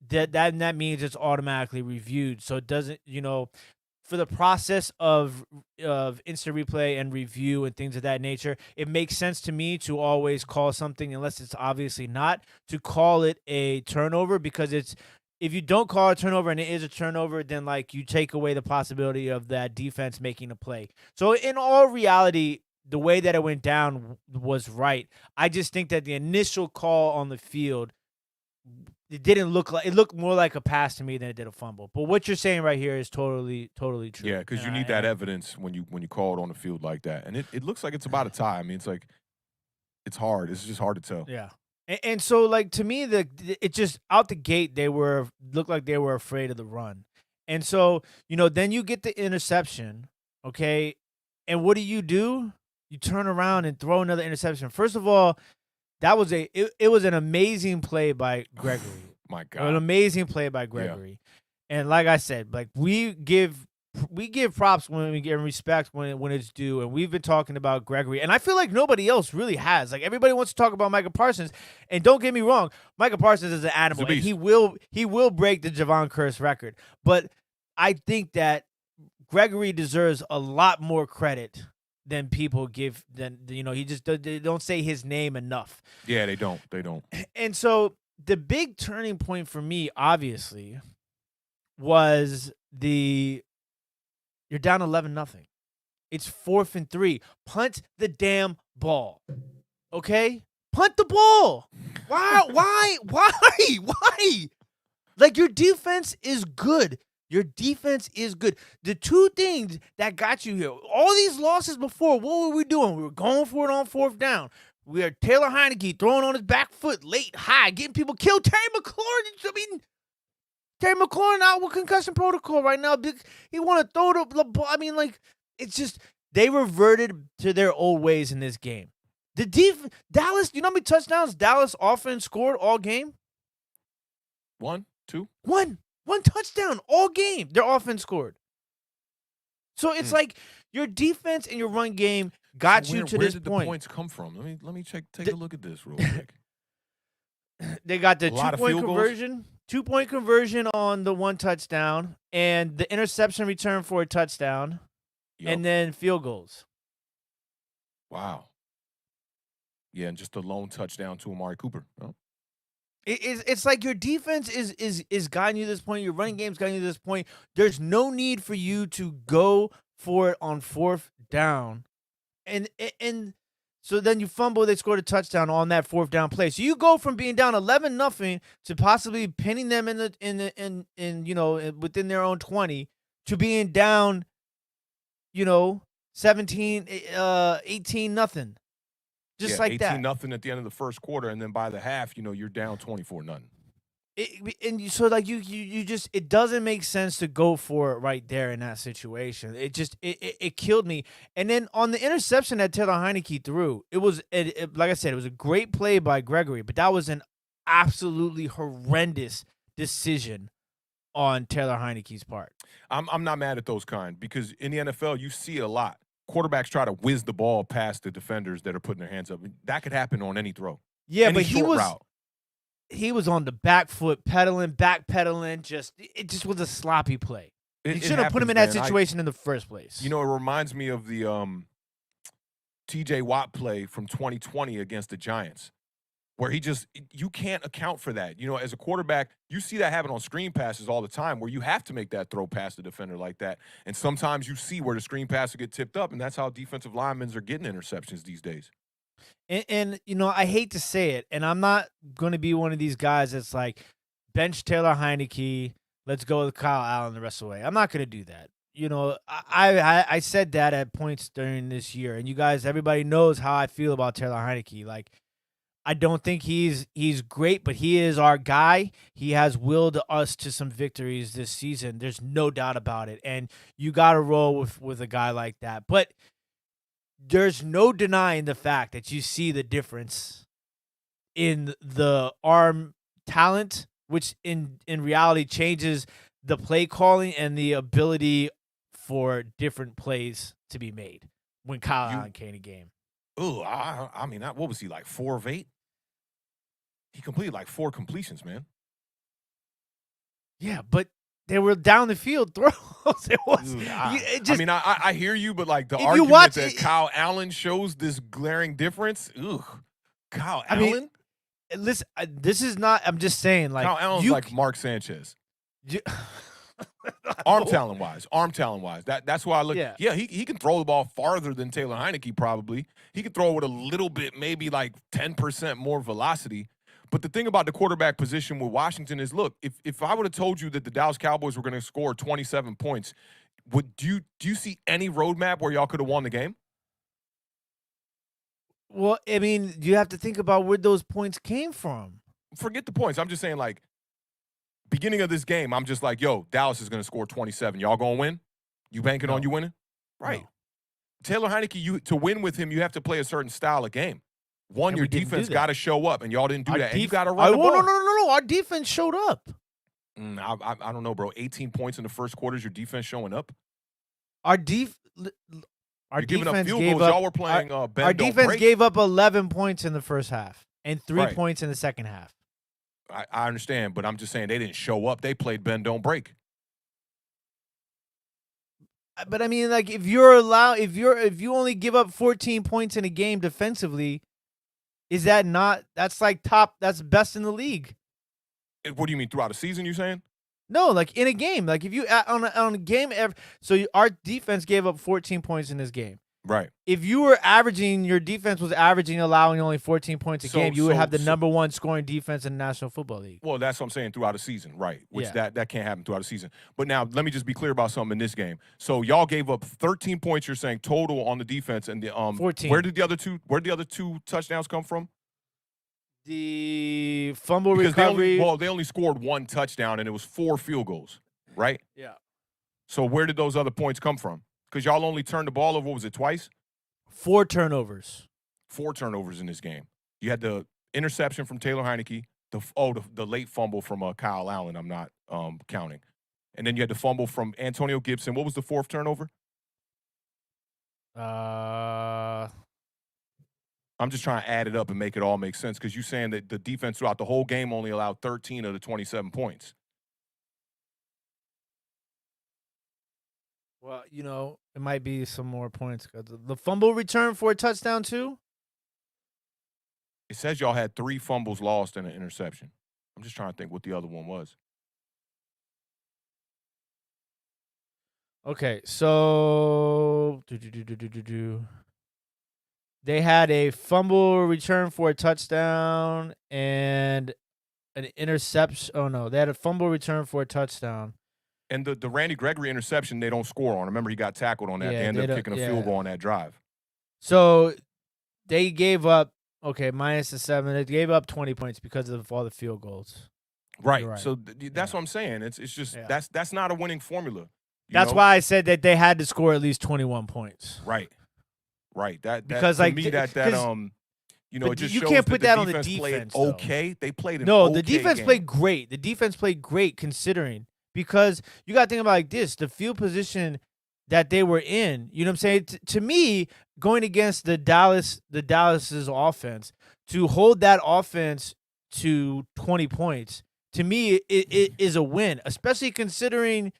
that means it's automatically reviewed. So it doesn't, for the process of instant replay and review and things of that nature, it makes sense to me to always call something, unless it's obviously not, to call it a turnover, because if you don't call it a turnover and it is a turnover, then you take away the possibility of that defense making a play. So in all reality, the way that it went down was right. I just think that the initial call on the field, it looked more like a pass to me than it did a fumble. But what you're saying right here is totally true. Yeah, because you need that evidence when you call it on the field like that. And it looks like it's about a tie. I mean, it's hard. It's just hard to tell. Yeah. And so, to me, it just out the gate, looked like they were afraid of the run. And so, then you get the interception, okay? And what do? You turn around and throw another interception. First of all, that was it was an amazing play by Gregory. My God. An amazing play by Gregory. Yeah. And like I said, we give props when we get respect when it's due, and we've been talking about Gregory, and I feel like nobody else really has. Everybody wants to talk about Micah Parsons, and don't get me wrong, Micah Parsons is an animal, and he will break the Javon Curse record. But I think that Gregory deserves a lot more credit than people give. They don't say his name enough. Yeah, they don't. And so the big turning point for me, obviously, was you're down 11-0. It's 4th and 3. Punt the damn ball. Okay? Punt the ball. Why? Your defense is good. Your defense is good. The two things that got you here, all these losses before, what were we doing? We were going for it on 4th down. We had Taylor Heineke throwing on his back foot late, high, getting people killed. Terry McLaurin out with concussion protocol right now. He want to throw the ball. It's just they reverted to their old ways in this game. Dallas, you know how many touchdowns Dallas offense scored all game? 1, 2? One touchdown all game. Their offense scored. So it's your defense and your run game got you to this point. Where did the points come from? Let me take a look at this real quick. They got the 2-point conversion. 2-point conversion on the one touchdown, and the interception return for a touchdown, and then field goals. Wow. Yeah, and just a lone touchdown to Amari Cooper. Oh. It's like your defense is guiding you to this point. Your running game's guiding you to this point. There's no need for you to go for it on 4th down, and so then you fumble. They scored a touchdown on that 4th down play. So you go from being down 11-0 to possibly pinning them within their own 20 to being down, 17, 18-0. Just like that. 18-0 at the end of the first quarter, and then by the half, you're down 24-0. It doesn't make sense to go for it right there in that situation. It killed me. And then on the interception that Taylor Heineke threw, like I said, it was a great play by Gregory, but that was an absolutely horrendous decision on Taylor Heineke's part. I'm not mad at those kind, because in the NFL you see it a lot. Quarterbacks try to whiz the ball past the defenders that are putting their hands up. That could happen on any throw. Yeah, but he was on the back foot, backpedaling. It just was a sloppy play. You shouldn't have put him in that situation in the first place. It reminds me of the T.J. Watt play from 2020 against the Giants. where you can't account for that. You know, as a quarterback, you see that happen on screen passes all the time where you have to make that throw past the defender like that. And sometimes you see where the screen pass will get tipped up, and that's how defensive linemen are getting interceptions these days. And I hate to say it, and I'm not going to be one of these guys that's like, bench Taylor Heineke, let's go with Kyle Allen the rest of the way. I'm not going to do that. I said that at points during this year, and you guys, everybody knows how I feel about Taylor Heineke. Like, I don't think he's great, but he is our guy. He has willed us to some victories this season. There's no doubt about it, and you got to roll with a guy like that. But there's no denying the fact that you see the difference in the arm talent, which in reality changes the play calling and the ability for different plays to be made when Kyle Allen came in game. Oh, I mean, what was he, like 4 of 8? He completed like 4 completions, man. Yeah, but they were down the field throws. It was. I hear you, but like the argument that Kyle Allen shows this glaring difference. Kyle Allen. Listen, this is not. I'm just saying, like Kyle Allen's like Mark Sanchez. Arm talent wise. That's why I look. Yeah, he can throw the ball farther than Taylor Heineke probably. He could throw it with a little bit, maybe like 10% more velocity. But the thing about the quarterback position with Washington is, look, if I would have told you that the Dallas Cowboys were going to score 27 points, do you see any roadmap where y'all could have won the game? Well, I mean, you have to think about where those points came from. Forget the points. I'm just saying, like, beginning of this game, I'm just like, yo, Dallas is going to score 27. Y'all going to win? You banking on you winning? Right. No. Taylor Heineke, to win with him, you have to play a certain style of game. One, your defense got to show up, and y'all didn't do that. And you got to run the ball. No. Our defense showed up. I don't know, bro. 18 points in the first quarter is your defense showing up? Our defense giving up field goals. Y'all were playing our defense gave up 11 points in the first half and 3 points in the second half. I understand, but I'm just saying they didn't show up. They played bend, don't break. But I mean, like, if you only give up 14 points in a game defensively, is that not? That's like that's best in the league. What do you mean throughout a season? You saying? No, like in a game. Like if you on a game, our defense gave up 14 points in this game. Right. If your defense was averaging, allowing only 14 points a game, you would have the number 1 scoring defense in the National Football League. Well, that's what I'm saying, throughout a season, right? Which that can't happen throughout a season. But now let me just be clear about something in this game. So y'all gave up 13 points. You're saying total on the defense, and the 14. Where did the other two touchdowns come from? The fumble recovery. They only scored 1 touchdown, and it was 4 field goals, right? Yeah. So where did those other points come from? Because y'all only turned the ball over, what was it, twice? 4 turnovers. 4 turnovers in this game. You had the interception from Taylor Heineke, the late fumble from Kyle Allen, I'm not counting. And then you had the fumble from Antonio Gibson. What was the 4th turnover? I'm just trying to add it up and make it all make sense, because you're saying that the defense throughout the whole game only allowed 13 of the 27 points. Well, it might be some more points. The fumble return for a touchdown too? It says y'all had 3 fumbles lost and an interception. I'm just trying to think what the other one was. Okay, so they had a fumble return for a touchdown and an interception. Oh, no, they had a fumble return for a touchdown. And the Randy Gregory interception, they don't score on. Remember, he got tackled on that. They ended up kicking a field goal on that drive. So they gave up, minus the 7. They gave up 20 points because of all the field goals. Right. So that's what I'm saying. It's just that's not a winning formula. That's why I said that they had to score at least 21 points. Right. Because it just you shows can't put that on the defense. defense. They played an the defense played great. The defense played great considering, because you got to think about like this: the field position that they were in. You know what I'm saying? To me, going against the Dallas's offense, to hold that offense to 20 points, to me, it is a win, especially considering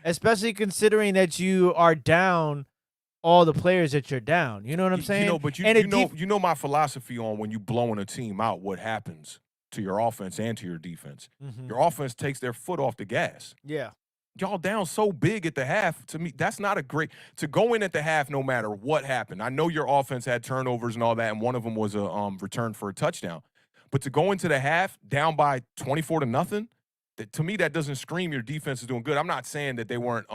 that you are down all the players that you're down. You know what I'm saying? But And you know my philosophy on when you blowing a team out, what happens to your offense and to your defense. Mhm. Your offense takes their foot off the gas. Yeah. Y'all down so big at the half. To me, that's not a great to go in at the half no matter what happened. I know your offense had turnovers and all that, and one of them was a return for a touchdown. But to go into the half down by 24-0, to me that doesn't scream your defense is doing good. I'm not saying that they weren't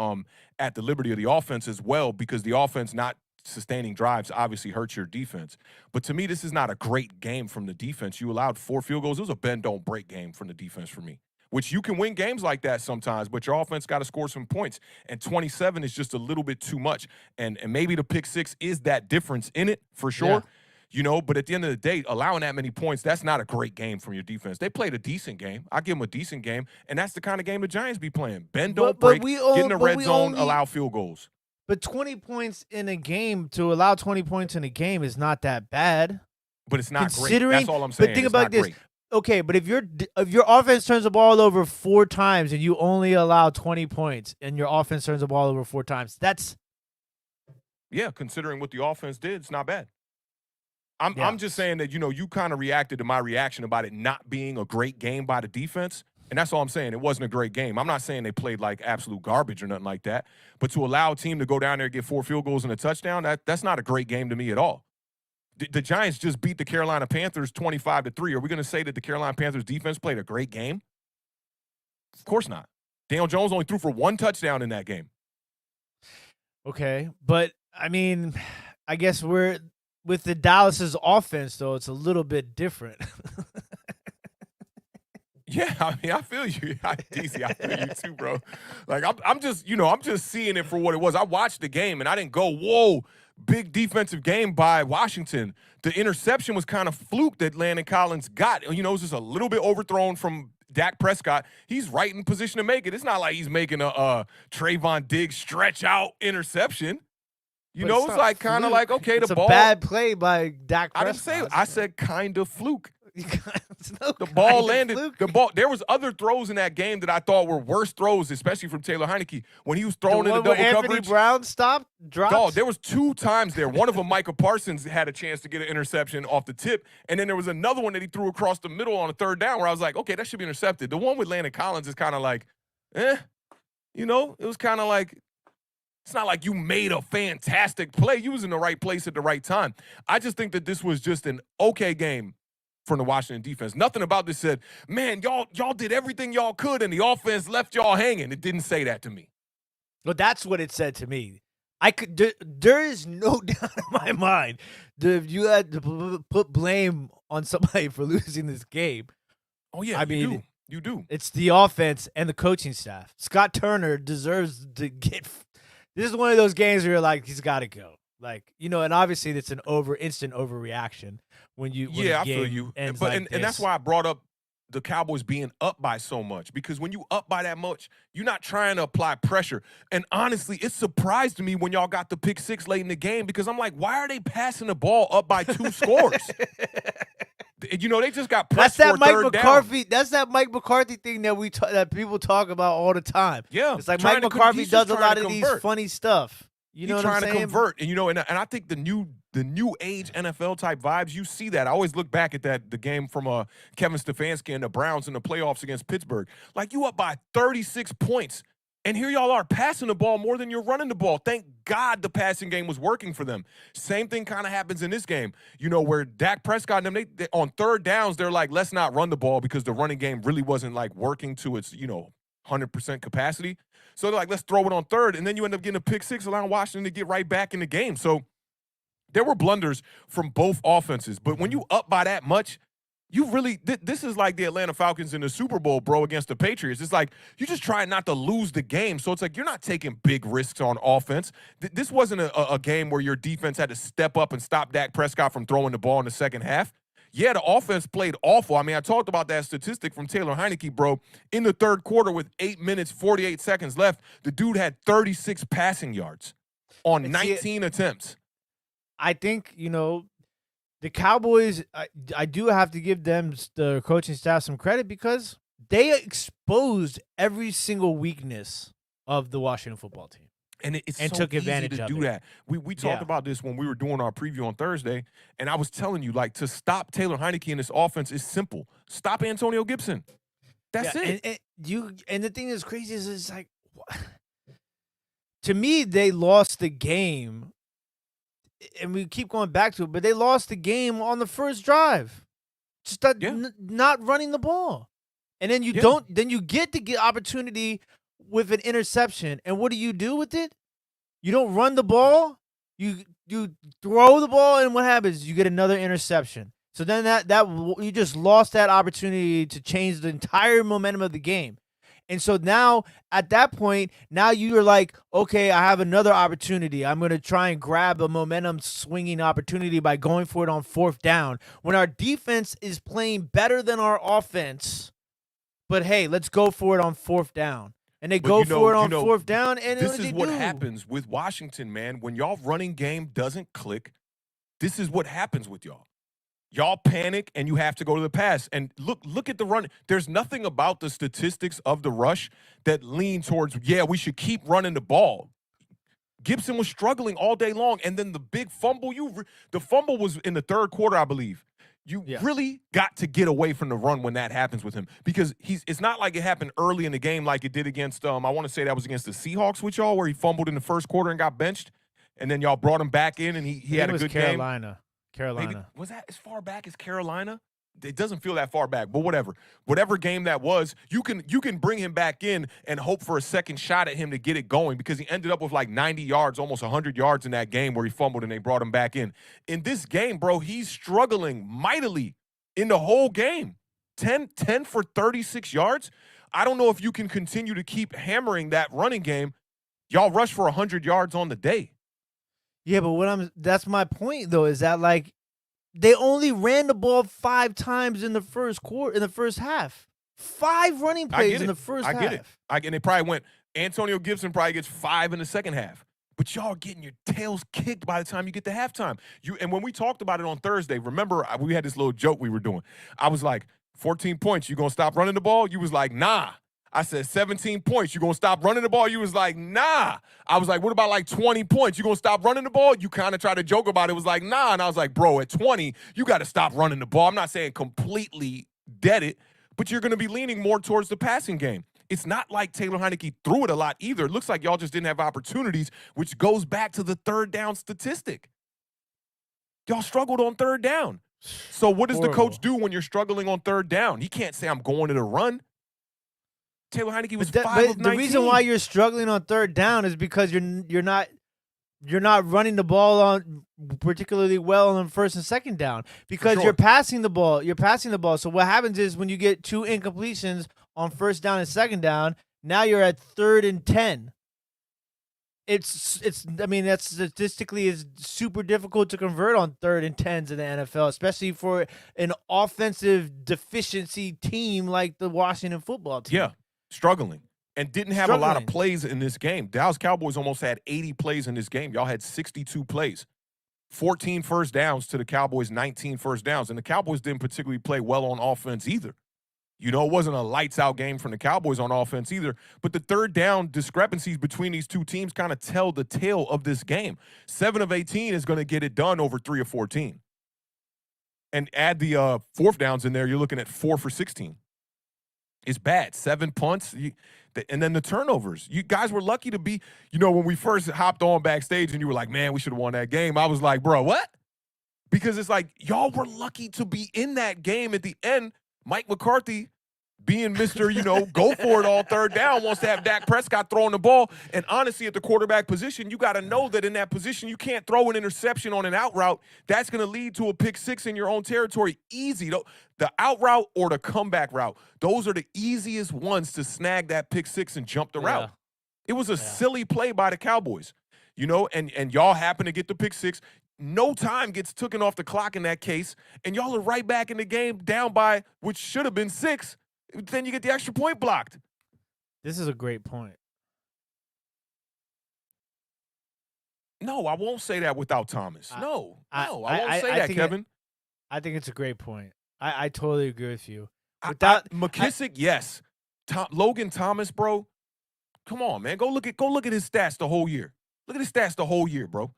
at the liberty of the offense as well, because the offense not sustaining drives obviously hurts your defense. But to me, this is not a great game from the defense. You allowed 4 field goals. It was a bend don't break game from the defense for me. Which you can win games like that sometimes, but your offense got to score some points. And 27 is just a little bit too much. And maybe the pick 6 is that difference in it for sure. Yeah. But at the end of the day, allowing that many points, that's not a great game from your defense. They played a decent game. I give them a decent game, and that's the kind of game the Giants be playing. Bend, don't break, get in the red zone, allow field goals. But 20 points in a game, to allow 20 points in a game is not that bad. But it's not great. That's all I'm saying. But think about this. Great. Okay, but if your offense turns the ball over 4 times and you only allow 20 points and your offense turns the ball over 4 times, that's considering what the offense did, it's not bad. I'm just saying that, you kind of reacted to my reaction about it not being a great game by the defense, and that's all I'm saying. It wasn't a great game. I'm not saying they played like absolute garbage or nothing like that, but to allow a team to go down there and get 4 field goals and a touchdown, that's not a great game to me at all. The Giants just beat the Carolina Panthers 25-3. Are we going to say that the Carolina Panthers defense played a great game? Of course not. Daniel Jones only threw for 1 touchdown in that game. Okay, but I mean, I guess we're with the Dallas's offense though. It's a little bit different. Yeah, I mean, I feel you, DC. I feel you too, bro. Like I'm just seeing it for what it was. I watched the game and I didn't go, whoa. Big defensive game by Washington. The interception was kind of fluke that Landon Collins got. It was just a little bit overthrown from Dak Prescott. He's right in position to make it. It's not like he's making a Trayvon Diggs stretch out interception. It's like kind of like, okay, it's the ball. It's a bad play by Dak Prescott. I didn't say it. I said kind of fluke. The ball landed. There was other throws in that game that I thought were worse throws, especially from Taylor Heineke when he was throwing into double Anthony coverage. Brown dropped. Dog, there was 2 times there. One of them, Micah Parsons had a chance to get an interception off the tip, and then there was another one that he threw across the middle on a 3rd down where I was like, okay, that should be intercepted. The one with Landon Collins is kind of like, it was kind of like. It's not like you made a fantastic play. You was in the right place at the right time. I just think that this was just an okay game from the Washington defense. Nothing about this said, man, y'all did everything y'all could and the offense left y'all hanging. It didn't say that to me. Well, that's what it said to me. There is no doubt in my mind that if you had to put blame on somebody for losing this game. Oh, yeah, you do. It's the offense and the coaching staff. Scott Turner deserves to get – this is one of those games where you're like, he's got to go. Like, and obviously it's an instant overreaction when I feel you. But and that's why I brought up the Cowboys being up by so much, because when you up by that much, you're not trying to apply pressure. And honestly, it surprised me when y'all got the pick 6 late in the game, because I'm like, why are they passing the ball up by 2 scores? They just got pressed for a third down. That's that Mike McCarthy thing that people talk about all the time. Yeah, it's like Mike McCarthy does a lot of these funny stuff. You know what I'm saying? He's trying to convert, and I think the new age NFL type vibes. You see that. I always look back at the game from Kevin Stefanski and the Browns in the playoffs against Pittsburgh. Like, you up by 36 points. And here y'all are passing the ball more than you're running the ball. Thank God the passing game was working for them. Same thing kind of happens in this game, where Dak Prescott and them, they on 3rd downs, they're like, let's not run the ball because the running game really wasn't like working to its, 100% capacity. So they're like, let's throw it on 3rd. And then you end up getting a pick 6, allowing Washington to get right back in the game. So there were blunders from both offenses. But when you up by that much, you really this is like the Atlanta Falcons in the Super Bowl, bro, against the Patriots. It's like you're just trying not to lose the game. So it's like you're not taking big risks on offense. This wasn't a game where your defense had to step up and stop Dak Prescott from throwing the ball in the second half. Yeah, the offense played awful. I mean, I talked about that statistic from Taylor Heineke, bro. In the 3rd quarter with 8 minutes, 48 seconds left, the dude had 36 passing yards on 19 attempts. I think, the Cowboys, I do have to give them, the coaching staff, some credit because they exposed every single weakness of the Washington football team. And it's and so took easy advantage to of do it. that. We talked about this when we were doing our preview on Thursday, and I was telling you, like, to stop Taylor Heineke in this offense is simple. Stop Antonio Gibson. That's it. And the thing that's crazy is it's like, to me, they lost the game, and we keep going back to it, but they lost the game on the first drive, just not running the ball, and then you get the opportunity with an interception, and what do you do with it? You don't run the ball. You throw the ball, and what happens? You get another interception. So then that you just lost that opportunity to change the entire momentum of the game. And so now at that point, now you're like, okay, I have another opportunity. I'm going to try and grab a momentum swinging opportunity by going for it on fourth down. When our defense is playing better than our offense, but hey, let's go for it on fourth down. And they go for it on fourth down, and this is what happens with Washington, man. When y'all running game doesn't click, this is what happens with y'all. Y'all panic, and you have to go to the pass. And look at the run. There's nothing about the statistics of the rush that lean towards, we should keep running the ball. Gibson was struggling all day long, and then the big fumble, the fumble was in the third quarter, I believe. You really got to get away from the run when that happens with him, because it's not like it happened early in the game like it did against, I want to say that was against the Seahawks with y'all, where he fumbled in the first quarter and got benched, and then y'all brought him back in, and he had a good game. Carolina. Maybe, was that as far back as Carolina? It doesn't feel that far back, but whatever game that was, you can bring him back in and hope for a second shot at him to get it going, because he ended up with like 90 yards, almost 100 yards in that game where he fumbled and they brought him back in. In this game, bro, he's struggling mightily in the whole game. 10 for 36 yards. I don't know if you can continue to keep hammering that running game. Y'all rush for 100 yards on the day. Yeah, but that's my point though, is that like they only ran the ball 5 times in the first half. 5 running plays in the first half. I get it. And they probably went, Antonio Gibson probably gets 5 in the second half. But y'all are getting your tails kicked by the time you get to halftime. And when we talked about it on Thursday, remember we had this little joke we were doing. I was like, 14 points, you gonna stop running the ball? You was like, nah. I said, 17 points, you gonna stop running the ball? You was like, nah. I was like, what about like 20 points? You gonna stop running the ball? You kind of tried to joke about it. It was like, nah. And I was like, bro, at 20, you got to stop running the ball. I'm not saying completely dead it, but you're gonna be leaning more towards the passing game. It's not like Taylor Heineke threw it a lot either. It looks like y'all just didn't have opportunities, which goes back to the third down statistic. Y'all struggled on third down. So what does the coach do when you're struggling on third down? He can't say, I'm going to the run. Taylor Heineke was 5 of 19. The reason why you're struggling on third down is because you're not running the ball on particularly well on first and second down, because you're passing the ball. So what happens is when you get 2 incompletions on first down and second down, now you're at 3rd and 10. I mean, that's statistically is super difficult to convert on 3rd and 10s in the NFL, especially for an offensive deficiency team like the Washington football team. Yeah. Struggling, and didn't have a lot of plays in this game. Dallas Cowboys almost had 80 plays in this game. Y'all had 62 plays. 14 first downs to the Cowboys, 19 first downs. And the Cowboys didn't particularly play well on offense either. You know, it wasn't a lights-out game from the Cowboys on offense either. But the third down discrepancies between these two teams kind of tell the tale of this game. 7 of 18 is going to get it done over 3 of 14. And add the fourth downs in there, you're looking at 4 for 16. It's bad. 7 punts, and then the turnovers. You guys were lucky to be, when we first hopped on backstage and you were like, man, we should have won that game. I was like, bro, what? Because it's like, y'all were lucky to be in that game at the end. Mike McCarthy, being Mr., go for it all third down, wants to have Dak Prescott throwing the ball. And honestly, at the quarterback position, you got to know that in that position, you can't throw an interception on an out route. That's going to lead to a pick 6 in your own territory. Easy. The out route or the comeback route, those are the easiest ones to snag that pick 6 and jump the route. It was a silly play by the Cowboys, and y'all happen to get the pick 6. No time gets taken off the clock in that case, and y'all are right back in the game down by, which should have been 6. Then you get the extra point blocked. This is a great point. No, I won't say that without Thomas. I won't say that, Kevin. I think it's a great point. I totally agree with you. McKissick, yes. Logan Thomas, bro, Come on, man. Go look at his stats the whole year. Look at his stats the whole year, bro.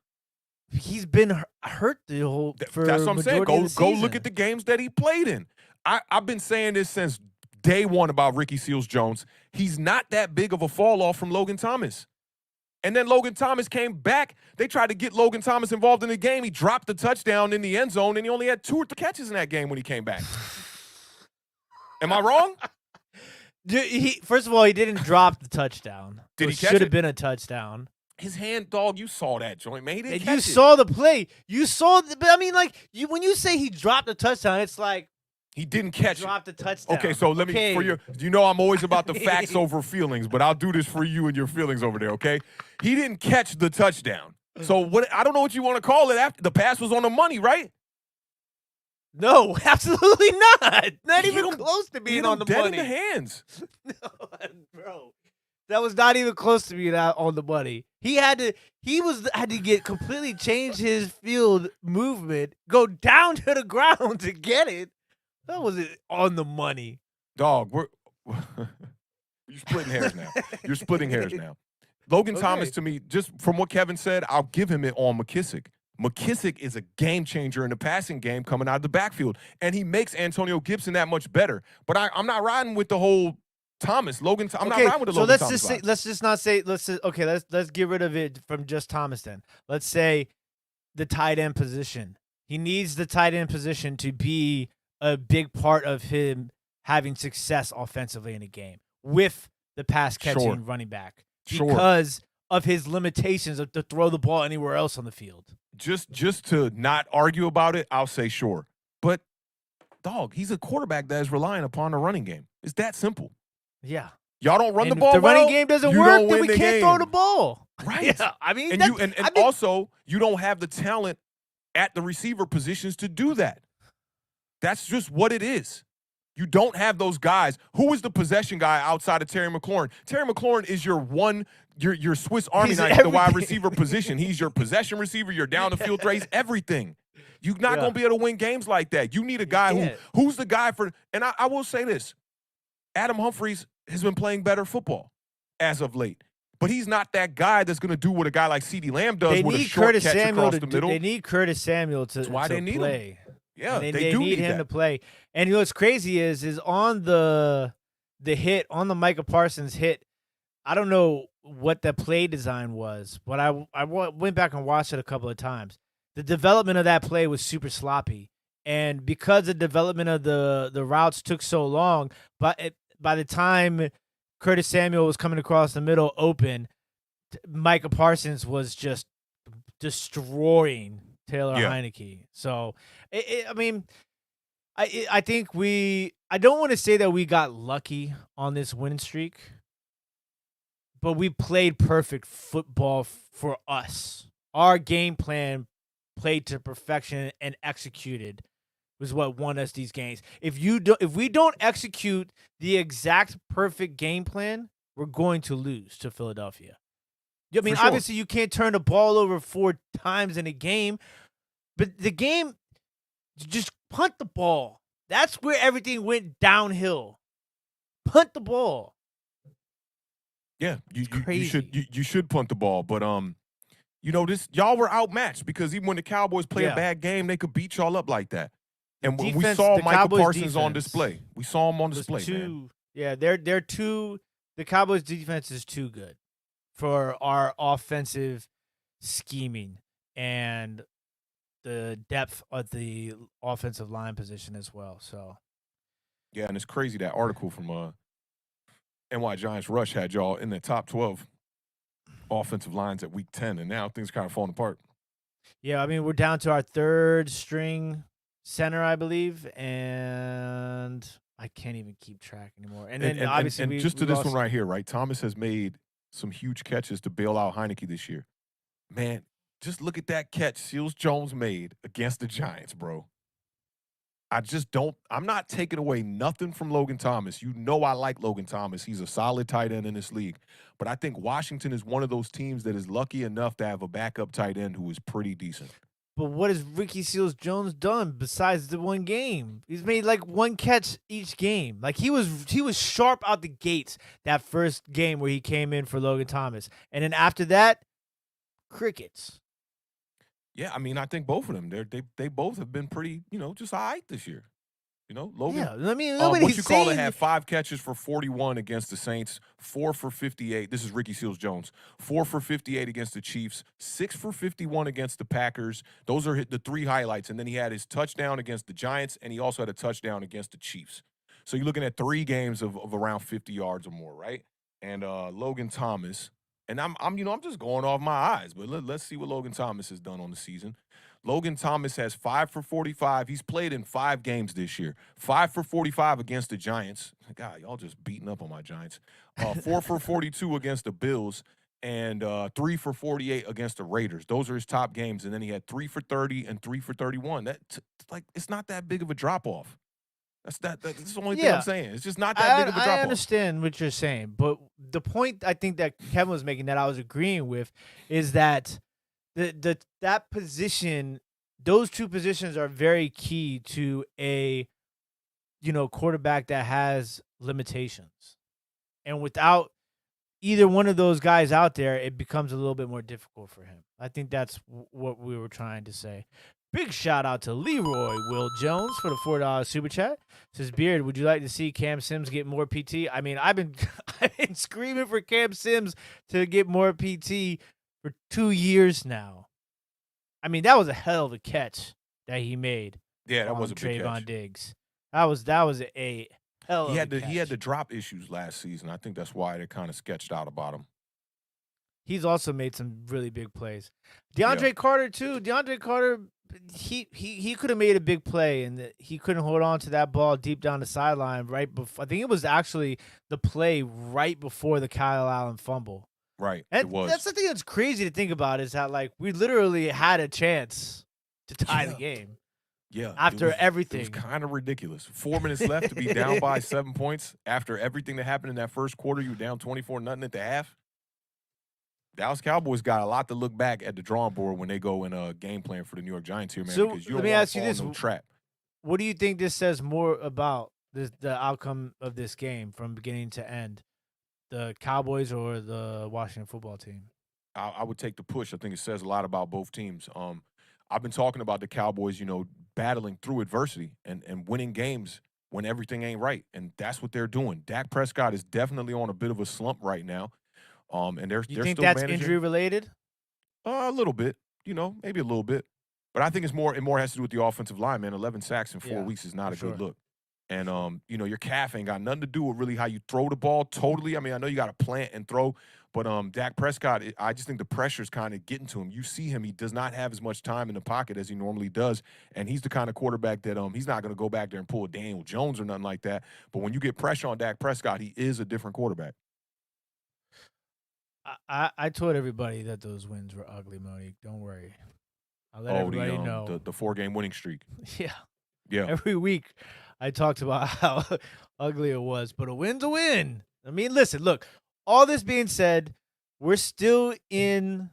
He's been hurt the whole. That's what I'm saying. Go look at the games that he played in. I've been saying this since day one about Ricky Seals-Jones. He's not that big of a fall off from Logan Thomas. And then Logan Thomas came back. They tried to get Logan Thomas involved in the game. He dropped the touchdown in the end zone, and he only had 2 or 3 catches in that game when he came back. Am I wrong? First of all, he didn't drop the touchdown. Did he catch should have it? been a touchdown. His hand, dog, you saw that joint, man. He didn't And catch you it. saw the play. You saw but I mean, like, when you say he dropped the touchdown, it's like He didn't catch it. dropped the touchdown. Okay, so let me, for you know I'm always about the facts over feelings, but I'll do this for you and your feelings over there, okay? He didn't catch the touchdown. So what? I don't know what you want to call it. After the pass was on the money, right? No, absolutely not. Not He even hit him- close to He being hit on him the dead money. in the hands. No, bro. That was not even close to being out on the money. He had to get completely change his field movement, go down to the ground to get it. That wasn't on the money. Dog, you're splitting hairs now. You're splitting hairs now. Logan Thomas, to me, just from what Kevin said, I'll give him it on McKissick. McKissick is a game changer in the passing game coming out of the backfield, and he makes Antonio Gibson that much better. But I'm not riding with the whole Thomas. I'm not riding with the Logan Thomas. So let's just not say let's get rid of it from just Thomas then. Let's say the tight end position. He needs the tight end position to be a big part of him having success offensively in a game with the pass catching running back because of his limitations to throw the ball anywhere else on the field. Just to not argue about it, I'll say sure. But dog, he's a quarterback that is relying upon the running game. It's that simple. Yeah. Y'all don't run And the ball. if the running game doesn't work, then we can't throw the ball. Right. Yeah. I mean, also you don't have the talent at the receiver positions to do that. That's just what it is. You don't have those guys. Who is the possession guy outside of Terry McLaurin? Terry McLaurin is your Swiss Army knife at the wide receiver position. He's your possession receiver, your down the field threat, he's everything. You're not going to be able to win games like that. You need a guy who's the guy for, and I will say this, Adam Humphries has been playing better football as of late. But he's not that guy that's going to do what a guy like CeeDee Lamb does with a short catch across the middle. They need Curtis Samuel to need play. him. Yeah, they do need him that. to play. And you know what's crazy is on the hit, on the Micah Parsons hit, I don't know what the play design was, but I went back and watched it a couple of times. The development of that play was super sloppy. And because the development of the routes took so long, but by the time Curtis Samuel was coming across the middle open, Micah Parsons was just destroying Taylor Heineke. So, I mean, I think I don't want to say that we got lucky on this win streak, but we played perfect football for us. Our game plan played to perfection and executed was what won us these games. If we don't execute the exact perfect game plan, we're going to lose to Philadelphia. I mean, obviously you can't turn the ball over 4 times in a game, but the game, just punt the ball. That's where everything went downhill. Punt the ball. Yeah, you should punt the ball, but y'all were outmatched because even when the Cowboys play a bad game, they could beat y'all up like that. And we saw Michael Parsons on display. We saw him on display, man. Yeah, they're too. The Cowboys defense is too good for our offensive scheming and the depth of the offensive line position as well. So, yeah, and it's crazy that article from NY Giants Rush had y'all in the top 12 offensive lines at week 10, and now things kind of falling apart. Yeah, I mean, we're down to our 3rd string center, I believe, and I can't even keep track anymore. And then obviously, just to this one right here, right? Thomas has made some huge catches to bail out Heineke this year. Man, just look at that catch Seals-Jones made against the Giants, bro. I'm not taking away nothing from Logan Thomas. You know I like Logan Thomas. He's a solid tight end in this league. But I think Washington is one of those teams that is lucky enough to have a backup tight end who is pretty decent. But what has Ricky Seals-Jones done besides the one game? He's made like one catch each game. Like he was sharp out the gates that first game where he came in for Logan Thomas. And then after that, crickets. Yeah, I mean, I think both of them, they both have been pretty, just all right this year. Logan. Yeah, I mean, What nobody's you call it saying had 5 catches for 41 against the Saints, 4 for 58. This is Ricky Seals-Jones. 4 for 58 against the Chiefs, 6 for 51 against the Packers. Those are the 3 highlights. And then he had his touchdown against the Giants, and he also had a touchdown against the Chiefs. So you're looking at 3 games of around 50 yards or more, right? And Logan Thomas, and I'm just going off my eyes, but let's see what Logan Thomas has done on the season. Logan Thomas has 5 for 45. He's played in 5 games this year. 5 for 45 against the Giants. God, y'all just beating up on my Giants. 4 for 42 against the Bills, and 3 for 48 against the Raiders. Those are his top games. And then he had 3 for 30 and 3 for 31. It's not that big of a drop off. That's the only thing I'm saying. It's just not that big of a drop off. I understand what you're saying, but the point I think that Kevin was making that I was agreeing with is that that position, those 2 positions are very key to a quarterback that has limitations. And without either one of those guys out there, it becomes a little bit more difficult for him. I think that's what we were trying to say. Big shout out to Leroy Will Jones for the $4 super chat. Says, Beard, would you like to see Cam Sims get more PT? I mean, I've been screaming for Cam Sims to get more PT for 2 years now. I mean, that was a hell of a catch that he made. Yeah, that was a big Trayvon catch. Diggs. That was a hell of a catch. He had the drop issues last season. I think that's why they kind of sketched out about him. He's also made some really big plays. DeAndre Carter too. DeAndre Carter, he could have made a big play, and he couldn't hold on to that ball deep down the sideline right before. I think it was actually the play right before the Kyle Allen fumble. Right, And it was. that's the thing that's crazy to think about is that like we literally had a chance to tie the game. Yeah. After everything. It was kind of ridiculous. 4 minutes left to be down by 7 points. After everything that happened in that first quarter, you were down 24-0 at the half. Dallas Cowboys got a lot to look back at the drawing board when they go in game plan for the New York Giants here, man. So because you let don't me wanna ask you fall in this. no trap. What do you think this says more about the outcome of this game from beginning to end? The Cowboys or the Washington football team? I would take the push. I think it says a lot about both teams. I've been talking about the Cowboys, battling through adversity and winning games when everything ain't right. And that's what they're doing. Dak Prescott is definitely on a bit of a slump right now. And they're You think still that's managing. injury related? A little bit, maybe a little bit. But I think it more has to do with the offensive line, man. 11 sacks in 4 weeks is not a good look. And, your calf ain't got nothing to do with really how you throw the ball totally. I mean, I know you got to plant and throw, but Dak Prescott, I just think the pressure's kind of getting to him. You see him, he does not have as much time in the pocket as he normally does, and he's the kind of quarterback that he's not going to go back there and pull a Daniel Jones or nothing like that. But when you get pressure on Dak Prescott, he is a different quarterback. I told everybody that those wins were ugly, Monique. Don't worry. I'll let everybody know. The 4-game winning streak. Yeah. Every week I talked about how ugly it was, but a win's a win. I mean, listen, look, all this being said, we're still in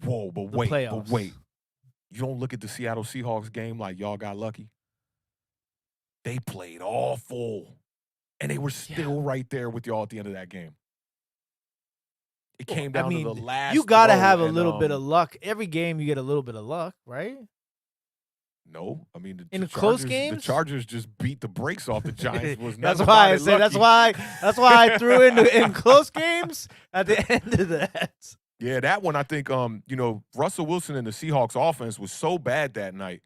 Whoa, but the wait, playoffs. but wait. You don't look at the Seattle Seahawks game like y'all got lucky? They played awful, and they were still right there with y'all at the end of that game. It came down to the last. You got to throw have a and, little bit of luck. Every game you get a little bit of luck, right? No, I mean in the close Chargers, games, the Chargers just beat the brakes off the Giants. Was that's why I said. That's why I threw in close games at the end of that. Yeah, that one I think. Russell Wilson and the Seahawks offense was so bad that night.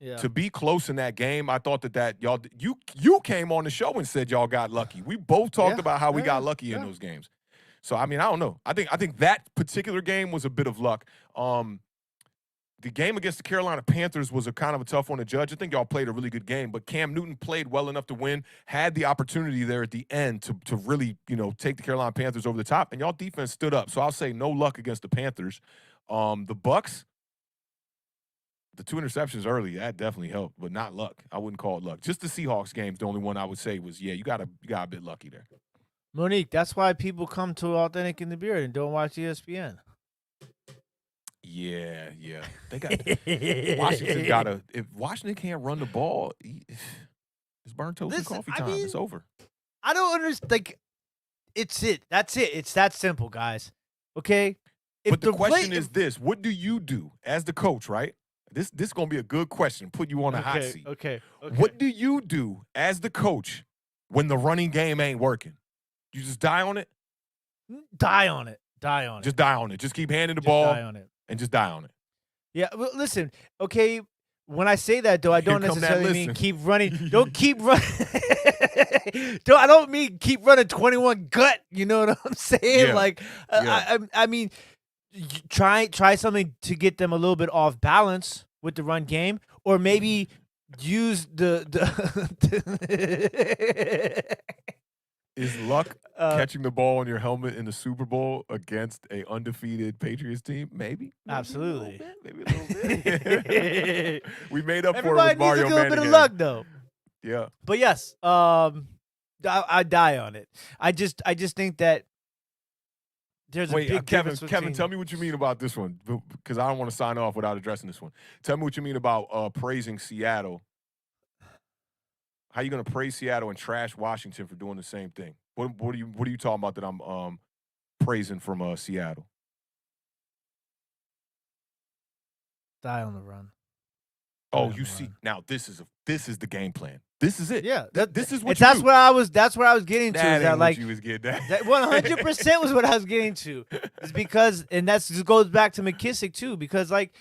Yeah. To be close in that game, I thought that y'all you came on the show and said y'all got lucky. We both talked about how we got lucky in those games. So I mean, I don't know. I think that particular game was a bit of luck. The game against the Carolina Panthers was a kind of a tough one to judge. I think y'all played a really good game, but Cam Newton played well enough to win, had the opportunity there at the end to really, take the Carolina Panthers over the top, and y'all defense stood up. So I'll say no luck against the Panthers. The Bucks, the 2 interceptions early, that definitely helped, but not luck. I wouldn't call it luck. Just the Seahawks game's the only one I would say was, you got a bit lucky there. Monique, that's why people come to Authentic in the Beard and don't watch ESPN. Yeah. They got Washington gotta if Washington can't run the ball, it's burnt toast and coffee time. It's over. I don't understand. Like, it's it. That's it. It's that simple, guys. Okay? But the question is this: what do you do as the coach, right? This is gonna be a good question. Put you on a hot seat. Okay. What do you do as the coach when the running game ain't working? You just die on it? Die on it. Just die on it. Just keep handing the ball die on it. and just die on it. Yeah, well, listen, okay, when I say that, though, I don't necessarily mean keep running. Don't keep running. I don't mean keep running 21 gut. You know what I'm saying? Yeah. Like, I mean, try something to get them a little bit off balance with the run game, or maybe use the Is luck catching the ball on your helmet in the Super Bowl against a undefeated Patriots team? Maybe. Absolutely. Maybe a little bit. We made up for it Everybody with Mario needs a little bit of Manningham. luck, though. Yeah. But yes, I die on it. I just think that there's a big difference between... Kevin, tell me what you mean about this one, because I don't want to sign off without addressing this one. Tell me what you mean about praising Seattle. How you gonna praise Seattle and trash Washington for doing the same thing? What are you talking about that I'm praising from Seattle? Die on the run. Oh, you see, now this is the game plan. This is it. Yeah, this is what that's where I was getting to. That Is that ain't like what you was getting at. that 100% was what I was getting to. It's because, and that just goes back to McKissick too. Because like,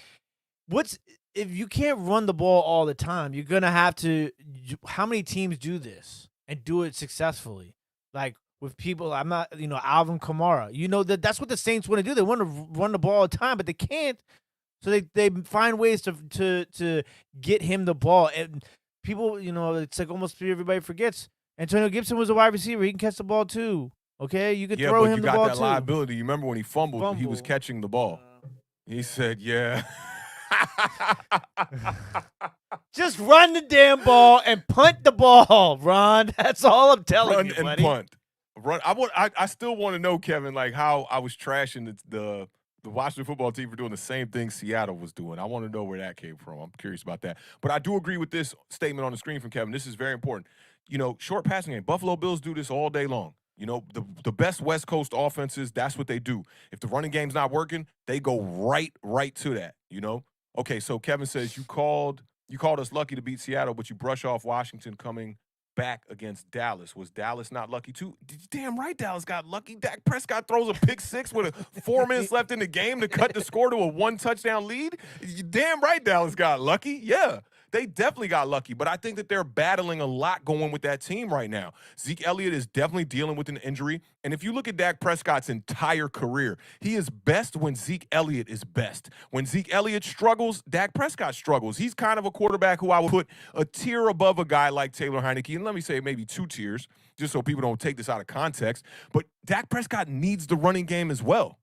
if you can't run the ball all the time, you're gonna have to. How many teams do this and do it successfully? Like with people, I'm not, Alvin Kamara. That's what the Saints want to do. They want to run the ball all the time, but they can't. So they find ways to get him the ball. And people, it's like almost everybody forgets. Antonio Gibson was a wide receiver. He can catch the ball too. Okay, you could throw him the ball too. Yeah, but you got that liability. You remember when he fumbled, he was catching the ball. He said, "Yeah." Just run the damn ball and punt the ball, Ron. That's all I'm telling you, buddy. Run and punt. Run. I still want to know, Kevin, like how I was trashing the Washington football team for doing the same thing Seattle was doing. I want to know where that came from. I'm curious about that. But I do agree with this statement on the screen from Kevin. This is very important. Short passing game. Buffalo Bills do this all day long. The best West Coast offenses, that's what they do. If the running game's not working, they go right to that, Okay, so Kevin says you called us lucky to beat Seattle, but you brush off Washington coming back against Dallas. Was Dallas not lucky too? Damn right Dallas got lucky. Dak Prescott throws a pick six with 4 minutes left in the game to cut the score to a 1-touchdown lead. Damn right Dallas got lucky. Yeah, they definitely got lucky. But I think that they're battling a lot going with that team right now. Zeke Elliott is definitely dealing with an injury. And if you look at Dak Prescott's entire career, he is best when Zeke Elliott is best. When Zeke Elliott struggles, Dak Prescott struggles. He's kind of a quarterback who I would put a tier above a guy like Taylor Heineke. And let me say maybe 2 tiers, just so people don't take this out of context. But Dak Prescott needs the running game as well.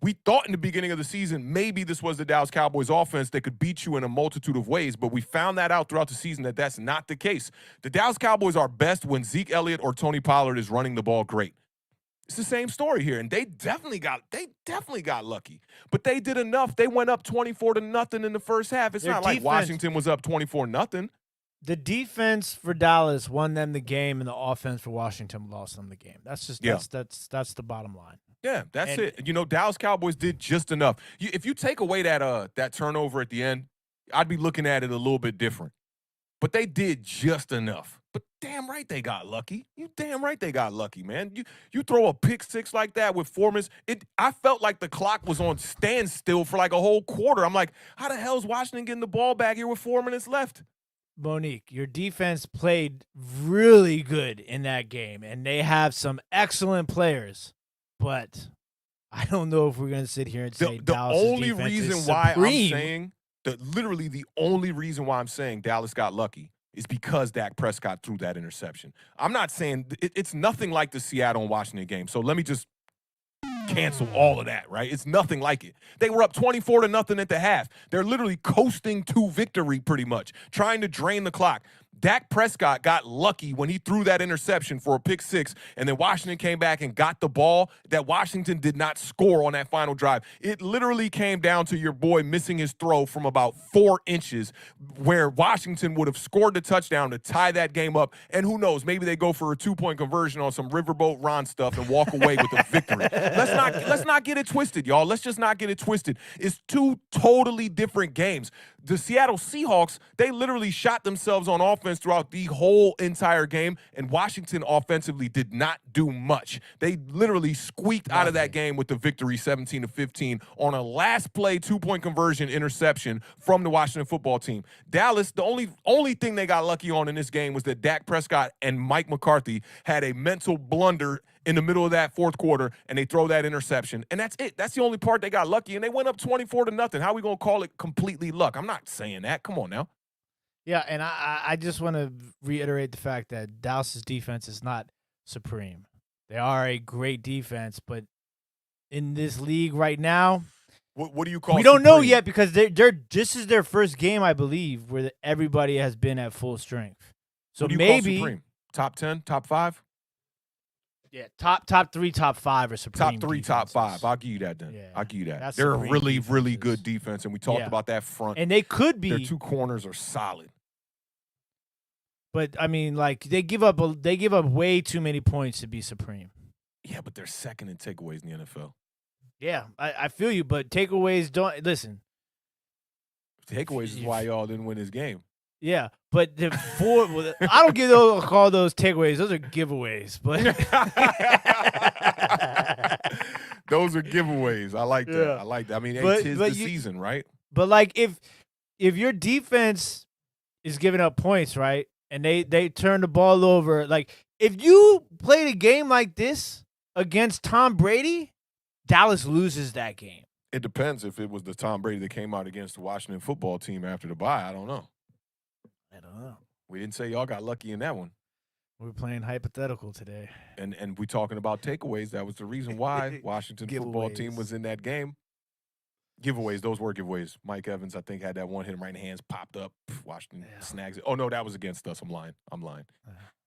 We thought in the beginning of the season maybe this was the Dallas Cowboys offense that could beat you in a multitude of ways, but we found that out throughout the season that that's not the case. The Dallas Cowboys are best when Zeke Elliott or Tony Pollard is running the ball great. It's the same story here, and they definitely got lucky. But they did enough. They went up 24-0 in the first half. It's not like Washington was up 24-0. The defense for Dallas won them the game, and the offense for Washington lost them the game. That's the bottom line. Yeah, that's it. Dallas Cowboys did just enough. If you take away that turnover at the end, I'd be looking at it a little bit different. But they did just enough. But damn right they got lucky. You damn right they got lucky, man. You throw a pick six like that with 4 minutes. I felt like the clock was on standstill for like a whole quarter. I'm like, how the hell is Washington getting the ball back here with 4 minutes left? Monique, your defense played really good in that game, and they have some excellent players. But I don't know if we're going to sit here and say Dallas' only defense reason is why supreme. I'm saying literally the only reason why I'm saying Dallas got lucky is because Dak Prescott threw that interception. I'm not saying it's nothing like the Seattle and Washington game. So let me just cancel all of that, right? It's nothing like it. They were up 24-0 at the half. They're literally coasting to victory pretty much, trying to drain the clock. Dak Prescott got lucky when he threw that interception for a pick six, and then Washington came back and got the ball that Washington did not score on that final drive. It literally came down to your boy missing his throw from about 4 inches, where Washington would have scored the touchdown to tie that game up. And who knows, maybe they go for a 2-point conversion on some Riverboat Ron stuff and walk away with a victory. Let's not get it twisted, y'all. Let's just not get it twisted. It's 2 totally different games. The Seattle Seahawks, they literally shot themselves on offense throughout the whole entire game, and Washington offensively did not do much. They literally squeaked out of that game with the victory 17-15 on a last play 2-point conversion interception from the Washington football team. Dallas, the only thing they got lucky on in this game was that Dak Prescott and Mike McCarthy had a mental blunder in the middle of that fourth quarter, and they throw that interception. And that's it. That's the only part they got lucky, and they went up 24-0. How are we going to call it completely luck? I'm not saying that. Come on now. Yeah, and I just want to reiterate the fact that Dallas's defense is not supreme. They are a great defense, but in this league right now, what do you call we don't supreme? know yet because this is their first game, I believe, where everybody has been at full strength. So what do you maybe call supreme? Top 10, top 5? Yeah, top 3, top 5 are supreme. Top 3, defenses. top 5. I'll give you that then. Yeah, I'll give you that. that's They're a supreme really, really defenses. good defense, and we talked about that front. And they could be. Their 2 corners are solid. But I mean, like they give up way too many points to be supreme. Yeah, but they're second in takeaways in the NFL. Yeah, I feel you, but takeaways don't listen. Takeaways is why y'all didn't win this game. Yeah, but the 4, I don't call those takeaways. Those are giveaways. But those are giveaways. I like that. Yeah. I like that. I mean, But- it's but the you- season, right? But like if your defense is giving up points, right, and they turn the ball over, like if you played a game like this against Tom Brady, Dallas loses that game. It depends if it was the Tom Brady that came out against the Washington football team after the bye. I don't know. I don't know. We didn't say y'all got lucky in that one. We're playing hypothetical today. And we talking about takeaways. That was the reason why Washington football team was in that game. Giveaways, those were giveaways. Mike Evans, I think, had that one hit him right in the hands, popped up. Washington snags it. Oh, no, that was against us. I'm lying.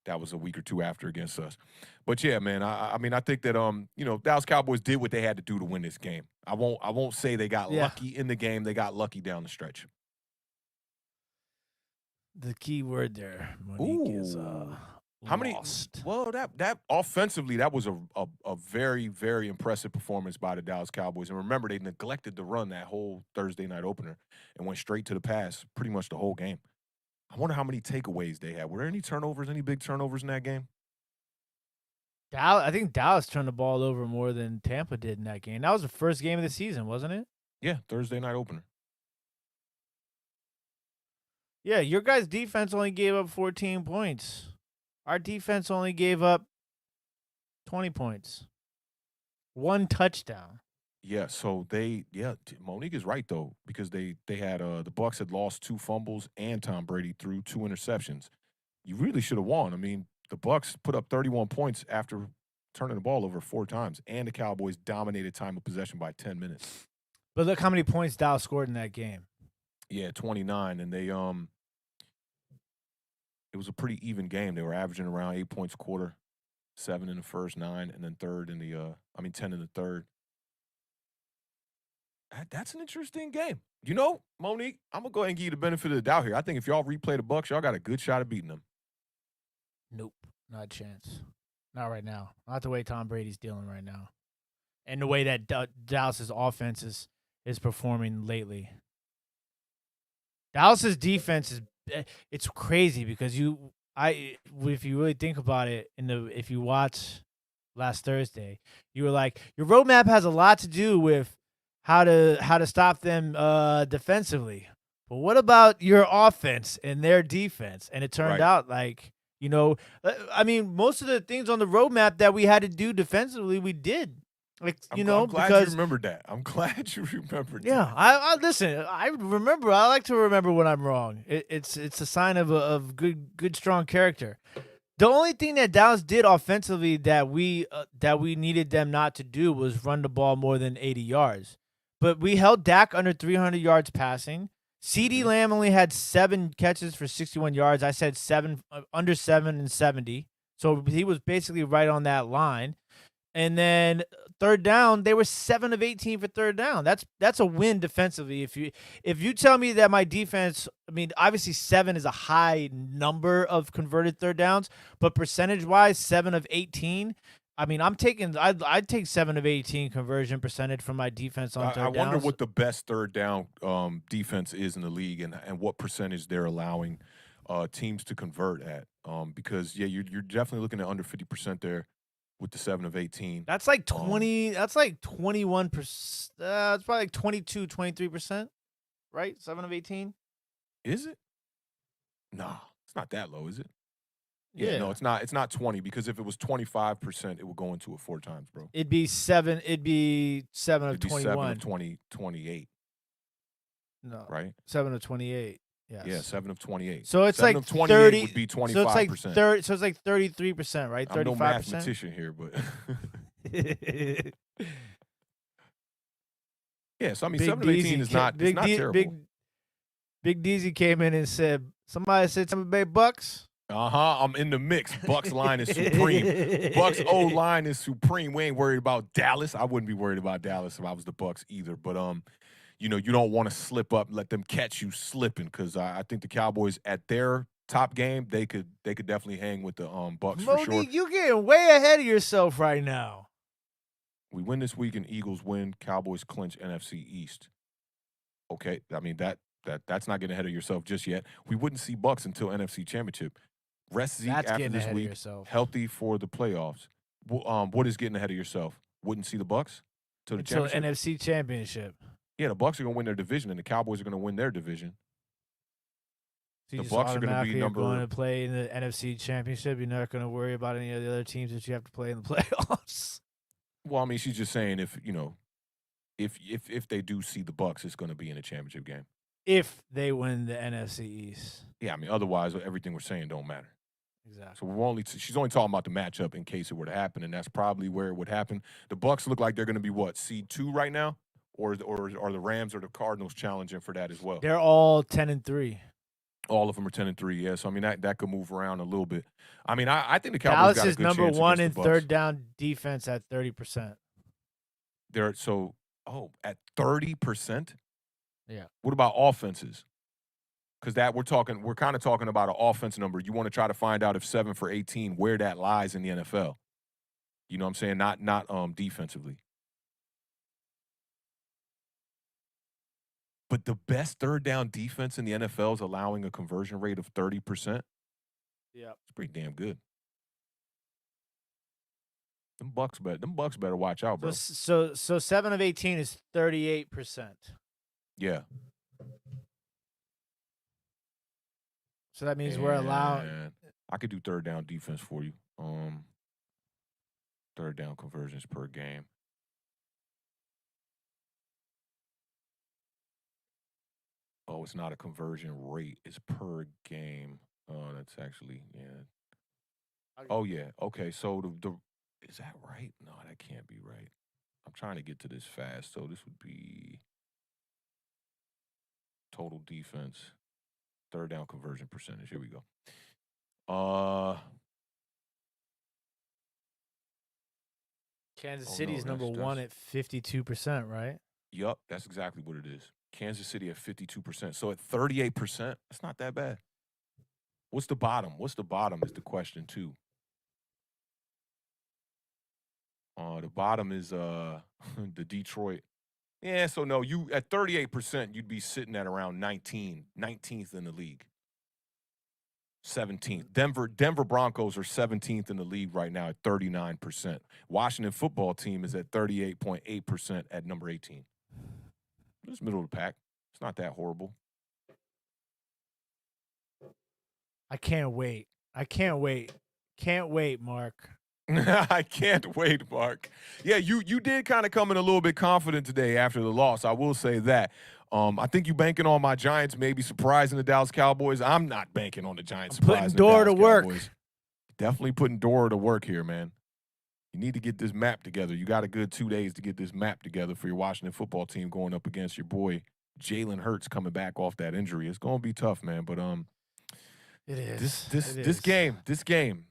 That was a week or 2 after against us. But yeah, man, I mean, I think that Dallas Cowboys did what they had to do to win this game. I won't say they got lucky in the game. They got lucky down the stretch. The key word there, Monique, is How many? lost. Well, that offensively, that was a very, very impressive performance by the Dallas Cowboys. And remember, they neglected to run that whole Thursday night opener and went straight to the pass pretty much the whole game. I wonder how many takeaways they had. Were there any turnovers, any big turnovers in that game? I think Dallas turned the ball over more than Tampa did in that game. That was the first game of the season, wasn't it? Yeah, Thursday night opener. Yeah, your guys' defense only gave up 14 points. Our defense only gave up 20 points. 1 touchdown. Yeah, so Monique is right though, because they had the Bucs had lost 2 fumbles and Tom Brady threw 2 interceptions. You really should have won. I mean, the Bucs put up 31 points after turning the ball over 4 times, and the Cowboys dominated time of possession by 10 minutes. But look how many points Dallas scored in that game. Yeah, 29, and they it was a pretty even game. They were averaging around 8 points a quarter, 7 in the first, 9, and then 10 in the third. That's an interesting game. You know, Monique, I'm gonna go ahead and give you the benefit of the doubt here. I think if y'all replay the Bucs, y'all got a good shot at beating them. Nope, not a chance. Not right now. Not the way Tom Brady's dealing right now, and the way that Dallas's offense is performing lately. Dallas's defense it's crazy because if you really think about it, if you watch last Thursday, you were like, your roadmap has a lot to do with how to stop them defensively. But what about your offense and their defense? And it turned out like, I mean, most of the things on the roadmap that we had to do defensively, we did. Like, I'm glad because you remembered that. I'm glad you remembered yeah, that. I listen. I remember. I like to remember when I'm wrong. It's a sign of good strong character. The only thing that Dallas did offensively that we needed them not to do was run the ball more than 80 yards. But we held Dak under 300 yards passing. CeeDee Lamb only had 7 catches for 61 yards. I said under 7 and 70. So he was basically right on that line. And then third down, they were 7 of 18 for third down. That's a win defensively. If you tell me that my defense, I mean, obviously 7 is a high number of converted third downs, but percentage-wise, 7 of 18. I mean, I'd take 7 of 18 conversion percentage from my defense on third downs. I wonder what the best third down defense is in the league, and what percentage they're allowing teams to convert at. Because you're definitely looking at under 50% there with the 7 of 18. That's like 20. That's like 21%. It's probably like 22, 23%, right? 7 of 18. Is it? Nah, it's not that low, is it? Yeah. No, it's not. It's not 20, because if it was 25%, it would go into it 4 times, bro. It'd be 7. It'd be 7 of It'd be 21. 7 of 28. No, right? 7 of 28. Yes. Yeah, 7 of 28. So it's 7 like of 28 30 would be 25%. So it's like 30. So it's like 33%, right? 35%. I'm no mathematician here, but yeah. So I mean, Big 7 of 18 is not. It's not terrible. Big Deezy came in and said, "Somebody said Tampa Bay Bucks." I'm in the mix. Bucks line is supreme. Bucks O line is supreme. We ain't worried about Dallas. I wouldn't be worried about Dallas if I was the Bucks either. But you don't want to slip up and let them catch you slipping, because I think the Cowboys at their top game, they could definitely hang with the Bucks for sure. You getting way ahead of yourself right now. We win this week and Eagles win. Cowboys clinch NFC East. Okay, I mean that's not getting ahead of yourself just yet. We wouldn't see Bucks until NFC Championship. Rest Zeke after this week, healthy for the playoffs. What is getting ahead of yourself? Wouldn't see the Bucks till the until championship? NFC Championship. Yeah, the Bucks are going to win their division, and the Cowboys are going to win their division. So the Bucks are going to be going to play in the NFC Championship. You're not going to worry about any of the other teams that you have to play in the playoffs. Well, I mean, she's just saying if they do see the Bucks, it's going to be in a championship game. If they win the NFC East. Yeah, I mean, otherwise everything we're saying don't matter. Exactly. So she's only talking about the matchup in case it were to happen, and that's probably where it would happen. The Bucks look like they're going to be what, seed 2 right now, or are the Rams or the Cardinals challenging for that as well? They're all 10-3. All of them are 10-3. Yeah, so I mean that could move around a little bit. I mean, I think the Cowboys got a good chance. Dallas is number 1 in against the Bucks. third down defense at 30%. They're at 30%. Yeah. What about offenses? Because we're kind of talking about an offense number. You want to try to find out if 7 for 18, where that lies in the NFL. You know what I'm saying? Not defensively. But the best third down defense in the NFL is allowing a conversion rate of 30%. Yeah. It's pretty damn good. Them Bucks better watch out, bro. So 7 of 18 is 38%. Yeah. So that means we're allowed. I could do third down defense for you. Third down conversions per game. Oh, it's not a conversion rate. It's per game. Oh, that's actually, yeah. Oh, yeah. Okay, so is that right? No, that can't be right. I'm trying to get to this fast. So this would be total defense, third down conversion percentage. Here we go. Kansas City's number 1 at 52%, right? Yup, that's exactly what it is. Kansas City at 52%. So at 38%, that's not that bad. What's the bottom? What's the bottom is the question, too. The bottom is the Detroit. Yeah, so no, you at 38%, you'd be sitting at around 19th in the league. 17th. Denver Broncos are 17th in the league right now at 39%. Washington football team is at 38.8% at number 18. It's middle of the pack. It's not that horrible. I can't wait. Can't wait, Mark. I can't wait, Mark. Yeah, you did kind of come in a little bit confident today after the loss. I will say that. I think you banking on my Giants maybe surprising the Dallas Cowboys. I'm not banking on the Giants surprising the Dallas Cowboys. Definitely putting Dora to work here, man. You need to get this map together. You got a good 2 days to get this map together for your Washington football team going up against your boy Jalen Hurts coming back off that injury. It's going to be tough, man. But It is. this game,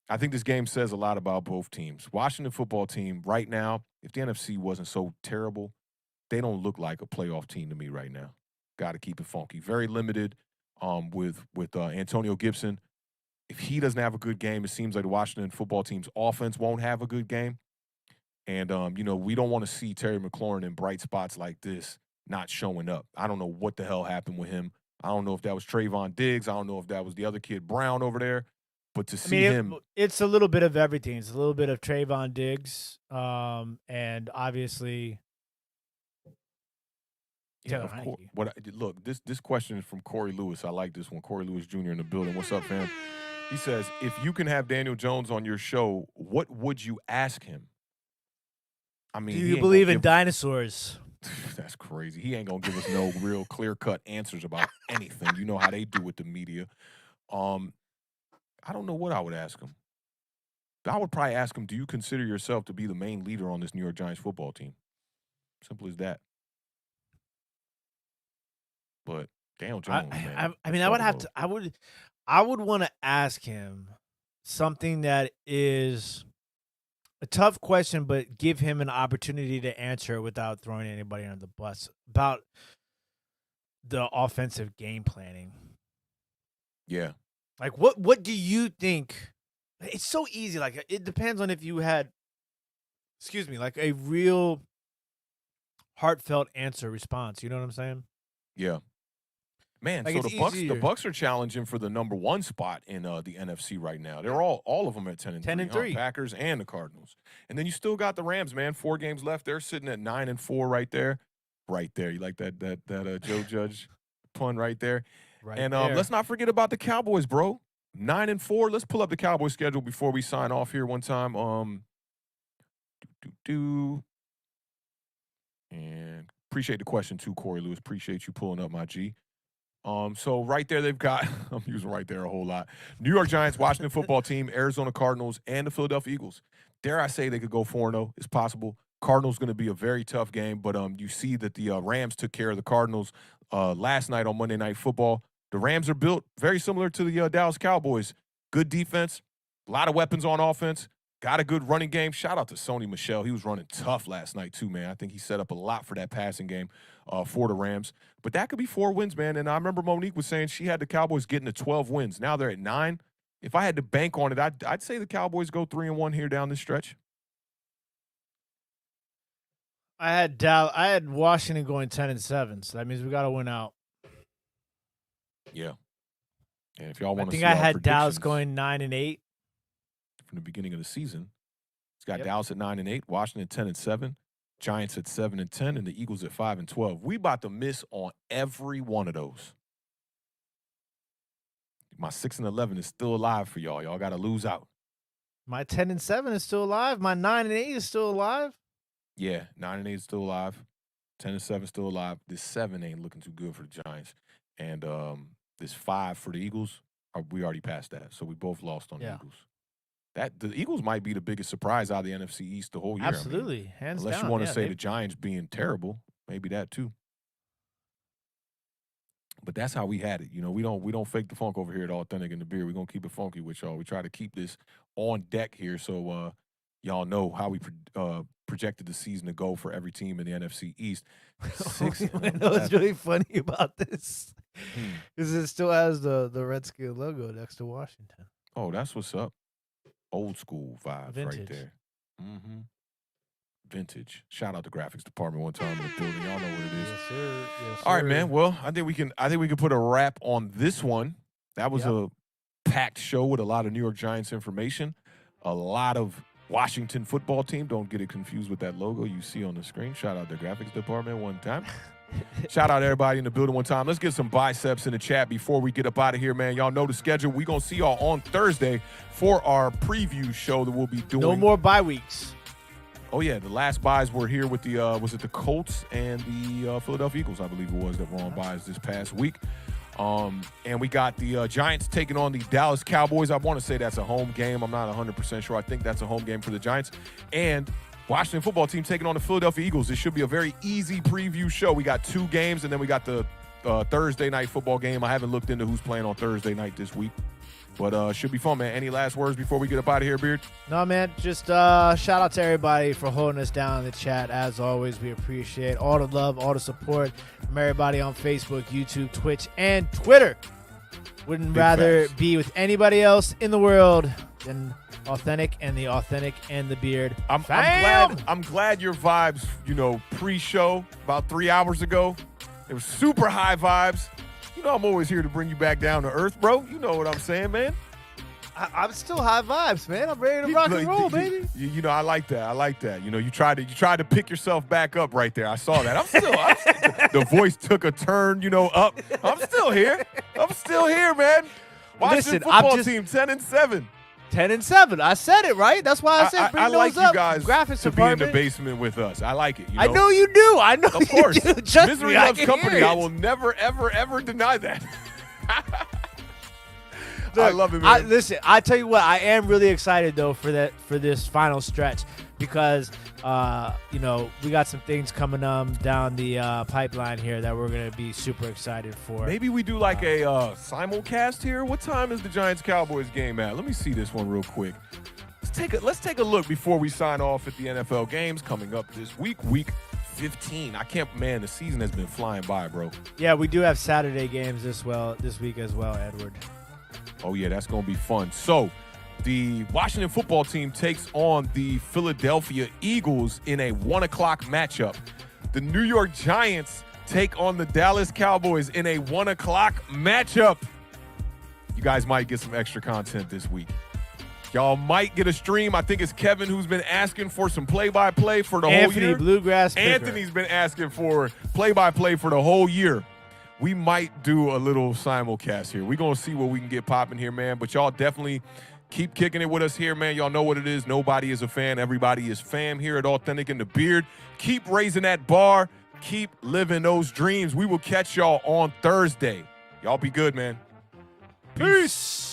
I think this game says a lot about both teams. Washington football team right now, if the NFC wasn't so terrible, they don't look like a playoff team to me right now. Got to keep it funky. Very limited with Antonio Gibson. If he doesn't have a good game, it seems like the Washington football team's offense won't have a good game. And, we don't want to see Terry McLaurin in bright spots like this not showing up. I don't know what the hell happened with him. I don't know if that was Trayvon Diggs. I don't know if that was the other kid, Brown, over there. But to see him. It's a little bit of everything. It's a little bit of Trayvon Diggs, and obviously. Yeah, of course. Look, this question is from Corey Lewis. I like this one. Corey Lewis Jr. in the building. What's up, fam? He says, if you can have Daniel Jones on your show, what would you ask him? I mean, do you believe in dinosaurs? That's crazy. He ain't gonna give us no real clear-cut answers about anything. You know how they do with the media. I don't know what I would ask him. I would probably ask him, do you consider yourself to be the main leader on this New York Giants football team? Simple as that. But Daniel Jones, man. I would want to ask him something that is a tough question, but give him an opportunity to answer it without throwing anybody under the bus about the offensive game planning. Yeah. Like, what do you think? It's so easy. Like, it depends on if you had, like a real heartfelt response. You know what I'm saying? Yeah. Man, like, so the Bucs are challenging for the number 1 spot in the NFC right now. They're all of them at 10-3. Packers and the Cardinals. And then you still got the Rams, man. 4 games left. They're sitting at 9-4 right there. Right there. You like that Joe Judge pun right there? Right. And let's not forget about the Cowboys, bro. 9-4. Let's pull up the Cowboys schedule before we sign off here one time. And appreciate the question too, Corey Lewis. Appreciate you pulling up, my G. So right there, they've got, I'm using right there a whole lot. New York Giants, Washington football team, Arizona Cardinals, and the Philadelphia Eagles. Dare I say they could go 4-0? It's possible. Cardinals going to be a very tough game, but you see that the Rams took care of the Cardinals last night on Monday Night Football. The Rams are built very similar to the Dallas Cowboys. Good defense, a lot of weapons on offense, got a good running game. Shout out to Sony Michel. He was running tough last night too, man. I think he set up a lot for that passing game for the Rams. But that could be 4 wins, man. And I remember Monique was saying she had the Cowboys getting to 12 wins. Now they're at 9. If I had to bank on it, I'd say the Cowboys go 3-1 here down this stretch. I had Washington going 10-7, so that means we got to win out. Yeah. And if y'all want to see, I think I had Dallas going 9-8 from the beginning of the season. It's got Dallas at 9-8, Washington 10-7, Giants at 7-10, and the Eagles at 5-12. We about to miss on every one of those. My 6-11 is still alive for y'all. Y'all got to lose out. My 10-7 is still alive. My 9-8 is still alive. Yeah, 9-8 is still alive. 10-7 still alive. This 7 ain't looking too good for the Giants. And this 5 for the Eagles, we already passed that. So we both lost on the Eagles. The Eagles might be the biggest surprise out of the NFC East the whole year. Absolutely, hands down. Unless you want to say the Giants being terrible, maybe that too. But that's how we had it. You know, we don't fake the funk over here at Awthentik in the Beard. We're gonna keep it funky with y'all. We try to keep this on deck here, so y'all know how we projected the season to go for every team in the NFC East. You know what's really funny about this is it still has the Redskin logo next to Washington. Oh, that's what's up. Old school vibes Vintage. Right there. Mm-hmm. Vintage. Shout out to graphics department one time in the building. Y'all know what it is. Yes, sir. Yes, All right, sir. man. Well, I think we can put a wrap on this one. That was a packed show with a lot of New York Giants information, a lot of Washington football team. Don't get it confused with that logo you see on the screen. Shout out to graphics department one time. Shout out everybody in the building one time. Let's get some biceps in the chat before we get up out of here, man. Y'all know the schedule. We're going to see y'all on Thursday for our preview show that we'll be doing. No more bye weeks. Oh, yeah. The last buys were here with the, was it the Colts and the Philadelphia Eagles, I believe it was, that were on buys this past week. And we got the Giants taking on the Dallas Cowboys. I want to say that's a home game. I'm not 100% sure. I think that's a home game for the Giants. And Washington football team taking on the Philadelphia Eagles. This should be a very easy preview show. We got 2 games, and then we got the Thursday night football game. I haven't looked into who's playing on Thursday night this week, but should be fun, man. Any last words before we get up out of here, Beard? No, man, just shout out to everybody for holding us down in the chat. As always, we appreciate all the love, all the support from everybody on Facebook, YouTube, Twitch, and Twitter. Wouldn't Big rather facts. be with anybody else in the world than Awthentik and the Awthentik and the Beard. I'm glad your vibes, pre-show about 3 hours ago, it was super high vibes. I'm always here to bring you back down to earth, bro. You know what I'm saying, man. I'm still high vibes, man. I'm ready to rock and roll, baby. I like that. You tried to pick yourself back up right there. I saw that. The voice took a turn, up. I'm still here. Man. Washington football team 10-7. 10-7. I said it right. That's why I said bring I those like up. you guys Graphics to be in the department. basement with us. I like it. I know you do. I know. Of course. You do. Trust Misery me, I loves can company. hear it. I will never, ever, ever deny that. Look, I love it, man. Listen, I tell you what, I am really excited though for this final stretch because we got some things coming down the pipeline here that we're gonna be super excited for. Maybe we do like a simulcast here. What time is the Giants Cowboys game at? Let me see this one real quick. Let's take a look before we sign off at the NFL games coming up this week, week 15. The season has been flying by, bro. Yeah, we do have Saturday games this week as well, Edward. Oh, yeah, that's going to be fun. So, the Washington football team takes on the Philadelphia Eagles in a 1 o'clock matchup. The New York Giants take on the Dallas Cowboys in a 1 o'clock matchup. You guys might get some extra content this week. Y'all might get a stream. I think it's Kevin who's been asking for some play-by-play for the whole Anthony year. Bluegrass Picker. Anthony's been asking for play-by-play for the whole year. We might do a little simulcast here. We're going to see what we can get popping here, man. But y'all definitely keep kicking it with us here, man. Y'all know what it is. Nobody is a fan. Everybody is fam here at Awthentik and the Beard. Keep raising that bar. Keep living those dreams. We will catch y'all on Thursday. Y'all be good, man. Peace.